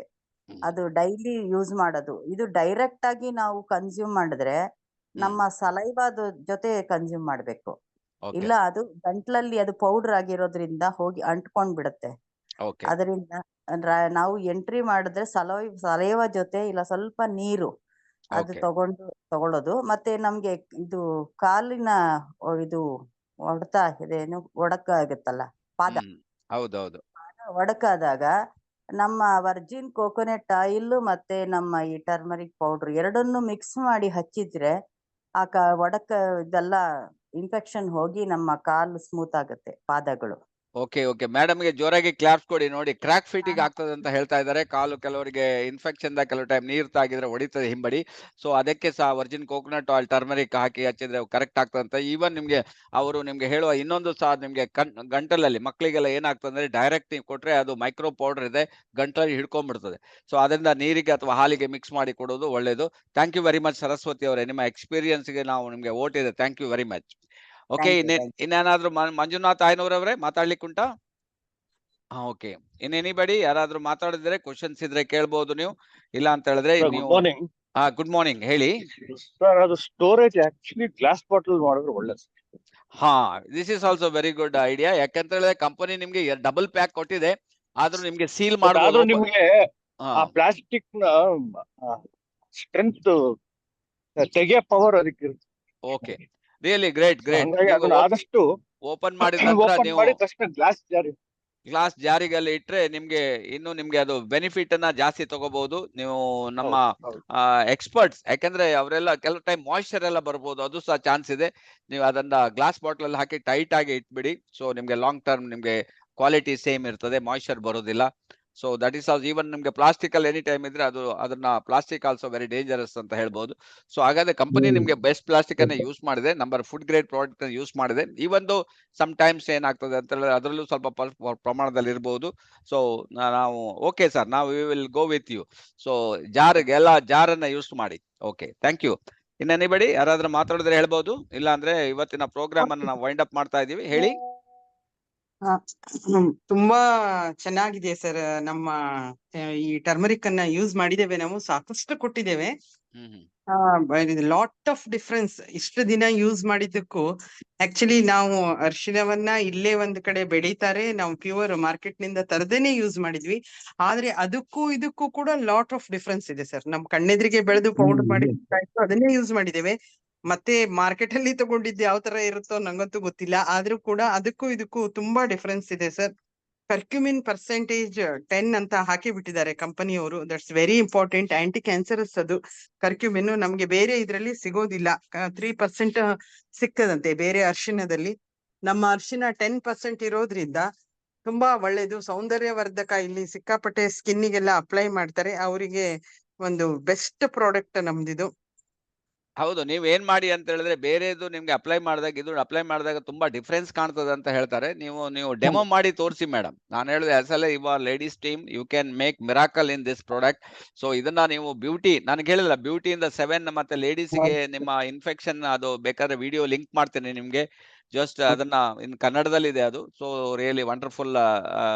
ಅದು ಡೈಲಿ ಯೂಸ್ ಮಾಡೋದು. ಇದು ಡೈರೆಕ್ಟ್ ಆಗಿ ನಾವು ಕನ್ಸ್ಯೂಮ್ ಮಾಡಿದ್ರೆ ನಮ್ಮ ಸಲೈವಾದ ಜೊತೆ ಕನ್ಸ್ಯೂಮ್ ಮಾಡ್ಬೇಕು. ಇಲ್ಲ ಅದು ಗಂಟ್ಲಲ್ಲಿ ಅದು ಪೌಡರ್ ಆಗಿರೋದ್ರಿಂದ ಹೋಗಿ ಅಂಟ್ಕೊಂಡ್ ಬಿಡುತ್ತೆ. ಅದರಿಂದ ನಾವು ಎಂಟ್ರಿ ಮಾಡಿದ್ರೆ ಸಲೈವ ಜೊತೆ ಇಲ್ಲ ಸ್ವಲ್ಪ ನೀರು ಅದು ತಗೊಳ್ಳೋದು. ಮತ್ತೆ ನಮ್ಗೆ ಇದು ಕಾಲಿನ ಇದು ಹೊಡೆತ ಇದೇನು ಒಡಕ ಆಗುತ್ತಲ್ಲ, ಪಾದ ಒಡಕಾದಾಗ ನಮ್ಮ ವರ್ಜಿನ್ ಕೋಕೋನಟ್ ಆಯಿಲ್ ಮತ್ತೆ ನಮ್ಮ ಈ ಟರ್ಮರಿಕ್ ಪೌಡರ್ ಎರಡನ್ನು ಮಿಕ್ಸ್ ಮಾಡಿ ಹಚ್ಚಿದ್ರೆ ಆ ಒಡಕ ಇದೆಲ್ಲ ಇನ್ಫೆಕ್ಷನ್ ಹೋಗಿ ನಮ್ಮ ಕಾಲು ಸ್ಮೂತ್ ಆಗುತ್ತೆ, ಪಾದಗಳು. ಓಕೆ ಮೇಡಮ್ಗೆ ಜೋರಾಗಿ ಕ್ಲಾಪ್ಸ್ ಕೊಡಿ. ನೋಡಿ, ಕ್ರಾಕ್ ಫಿಟಿಂಗ್ ಆಗ್ತದೆ ಅಂತ ಹೇಳ್ತಾ ಇದ್ದಾರೆ. ಕಾಲು ಕೆಲವರಿಗೆ ಇನ್ಫೆಕ್ಷನ್ ಕೆಲವು ಟೈಮ್ ನೀರು ತಾಗಿದ್ರೆ ಹೊಡಿತದೆ ಹಿಂಬಡಿ. ಸೊ ಅದಕ್ಕೆ ಸಹ ವರ್ಜಿನ್ ಕೋಕೋನಟ್ ಆಯಿಲ್ ಟರ್ಮರಿಕ್ ಹಾಕಿ ಹಚ್ಚಿದ್ರೆ ಕರೆಕ್ಟ್ ಆಗ್ತದೆ ಅಂತ. ಈವನ್ ನಿಮ್ಗೆ ಅವರು ನಿಮ್ಗೆ ಹೇಳುವ ಇನ್ನೊಂದು ಸಹ, ನಿಮ್ಗೆ ಗಂಟಲಲ್ಲಿ ಮಕ್ಕಳಿಗೆಲ್ಲ ಏನಾಗ್ತದೆ ಅಂದ್ರೆ ಡೈರೆಕ್ಟ್ ನೀವು ಕೊಟ್ರೆ ಅದು ಮೈಕ್ರೋ ಪೌಡರ್ ಇದೆ, ಗಂಟಲಲ್ಲಿ ಹಿಡ್ಕೊಂಡ್ಬಿಡ್ತದೆ. ಸೊ ಅದರಿಂದ ನೀರಿಗೆ ಅಥವಾ ಹಾಲಿಗೆ ಮಿಕ್ಸ್ ಮಾಡಿ ಕೊಡೋದು ಒಳ್ಳೇದು. Thank you very much Saraswati ಅವರೇ. ನಿಮ್ಮ ಎಕ್ಸ್ಪೀರಿಯನ್ಸ್ಗೆ ನಾವು ನಿಮ್ಗೆ ಓಟ್ ಇದೆ. Thank you very much. Okay, ಇನ್ನೇನಾದ್ರೂ ಮಂಜುನಾಥ್ ಆಯ್ನವರವ್ರೆ ಮಾತಾಡ್ಲಿಕ್ಕೆ ಉಂಟಾ? ಓಕೆ. ಇನ್ ಎನಿಬಡಿ ಯಾರಾದ್ರೂ ಮಾತಾಡಿದ್ರೆ ಕ್ವಶನ್ಸ್ ಇದ್ರೆ ಕೇಳ್ಬಹುದು ನೀವು. ಇಲ್ಲ ಅಂತ ಹೇಳಿದ್ರೆ ನೀವು. Good morning. ಹೇಳಿ ಸರ್. ಅದು ಸ್ಟೋರೇಜ್ ಆಕ್ಚುಲಿ ಗ್ಲಾಸ್ ಬಾಟಲ್ ಮಾಡಿದ್ರೆ ಒಳ್ಳೇದು. This is also very good idea. ಯಾಕಂತ ಹೇಳಿದ್ರೆ ಕಂಪನಿ ನಿಮ್ಗೆ ಡಬಲ್ ಪ್ಯಾಕ್ ಕೊಟ್ಟಿದೆ, ಆದ್ರೂ ನಿಮ್ಗೆ ಸೀಲ್ ಮಾಡಬಹುದು. ನಿಮ್ಗೆ ಆ ಪ್ಲಾಸ್ಟಿಕ್ ನ ಸ್ಟ್ರೆಂತ್ ತೆಗೆಯ ಪವರ್ ಅದಕ್ಕೆ ಇರುತ್ತೆ. Okay, really great. ಆದಷ್ಟು ಓಪನ್ ಮಾಡಿದ ತಕ್ಷಣ ಗ್ಲಾಸ್ ಜಾರಿಗೆಲ್ಲ ಇಟ್ರೆ ನಿಮ್ಗೆ ಅದು ಬೆನಿಫಿಟ್ ಅನ್ನ ಜಾಸ್ತಿ ತಗೋಬಹುದು ನೀವು. ನಮ್ಮ ಎಕ್ಸ್ಪರ್ಟ್ಸ್, ಯಾಕಂದ್ರೆ ಅವರೆಲ್ಲ ಕೆಲವು ಟೈಮ್ ಮಾಯಿಶ್ಚರ್ ಎಲ್ಲ ಬರ್ಬೋದು, ಅದು ಸಹ ಚಾನ್ಸ್ ಇದೆ. ನೀವು ಅದನ್ನ ಗ್ಲಾಸ್ ಬಾಟಲ್ ಅಲ್ಲಿ ಹಾಕಿ ಟೈಟ್ ಆಗಿ ಇಟ್ಬಿಡಿ. ಸೊ ನಿಮ್ಗೆ ಲಾಂಗ್ ಟರ್ಮ್ ನಿಮ್ಗೆ ಕ್ವಾಲಿಟಿ ಸೇಮ್ ಇರ್ತದೆ, ಮಾಯಿಶ್ಚರ್ ಬರೋದಿಲ್ಲ. So that is also even ನಿಮ್ಗೆ ಪ್ಲಾಸ್ಟಿಕ್ ಅಲ್ಲಿ ಎನಿ ಟೈಮ್ ಇದ್ರೆ ಅದನ್ನ ಪ್ಲಾಸ್ಟಿಕ್ ಆಲ್ಸೋ ವೆರಿ ಡೇಂಜರಸ್ ಅಂತ ಹೇಳ್ಬೋದು. ಸೊ ಹಾಗಾದ್ರೆ ಕಂಪನಿ ನಿಮ್ಗೆ ಬೆಸ್ಟ್ ಪ್ಲಾಸ್ಟಿಕ್ ಅನ್ನ ಯೂಸ್ ಮಾಡಿದೆ, number food grade product use ಮಾಡಿದೆ. ಈ ಒಂದು ಸಮ್ ಟೈಮ್ಸ್ ಏನಾಗ್ತದೆ ಅಂತ ಹೇಳಿದ್ರೆ ಅದರಲ್ಲೂ ಸ್ವಲ್ಪ ಪ್ರಮಾಣದಲ್ಲಿ ಇರಬಹುದು. ಸೊ ನಾವು ಓಕೆ ಸರ್, ನಾವು we will go with you. So ಜಾರನ್ನ ಯೂಸ್ ಮಾಡಿ. Okay, thank you. In anybody ಯಾರಾದ್ರೂ ಮಾತಾಡಿದ್ರೆ ಹೇಳ್ಬಹುದು, ಇಲ್ಲ ಅಂದ್ರೆ ಇವತ್ತಿನ ಪ್ರೋಗ್ರಾಮ್ ಅನ್ನ ನಾವು ವೈಂಡ್ ಅಪ್ ಮಾಡ್ತಾ ಇದೀವಿ. ಹೇಳಿ. ತುಂಬಾ ಚೆನ್ನಾಗಿದೆ ಸರ್. ನಮ್ಮ ಈ ಟರ್ಮರಿಕ್ ಅನ್ನ ಯೂಸ್ ಮಾಡಿದ್ದೇವೆ, ನಾವು ಸಾಕಷ್ಟು ಕೊಟ್ಟಿದ್ದೇವೆ. Lot of difference. ಇಷ್ಟು ದಿನ ಯೂಸ್ ಮಾಡಿದ್ದಕ್ಕೂ ಆಕ್ಚುಲಿ ನಾವು ಅರಿಶಿಣವನ್ನ ಇಲ್ಲೇ ಒಂದ್ ಕಡೆ ಬೆಳೀತಾರೆ, ನಾವು ಪ್ಯೂರ್ ಮಾರ್ಕೆಟ್ ನಿಂದ ತರದೇನೆ ಯೂಸ್ ಮಾಡಿದ್ವಿ. ಆದ್ರೆ ಅದಕ್ಕೂ ಇದಕ್ಕೂ ಕೂಡ ಲಾಟ್ ಆಫ್ ಡಿಫ್ರೆನ್ಸ್ ಇದೆ ಸರ್. ನಮ್ ಕಣ್ಣೆದ್ರಿಗೆ ಬೆಳೆದು ಪೌಡರ್ ಮಾಡಿ ಅದನ್ನೇ ಯೂಸ್ ಮಾಡಿದ್ದೇವೆ. ಮತ್ತೆ ಮಾರ್ಕೆಟ್ ಅಲ್ಲಿ ತಗೊಂಡಿದ್ದು ಯಾವ ತರ ಇರುತ್ತೋ ನಂಗಂತೂ ಗೊತ್ತಿಲ್ಲ. ಆದ್ರೂ ಕೂಡ ಅದಕ್ಕೂ ಇದಕ್ಕೂ ತುಂಬಾ ಡಿಫ್ರೆನ್ಸ್ ಇದೆ ಸರ್. ಕರ್ಕ್ಯುಮಿನ್ ಪರ್ಸೆಂಟೇಜ್ 10 ಅಂತ ಹಾಕಿ ಬಿಟ್ಟಿದ್ದಾರೆ ಕಂಪನಿಯವರು. That's very important. Anti cancerous ಅದು ಕರ್ಕ್ಯುಮಿನ್. ನಮ್ಗೆ ಬೇರೆ ಇದ್ರಲ್ಲಿ ಸಿಗೋದಿಲ್ಲ. 3% ಸಿಗ್ತದಂತೆ ಬೇರೆ ಅರಿಶಿಣದಲ್ಲಿ. ನಮ್ಮ ಅರಿಶಿಣ 10% ಇರೋದ್ರಿಂದ ತುಂಬಾ ಒಳ್ಳೇದು. ಸೌಂದರ್ಯವರ್ಧಕ ಇಲ್ಲಿ ಸಿಕ್ಕಾಪಟ್ಟೆ ಸ್ಕಿನ್ನಿಗೆಲ್ಲ ಅಪ್ಲೈ ಮಾಡ್ತಾರೆ. ಅವರಿಗೆ ಒಂದು ಬೆಸ್ಟ್ ಪ್ರಾಡಕ್ಟ್ ನಮ್ದಿದು. ಹೌದು, ನೀವ್ ಏನ್ ಮಾಡಿ ಅಂತ ಹೇಳಿದ್ರೆ ಬೇರೆದು ನಿಮ್ಗೆ ಅಪ್ಲೈ ಮಾಡಿದಾಗ ತುಂಬಾ ಡಿಫ್ರೆನ್ಸ್ ಕಾಣ್ತದೆ ಅಂತ ಹೇಳ್ತಾರೆ. ನೀವು ಡೆಮೋ ಮಾಡಿ ತೋರಿಸಿ ಮೇಡಮ್. ನಾನು ಹೇಳಿದೆ as all you are ladies team, you can make miracle in this product. So ಇದನ್ನ ನೀವು ಬ್ಯೂಟಿ, ನನಗೆ ಹೇಳಿಲ್ಲ ಬ್ಯೂಟಿಯಿಂದ 7 ಮತ್ತೆ ಲೇಡೀಸ್ಗೆ ನಿಮ್ಮ ಇನ್ಫೆಕ್ಷನ್ ಅದು ಬೇಕಾದ್ರೆ ವಿಡಿಯೋ ಲಿಂಕ್ ಮಾಡ್ತೇನೆ ನಿಮ್ಗೆ. ಜಸ್ಟ್ ಅದನ್ನ ಇನ್ ಕನ್ನಡದಲ್ಲಿ ಇದೆ ಅದು. So really wonderful.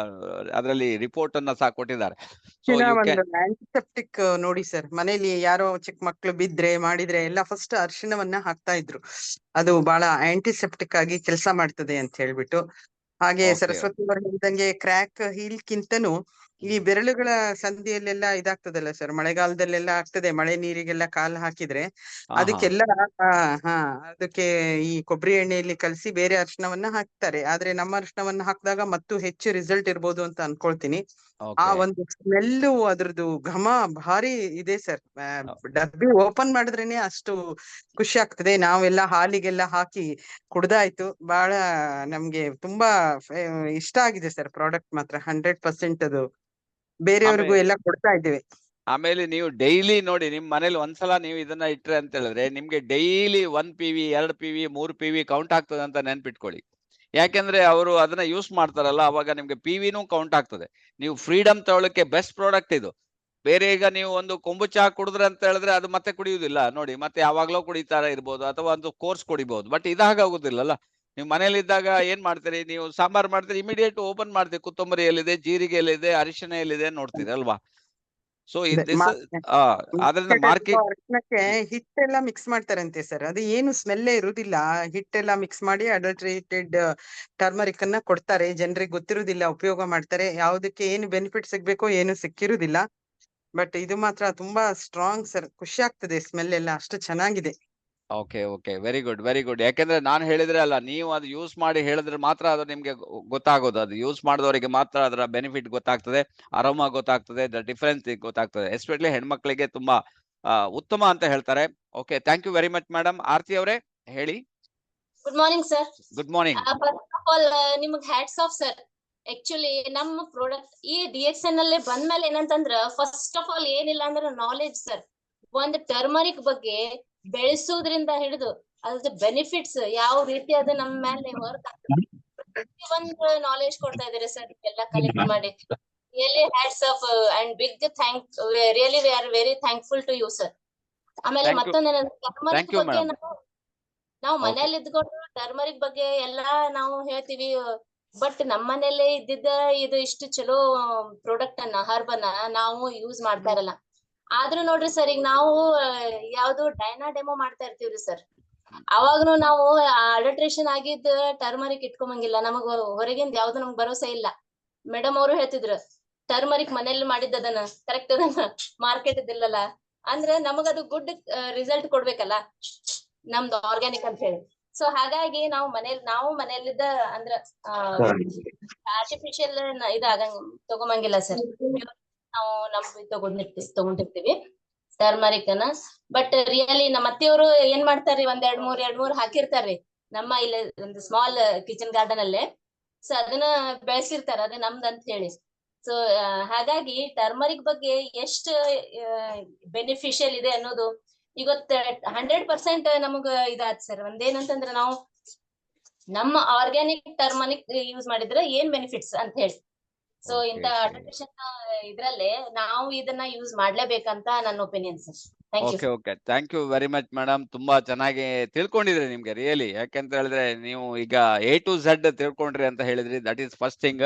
ಅದರಲ್ಲಿ ರಿಪೋರ್ಟ್ ಅನ್ನ ಸಹ ಕೊಟ್ಟಿದ್ದಾರೆ. ಆಂಟಿಸೆಪ್ಟಿಕ್ ನೋಡಿ ಸರ್, ಮನೇಲಿ ಯಾರೋ ಚಿಕ್ಕ ಮಕ್ಳು ಬಿದ್ರೆ ಮಾಡಿದ್ರೆ ಎಲ್ಲ ಫಸ್ಟ್ ಅರಿಶಿಣವನ್ನ ಹಾಕ್ತಾ ಇದ್ರು. ಅದು ಬಹಳ ಆಂಟಿಸೆಪ್ಟಿಕ್ ಆಗಿ ಕೆಲಸ ಮಾಡ್ತದೆ ಅಂತ ಹೇಳ್ಬಿಟ್ಟು. ಹಾಗೆ ಸರಸ್ವತಿ ಅವರು ಹೇಳಿದಂಗೆ ಕ್ರ್ಯಾಕ್ ಹೀಲ್ಕಿಂತನೂ ಈ ಬೆರಳುಗಳ ಸಂಧಿಯಲ್ಲೆಲ್ಲ ಇದಾಗ್ತದಲ್ಲ ಸರ್, ಮಳೆಗಾಲದಲ್ಲೆಲ್ಲ ಆಗ್ತದೆ, ಮಳೆ ನೀರಿಗೆಲ್ಲ ಕಾಲು ಹಾಕಿದ್ರೆ ಅದಕ್ಕೆಲ್ಲ ಹಾ ಅದಕ್ಕೆ ಈ ಕೊಬ್ಬರಿ ಎಣ್ಣೆಯಲ್ಲಿ ಕಲಸಿ ಬೇರೆ ಅರಿಶಿಣವನ್ನ ಹಾಕ್ತಾರೆ. ಆದ್ರೆ ನಮ್ಮ ಅರಿಶಿಣವನ್ನ ಹಾಕಿದಾಗ ಮತ್ತು ಹೆಚ್ಚು ರಿಸಲ್ಟ್ ಇರ್ಬೋದು ಅಂತ ಅನ್ಕೊಳ್ತೀನಿ. ಆ ಓಕೆ ಒಂದು ಸ್ಮೆಲ್ಲು ಅದ್ರದ್ದು ಘಮ ಭಾರಿ ಇದೆ ಸರ್. ಡಬ್ಬಿ ಓಪನ್ ಮಾಡಿದ್ರೇನೆ ಅಷ್ಟು ಖುಷಿ ಆಗ್ತದೆ. ನಾವೆಲ್ಲ ಹಾಲಿಗೆಲ್ಲ ಹಾಕಿ ಕುಡ್ದಾಯ್ತು. ಬಹಳ ನಮ್ಗೆ ತುಂಬಾ ಇಷ್ಟ ಆಗಿದೆ ಸರ್ ಪ್ರಾಡಕ್ಟ್ ಮಾತ್ರ. 100% ಅದು ಬೇರೆಯವ್ರಿಗೂ ಎಲ್ಲ ಕೊಡ್ತಾ ಇದ್ದೇವೆ. ಆಮೇಲೆ ನೀವು ಡೈಲಿ ನೋಡಿ, ನಿಮ್ ಮನೇಲಿ ಒಂದ್ಸಲ ನೀವು ಇದನ್ನ ಇಟ್ರೆ ಅಂತ ಹೇಳಿದ್ರೆ ನಿಮ್ಗೆ daily 1 PV 2 PV 3 PV count ಆಗ್ತದೆ ಅಂತ ನೆನ್ಪಿಟ್ಕೊಳ್ಳಿ. ಯಾಕೆಂದ್ರೆ ಅವರು ಅದನ್ನ ಯೂಸ್ ಮಾಡ್ತಾರಲ್ಲ, ಅವಾಗ ನಿಮ್ಗೆ PVನೂ ಕೌಂಟ್ ಆಗ್ತದೆ. ನೀವು ಫ್ರೀಡಮ್ ತಗೊಳ್ಳಕ್ಕೆ ಬೆಸ್ಟ್ ಪ್ರಾಡಕ್ಟ್ ಇದು. ಬೇರೆ ಈಗ ನೀವು ಒಂದು ಕೊಂಬು ಚಹಾ ಕುಡಿದ್ರೆ ಅಂತ ಹೇಳಿದ್ರೆ ಅದು ಮತ್ತೆ ಕುಡಿಯುವುದಿಲ್ಲ ನೋಡಿ, ಮತ್ತೆ ಯಾವಾಗ್ಲೋ ಕುಡಿತಾರ ಇರ್ಬೋದು, ಅಥವಾ ಒಂದು ಕೋರ್ಸ್ ಕುಡಿಬಹುದು. ಬಟ್ ಇದಾಗೋದಿಲ್ಲಲ್ಲ. ನೀವು ಮನೇಲಿ ಇದ್ದಾಗ ಏನ್ ಮಾಡ್ತೀರಿ, ನೀವು ಸಾಂಬಾರ್ ಮಾಡ್ತೀರಿ, ಇಮಿಡಿಯೇಟ್ ಓಪನ್ ಮಾಡ್ತೀರಿ, ಕೊತ್ತಂಬರಿ ಎಲ್ಲಿದೆ, ಜೀರಿಗೆ ಎಲ್ಲಿದೆ, ಅರಿಶಿಣ ಎಲ್ಲಿದೆ ನೋಡ್ತೀರಿ ಅಲ್ವಾ. ಸೊ ಅದರಿಂದ ಮಾರ್ಕೆಟ್ ಅರಿಶಿಣಕ್ಕೆ ಹಿಟ್ಟೆಲ್ಲ ಮಿಕ್ಸ್ ಮಾಡ್ತಾರಂತೆ ಸರ್. ಅದು ಏನು ಸ್ಮೆಲ್ಲೇ ಇರುವುದಿಲ್ಲ. ಹಿಟ್ಟೆಲ್ಲ ಮಿಕ್ಸ್ ಮಾಡಿ ಅಡಲ್ಟ್ರೇಟೆಡ್ ಟರ್ಮರಿಕ್ ಅನ್ನ ಕೊಡ್ತಾರೆ. ಜನರಿಗೆ ಗೊತ್ತಿರುವುದಿಲ್ಲ, ಉಪಯೋಗ ಮಾಡ್ತಾರೆ. ಯಾವುದಕ್ಕೆ ಏನು ಬೆನಿಫಿಟ್ ಸಿಗ್ಬೇಕೋ ಏನು ಸಿಕ್ಕಿರುವುದಿಲ್ಲ. ಬಟ್ ಇದು ಮಾತ್ರ ತುಂಬಾ ಸ್ಟ್ರಾಂಗ್ ಸರ್. ಖುಷಿ ಆಗ್ತದೆ, ಸ್ಮೆಲ್ ಎಲ್ಲ ಅಷ್ಟು ಚೆನ್ನಾಗಿದೆ. Okay okay, very good very good. ಯಾಕೆಂದ್ರೆ ನಾನು ಹೇಳಿದ್ರೆ ಅಲ್ಲ, ನೀವು ಅದು ಯೂಸ್ ಮಾಡಿ ಹೇಳಿದ್ರೆ ಮಾತ್ರ ಅದು ನಿಮ್ಗೆ ಗೊತ್ತಾಗೋದು. ಅದು ಯೂಸ್ ಮಾಡಿದವರಿಗೆ ಮಾತ್ರ ಅದರ ಬೆನಿಫಿಟ್ ಗೊತ್ತಾಗ್ತದೆ, ಅರೋಮಾ ಗೊತ್ತಾಗ್ತದೆ, ದ ಡಿಫರೆನ್ಸ್ ಗೊತ್ತಾಗ್ತದೆ. ಎಸ್ಪೆಷಲಿ ಹೆಣ್ಮಕ್ಳಿಗೆ ತುಂಬಾ ಉತ್ತಮ ಅಂತ ಹೇಳ್ತಾರೆ. Okay, thank you very much madam. Arti ಅವರೇ ಹೇಳಿ. Good morning sir. Good morning. First of all ನಿಮ್ಗೆ ಹ್ಯಾಟ್ಸ್ ಆಫ್ ಸರ್. ಆಕ್ಚುಲಿ ನಮ್ಮ ಪ್ರಾಡಕ್ಟ್ ಈ DXN ಅಲ್ಲೇ ಬಂದ್ಮೇಲೆ ಏನಂತಂದ್ರ, ಫಸ್ಟ್ ಆಫ್ ಆಲ್ ಏನಿಲ್ಲ ಅಂದ್ರೆ ನಾಲೆಜ್ ಸರ್. ಒಂದು ಟರ್ಮರಿಕ್ ಬಗ್ಗೆ ಬೆಳೆಸೋದ್ರಿಂದ ಹಿಡಿದು ಅದ್ರ ಬೆನಿಫಿಟ್ಸ್ ಯಾವ ರೀತಿ ಅದು ನಮ್ಮ ಮೇಲೆ ವರ್ಕ್ ಆಗ್ತದೆ, ಒಂದು ನಾಲೆಜ್ ಕೊಡ್ತಾ ಇದಾರೆ ಸರ್ ಎಲ್ಲ ಕಲೆಕ್ಟ್ ಮಾಡಿ. Really hats off and big thank. Really we are very thankful to you sir. ಆಮೇಲೆ ಮತ್ತೊಂದು ಟರ್ಮರಿಕ್ ಬಗ್ಗೆ ನಾವು ಮನೇಲಿ ಇದ್ಕೊಂಡು ಟರ್ಮರಿಕ್ ಬಗ್ಗೆ ಎಲ್ಲಾ ನಾವು ಹೇಳ್ತೀವಿ. ಬಟ್ ನಮ್ಮ ಮನೇಲೆ ಇದ್ದಿದ್ದ ಇದು ಇಷ್ಟು ಚಲೋ ಪ್ರಾಡಕ್ಟ್ ಅನ್ನ ಹರ್ಬನ್ನ ನಾವು ಯೂಸ್ ಮಾಡ್ತಾ ಇರಲ್ಲ. ಆದ್ರೂ ನೋಡ್ರಿ ಸರ್, ಈಗ ನಾವು ಯಾವ್ದು ಡೈನಾ ಡೆಮೋ ಮಾಡ್ತಾ ಇರ್ತೀವ್ರಿ ಸರ್. ಅವಾಗ್ನು ನಾವು ಅಡಲ್ಟ್ರೇಷನ್ ಆಗಿದ್ದ ಟರ್ಮರಿಕ್ ಇಟ್ಕೊಂಬಂಗಿಲ್ಲ. ನಮಗ ಹೊರಗಿಂದ ಯಾವ್ದು ನಮ್ಗೆ ಭರೋಸೆ ಇಲ್ಲ. ಮೇಡಮ್ ಅವರು ಹೇಳ್ತಿದ್ರು, ಟರ್ಮರಿಕ್ ಮನೇಲಿ ಮಾಡಿದ್ದದನ್ನ ಕರೆಕ್ಟ್ ಅದನ್ನ ಮಾರ್ಕೆಟ್ ಇದಿಲ್ಲಲ್ಲ ಅಂದ್ರೆ ನಮಗದು ಗುಡ್ ರಿಸಲ್ಟ್ ಕೊಡ್ಬೇಕಲ್ಲ, ನಮ್ದು ಆರ್ಗ್ಯಾನಿಕ್ ಅಂತ ಹೇಳಿ. ಸೊ ಹಾಗಾಗಿ ನಾವು ಮನೆಯಲ್ಲಿದ್ದ ಅಂದ್ರ ಆರ್ಟಿಫಿಷಿಯಲ್ ಇದಾಗಂಗ್ ತಗೊಂಬಂಗಿಲ್ಲ ಸರ್. ನಾವು ತಗೊಂಡಿರ್ತೀವಿ ಟರ್ಮರಿಕ್ ಅನ್ನ. ಬಟ್ ರಿಯಲಿ ನಮ್ಮ ಅತ್ತೆಯವರು ಏನ್ ಮಾಡ್ತಾರ್ರಿ, ಒಂದ್ ಎರಡ್ ಮೂರ್ ಹಾಕಿರ್ತಾರ್ರಿ ನಮ್ಮ ಇಲ್ಲಿ ಒಂದು ಸ್ಮಾಲ್ ಕಿಚನ್ ಗಾರ್ಡನ್ ಅಲ್ಲೇ. ಸೊ ಅದನ್ನ ಬೆಳೆಸಿರ್ತಾರ, ಅದು ನಮ್ದು ಅಂತ ಹೇಳಿ. ಸೊ ಹಾಗಾಗಿ ಟರ್ಮರಿಕ್ ಬಗ್ಗೆ ಎಷ್ಟು ಬೆನಿಫಿಷಿಯಲ್ ಇದೆ ಅನ್ನೋದು ಇವತ್ತ 100% ನಮಗ ಇದಾತ್ ಸರ್. ಒಂದೇನಂತಂದ್ರ ನಾವು ನಮ್ಮ ಆರ್ಗ್ಯಾನಿಕ್ ಟರ್ಮರಿಕ್ ಯೂಸ್ ಮಾಡಿದ್ರೆ ಏನ್ ಬೆನಿಫಿಟ್ಸ್ ಅಂತ ಹೇಳಿ. ಸೊ ಇಂತ ಆರ್ಟಿಫಿಷಿಯಲ್ ಇದ್ರಲ್ಲೇ ನಾವು ಇದನ್ನ ಯೂಸ್ ಮಾಡ್ಲೇಬೇಕಂತ ನನ್ನ opinion sir. Okay okay, thank you very much madam. ತುಂಬಾ ಚೆನ್ನಾಗಿ ತಿಳ್ಕೊಂಡಿದ್ರಿ ನಿಮ್ಗೆ ರಿಯಲಿ. ಯಾಕೆಂತ ಹೇಳಿದ್ರೆ ನೀವು ಈಗ A to Z ತಿಳ್ಕೊಂಡ್ರಿ ಅಂತ ಹೇಳಿದ್ರಿ. That is first thing.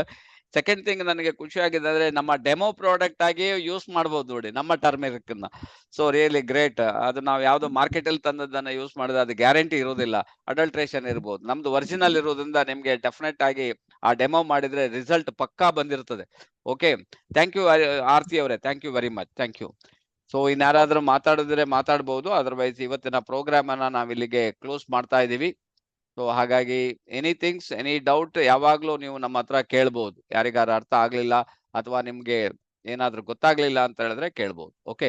Second thing, ನನಗೆ ಖುಷಿ ಆಗಿದೆ ಅಂದ್ರೆ ನಮ್ಮ ಡೆಮೋ ಪ್ರಾಡಕ್ಟ್ ಆಗಿ ಯೂಸ್ ಮಾಡಬಹುದು ನೋಡಿ ನಮ್ಮ ಟರ್ಮರಿಕ್ ನ. So really great. ಅದು ನಾವು ಯಾವ್ದು ಮಾರ್ಕೆಟ್ ಅಲ್ಲಿ ತಂದದನ್ನ ಯೂಸ್ ಮಾಡಿದ್ರೆ ಅದು ಗ್ಯಾರಂಟಿ ಇರೋದಿಲ್ಲ, ಅಡಲ್ಟ್ರೇಷನ್ ಇರ್ಬೋದು. ನಮ್ದು ಒರಿಜಿನಲ್ ಇರೋದ್ರಿಂದ ನಿಮ್ಗೆ ಡೆಫಿನೆಟ್ ಆಗಿ ಆ ಡೆಮೋ ಮಾಡಿದ್ರೆ ರಿಸಲ್ಟ್ ಪಕ್ಕಾ ಬಂದಿರ್ತದೆ. ಓಕೆ, ಥ್ಯಾಂಕ್ ಯು ಆರ್ತಿ ಅವರೇ, thank you very much, thank you. So ಇನ್ಯಾರಾದ್ರೂ ಮಾತಾಡಿದ್ರೆ ಮಾತಾಡ್ಬಹುದು, ಅದರ್ವೈಸ್ ಇವತ್ತಿನ ಪ್ರೋಗ್ರಾಮ್ ಅನ್ನ ನಾವಿಲ್ಲಿಗೆ ಕ್ಲೋಸ್ ಮಾಡ್ತಾ ಇದೀವಿ. ಸೊ ಹಾಗಾಗಿ ಎನಿಥಿಂಗ್ಸ್, ಎನಿ ಡೌಟ್ ಯಾವಾಗ್ಲೂ ನೀವು ನಮ್ಮ ಹತ್ರ ಕೇಳ್ಬಹುದು. ಯಾರಿಗಾರ ಅರ್ಥ ಆಗ್ಲಿಲ್ಲ ಅಥವಾ ನಿಮ್ಗೆ ಏನಾದ್ರೂ ಗೊತ್ತಾಗ್ಲಿಲ್ಲ ಅಂತ ಹೇಳಿದ್ರೆ ಕೇಳ್ಬಹುದು. Okay,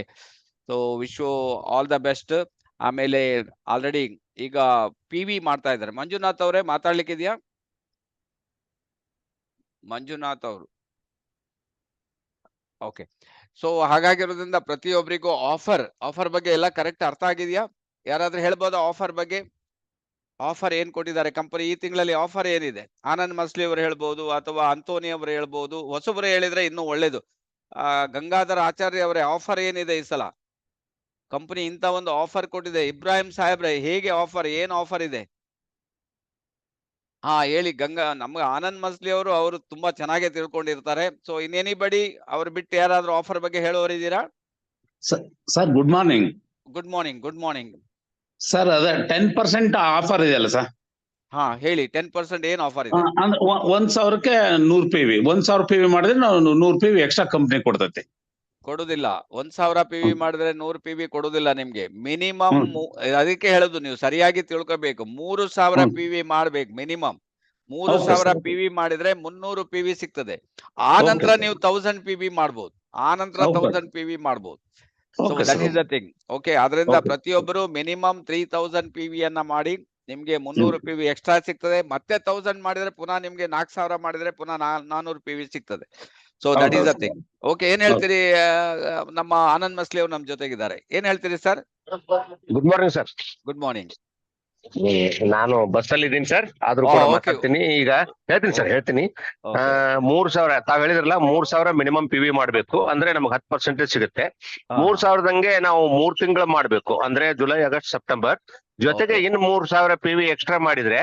so wish you all the best. ಆಮೇಲೆ ಆಲ್ರೆಡಿ ಈಗ PV ಮಾಡ್ತಾ ಇದ್ದಾರೆ. ಮಂಜುನಾಥ್ ಅವರೇ ಮಾತಾಡ್ಲಿಕ್ಕಿದ್ಯಾ? ಮಂಜುನಾಥ್ ಅವರು ಓಕೆ. ಸೊ ಹಾಗಾಗಿರೋದ್ರಿಂದ ಪ್ರತಿಯೊಬ್ಬರಿಗೂ ಆಫರ್ ಬಗ್ಗೆ ಎಲ್ಲ ಕರೆಕ್ಟ್ ಅರ್ಥ ಆಗಿದೆಯಾ? ಯಾರಾದ್ರೂ ಹೇಳ್ಬೋದಾ ಆಫರ್ ಬಗ್ಗೆ? ಆಫರ್ ಏನ್ ಕೊಟ್ಟಿದ್ದಾರೆ ಕಂಪನಿ ಈ ತಿಂಗಳಲ್ಲಿ? ಆಫರ್ ಏನಿದೆ? ಆನಂದ್ ಮಸ್ಲಿ ಅವರು ಹೇಳ್ಬೋದು, ಅಥವಾ ಅಂತೋನಿ ಅವರು ಹೇಳ್ಬೋದು. ಹೊಸಬರು ಹೇಳಿದ್ರೆ ಇನ್ನೂ ಒಳ್ಳೇದು. ಗಂಗಾಧರ್ ಆಚಾರ್ಯ ಅವರೇ, ಆಫರ್ ಏನಿದೆ ಈ ಸಲ? ಕಂಪನಿ ಇಂತ ಒಂದು ಆಫರ್ ಕೊಟ್ಟಿದೆ. ಇಬ್ರಾಹಿಂ ಸಾಹೇಬ್ರೆ, ಹೇಗೆ ಆಫರ್, ಏನ್ ಆಫರ್ ಇದೆ? ಹಾ ಹೇಳಿ. ನಮ್ಗೆ ಆನಂದ್ ಮಸ್ಲಿ ಅವರು ತುಂಬಾ ಚೆನ್ನಾಗಿ ತಿಳ್ಕೊಂಡಿರ್ತಾರೆ. ಸೊ ಇನ್ ಎನಿಬಡಿ ಅವ್ರು ಬಿಟ್ಟು ಯಾರಾದ್ರೂ ಆಫರ್ ಬಗ್ಗೆ ಹೇಳೋರಿದ್ದೀರಾ? Sir good morning. Good morning. Good morning sir. ಅದೇ 10% ಆಫರ್ ಇದೆಯಲ್ಲ ಸರ್? ಹಾ ಹೇಳಿ 10% ಏನ್ ಆಫರ್ ಇದೆ? ಅಂದ್ರೆ 1,000ಕ್ಕೆ 100 PV 1,000 PV ಮಾಡಿದ್ರೆ ನಾವು 100 PV ಎಕ್ಸ್ಟ್ರಾ ಕಂಪ್ನಿ ಕೊಡ್ತೈತಿ. ಕೊಡುದಿಲ್ಲ. 1,000 PV ಮಾಡಿದ್ರೆ 100 PV ಕೊಡುದಿಲ್ಲ ನಿಮ್ಗೆ. ಮಿನಿಮಮ್ ಅದಕ್ಕೆ ಹೇಳುದು ನೀವು ಸರಿಯಾಗಿ ತಿಳ್ಕೊಬೇಕು. 3,000 PV ಮಾಡ್ಬೇಕು ಮಿನಿಮಮ್. 3,000 PV ಮಾಡಿದ್ರೆ 300 PV ಸಿಗ್ತದೆ. ಆ ನಂತರ ನೀವು 1000 PV ಮಾಡ್ಬೋದು. ಆ ನಂತರ 1000 PV ಮಾಡ್ಬೋದು. So that is the thing. Okay, ಅದರಿಂದ ಪ್ರತಿಯೊಬ್ಬರು ಮಿನಿಮಮ್ 3,000 PV ಅನ್ನ ಮಾಡಿ ನಿಮ್ಗೆ 300 PV ಎಕ್ಸ್ಟ್ರಾ ಸಿಗ್ತದೆ. ಮತ್ತೆ 1000 ಮಾಡಿದ್ರೆ ಪುನಃ ನಿಮ್ಗೆ 4,000 ಮಾಡಿದ್ರೆ ಪುನಃ 400 PV ಸಿಗ್ತದೆ. So that is the thing. Okay, ಏನ್ ಹೇಳ್ತೀರಿ? ನಮ್ಮ ಆನಂದ್ ಮಸ್ಲಿ ಅವ್ರು ನಮ್ ಜೊತೆಗಿದ್ದಾರೆ. ಏನ್ ಹೇಳ್ತೀರಿ sir? Good morning sir. Good morning. ನಾನು ಬಸ್ ಅಲ್ಲಿ ಇದ್ದೀನಿ ಸರ್, ಆದ್ರೂ ಕೂಡ ಮಾತಾಡ್ತೀನಿ. ಈಗ ಹೇಳ್ತೀನಿ ಸರ್, ಹೇಳ್ತೀನಿ. 3,000 ತಾವ್ ಹೇಳಿದ್ರಲ್ಲ, 3,000 ಮಿನಿಮಮ್ PV ಮಾಡ್ಬೇಕು ಅಂದ್ರೆ ನಮ್ಗೆ 10% ಸಿಗುತ್ತೆ. 3,000ದಂಗೆ ನಾವು 3 ತಿಂಗಳು ಮಾಡ್ಬೇಕು ಅಂದ್ರೆ ಜುಲೈ, ಆಗಸ್ಟ್, ಸೆಪ್ಟೆಂಬರ್. ಜೊತೆಗೆ ಇನ್ 3,000 PV ಎಕ್ಸ್ಟ್ರಾ ಮಾಡಿದ್ರೆ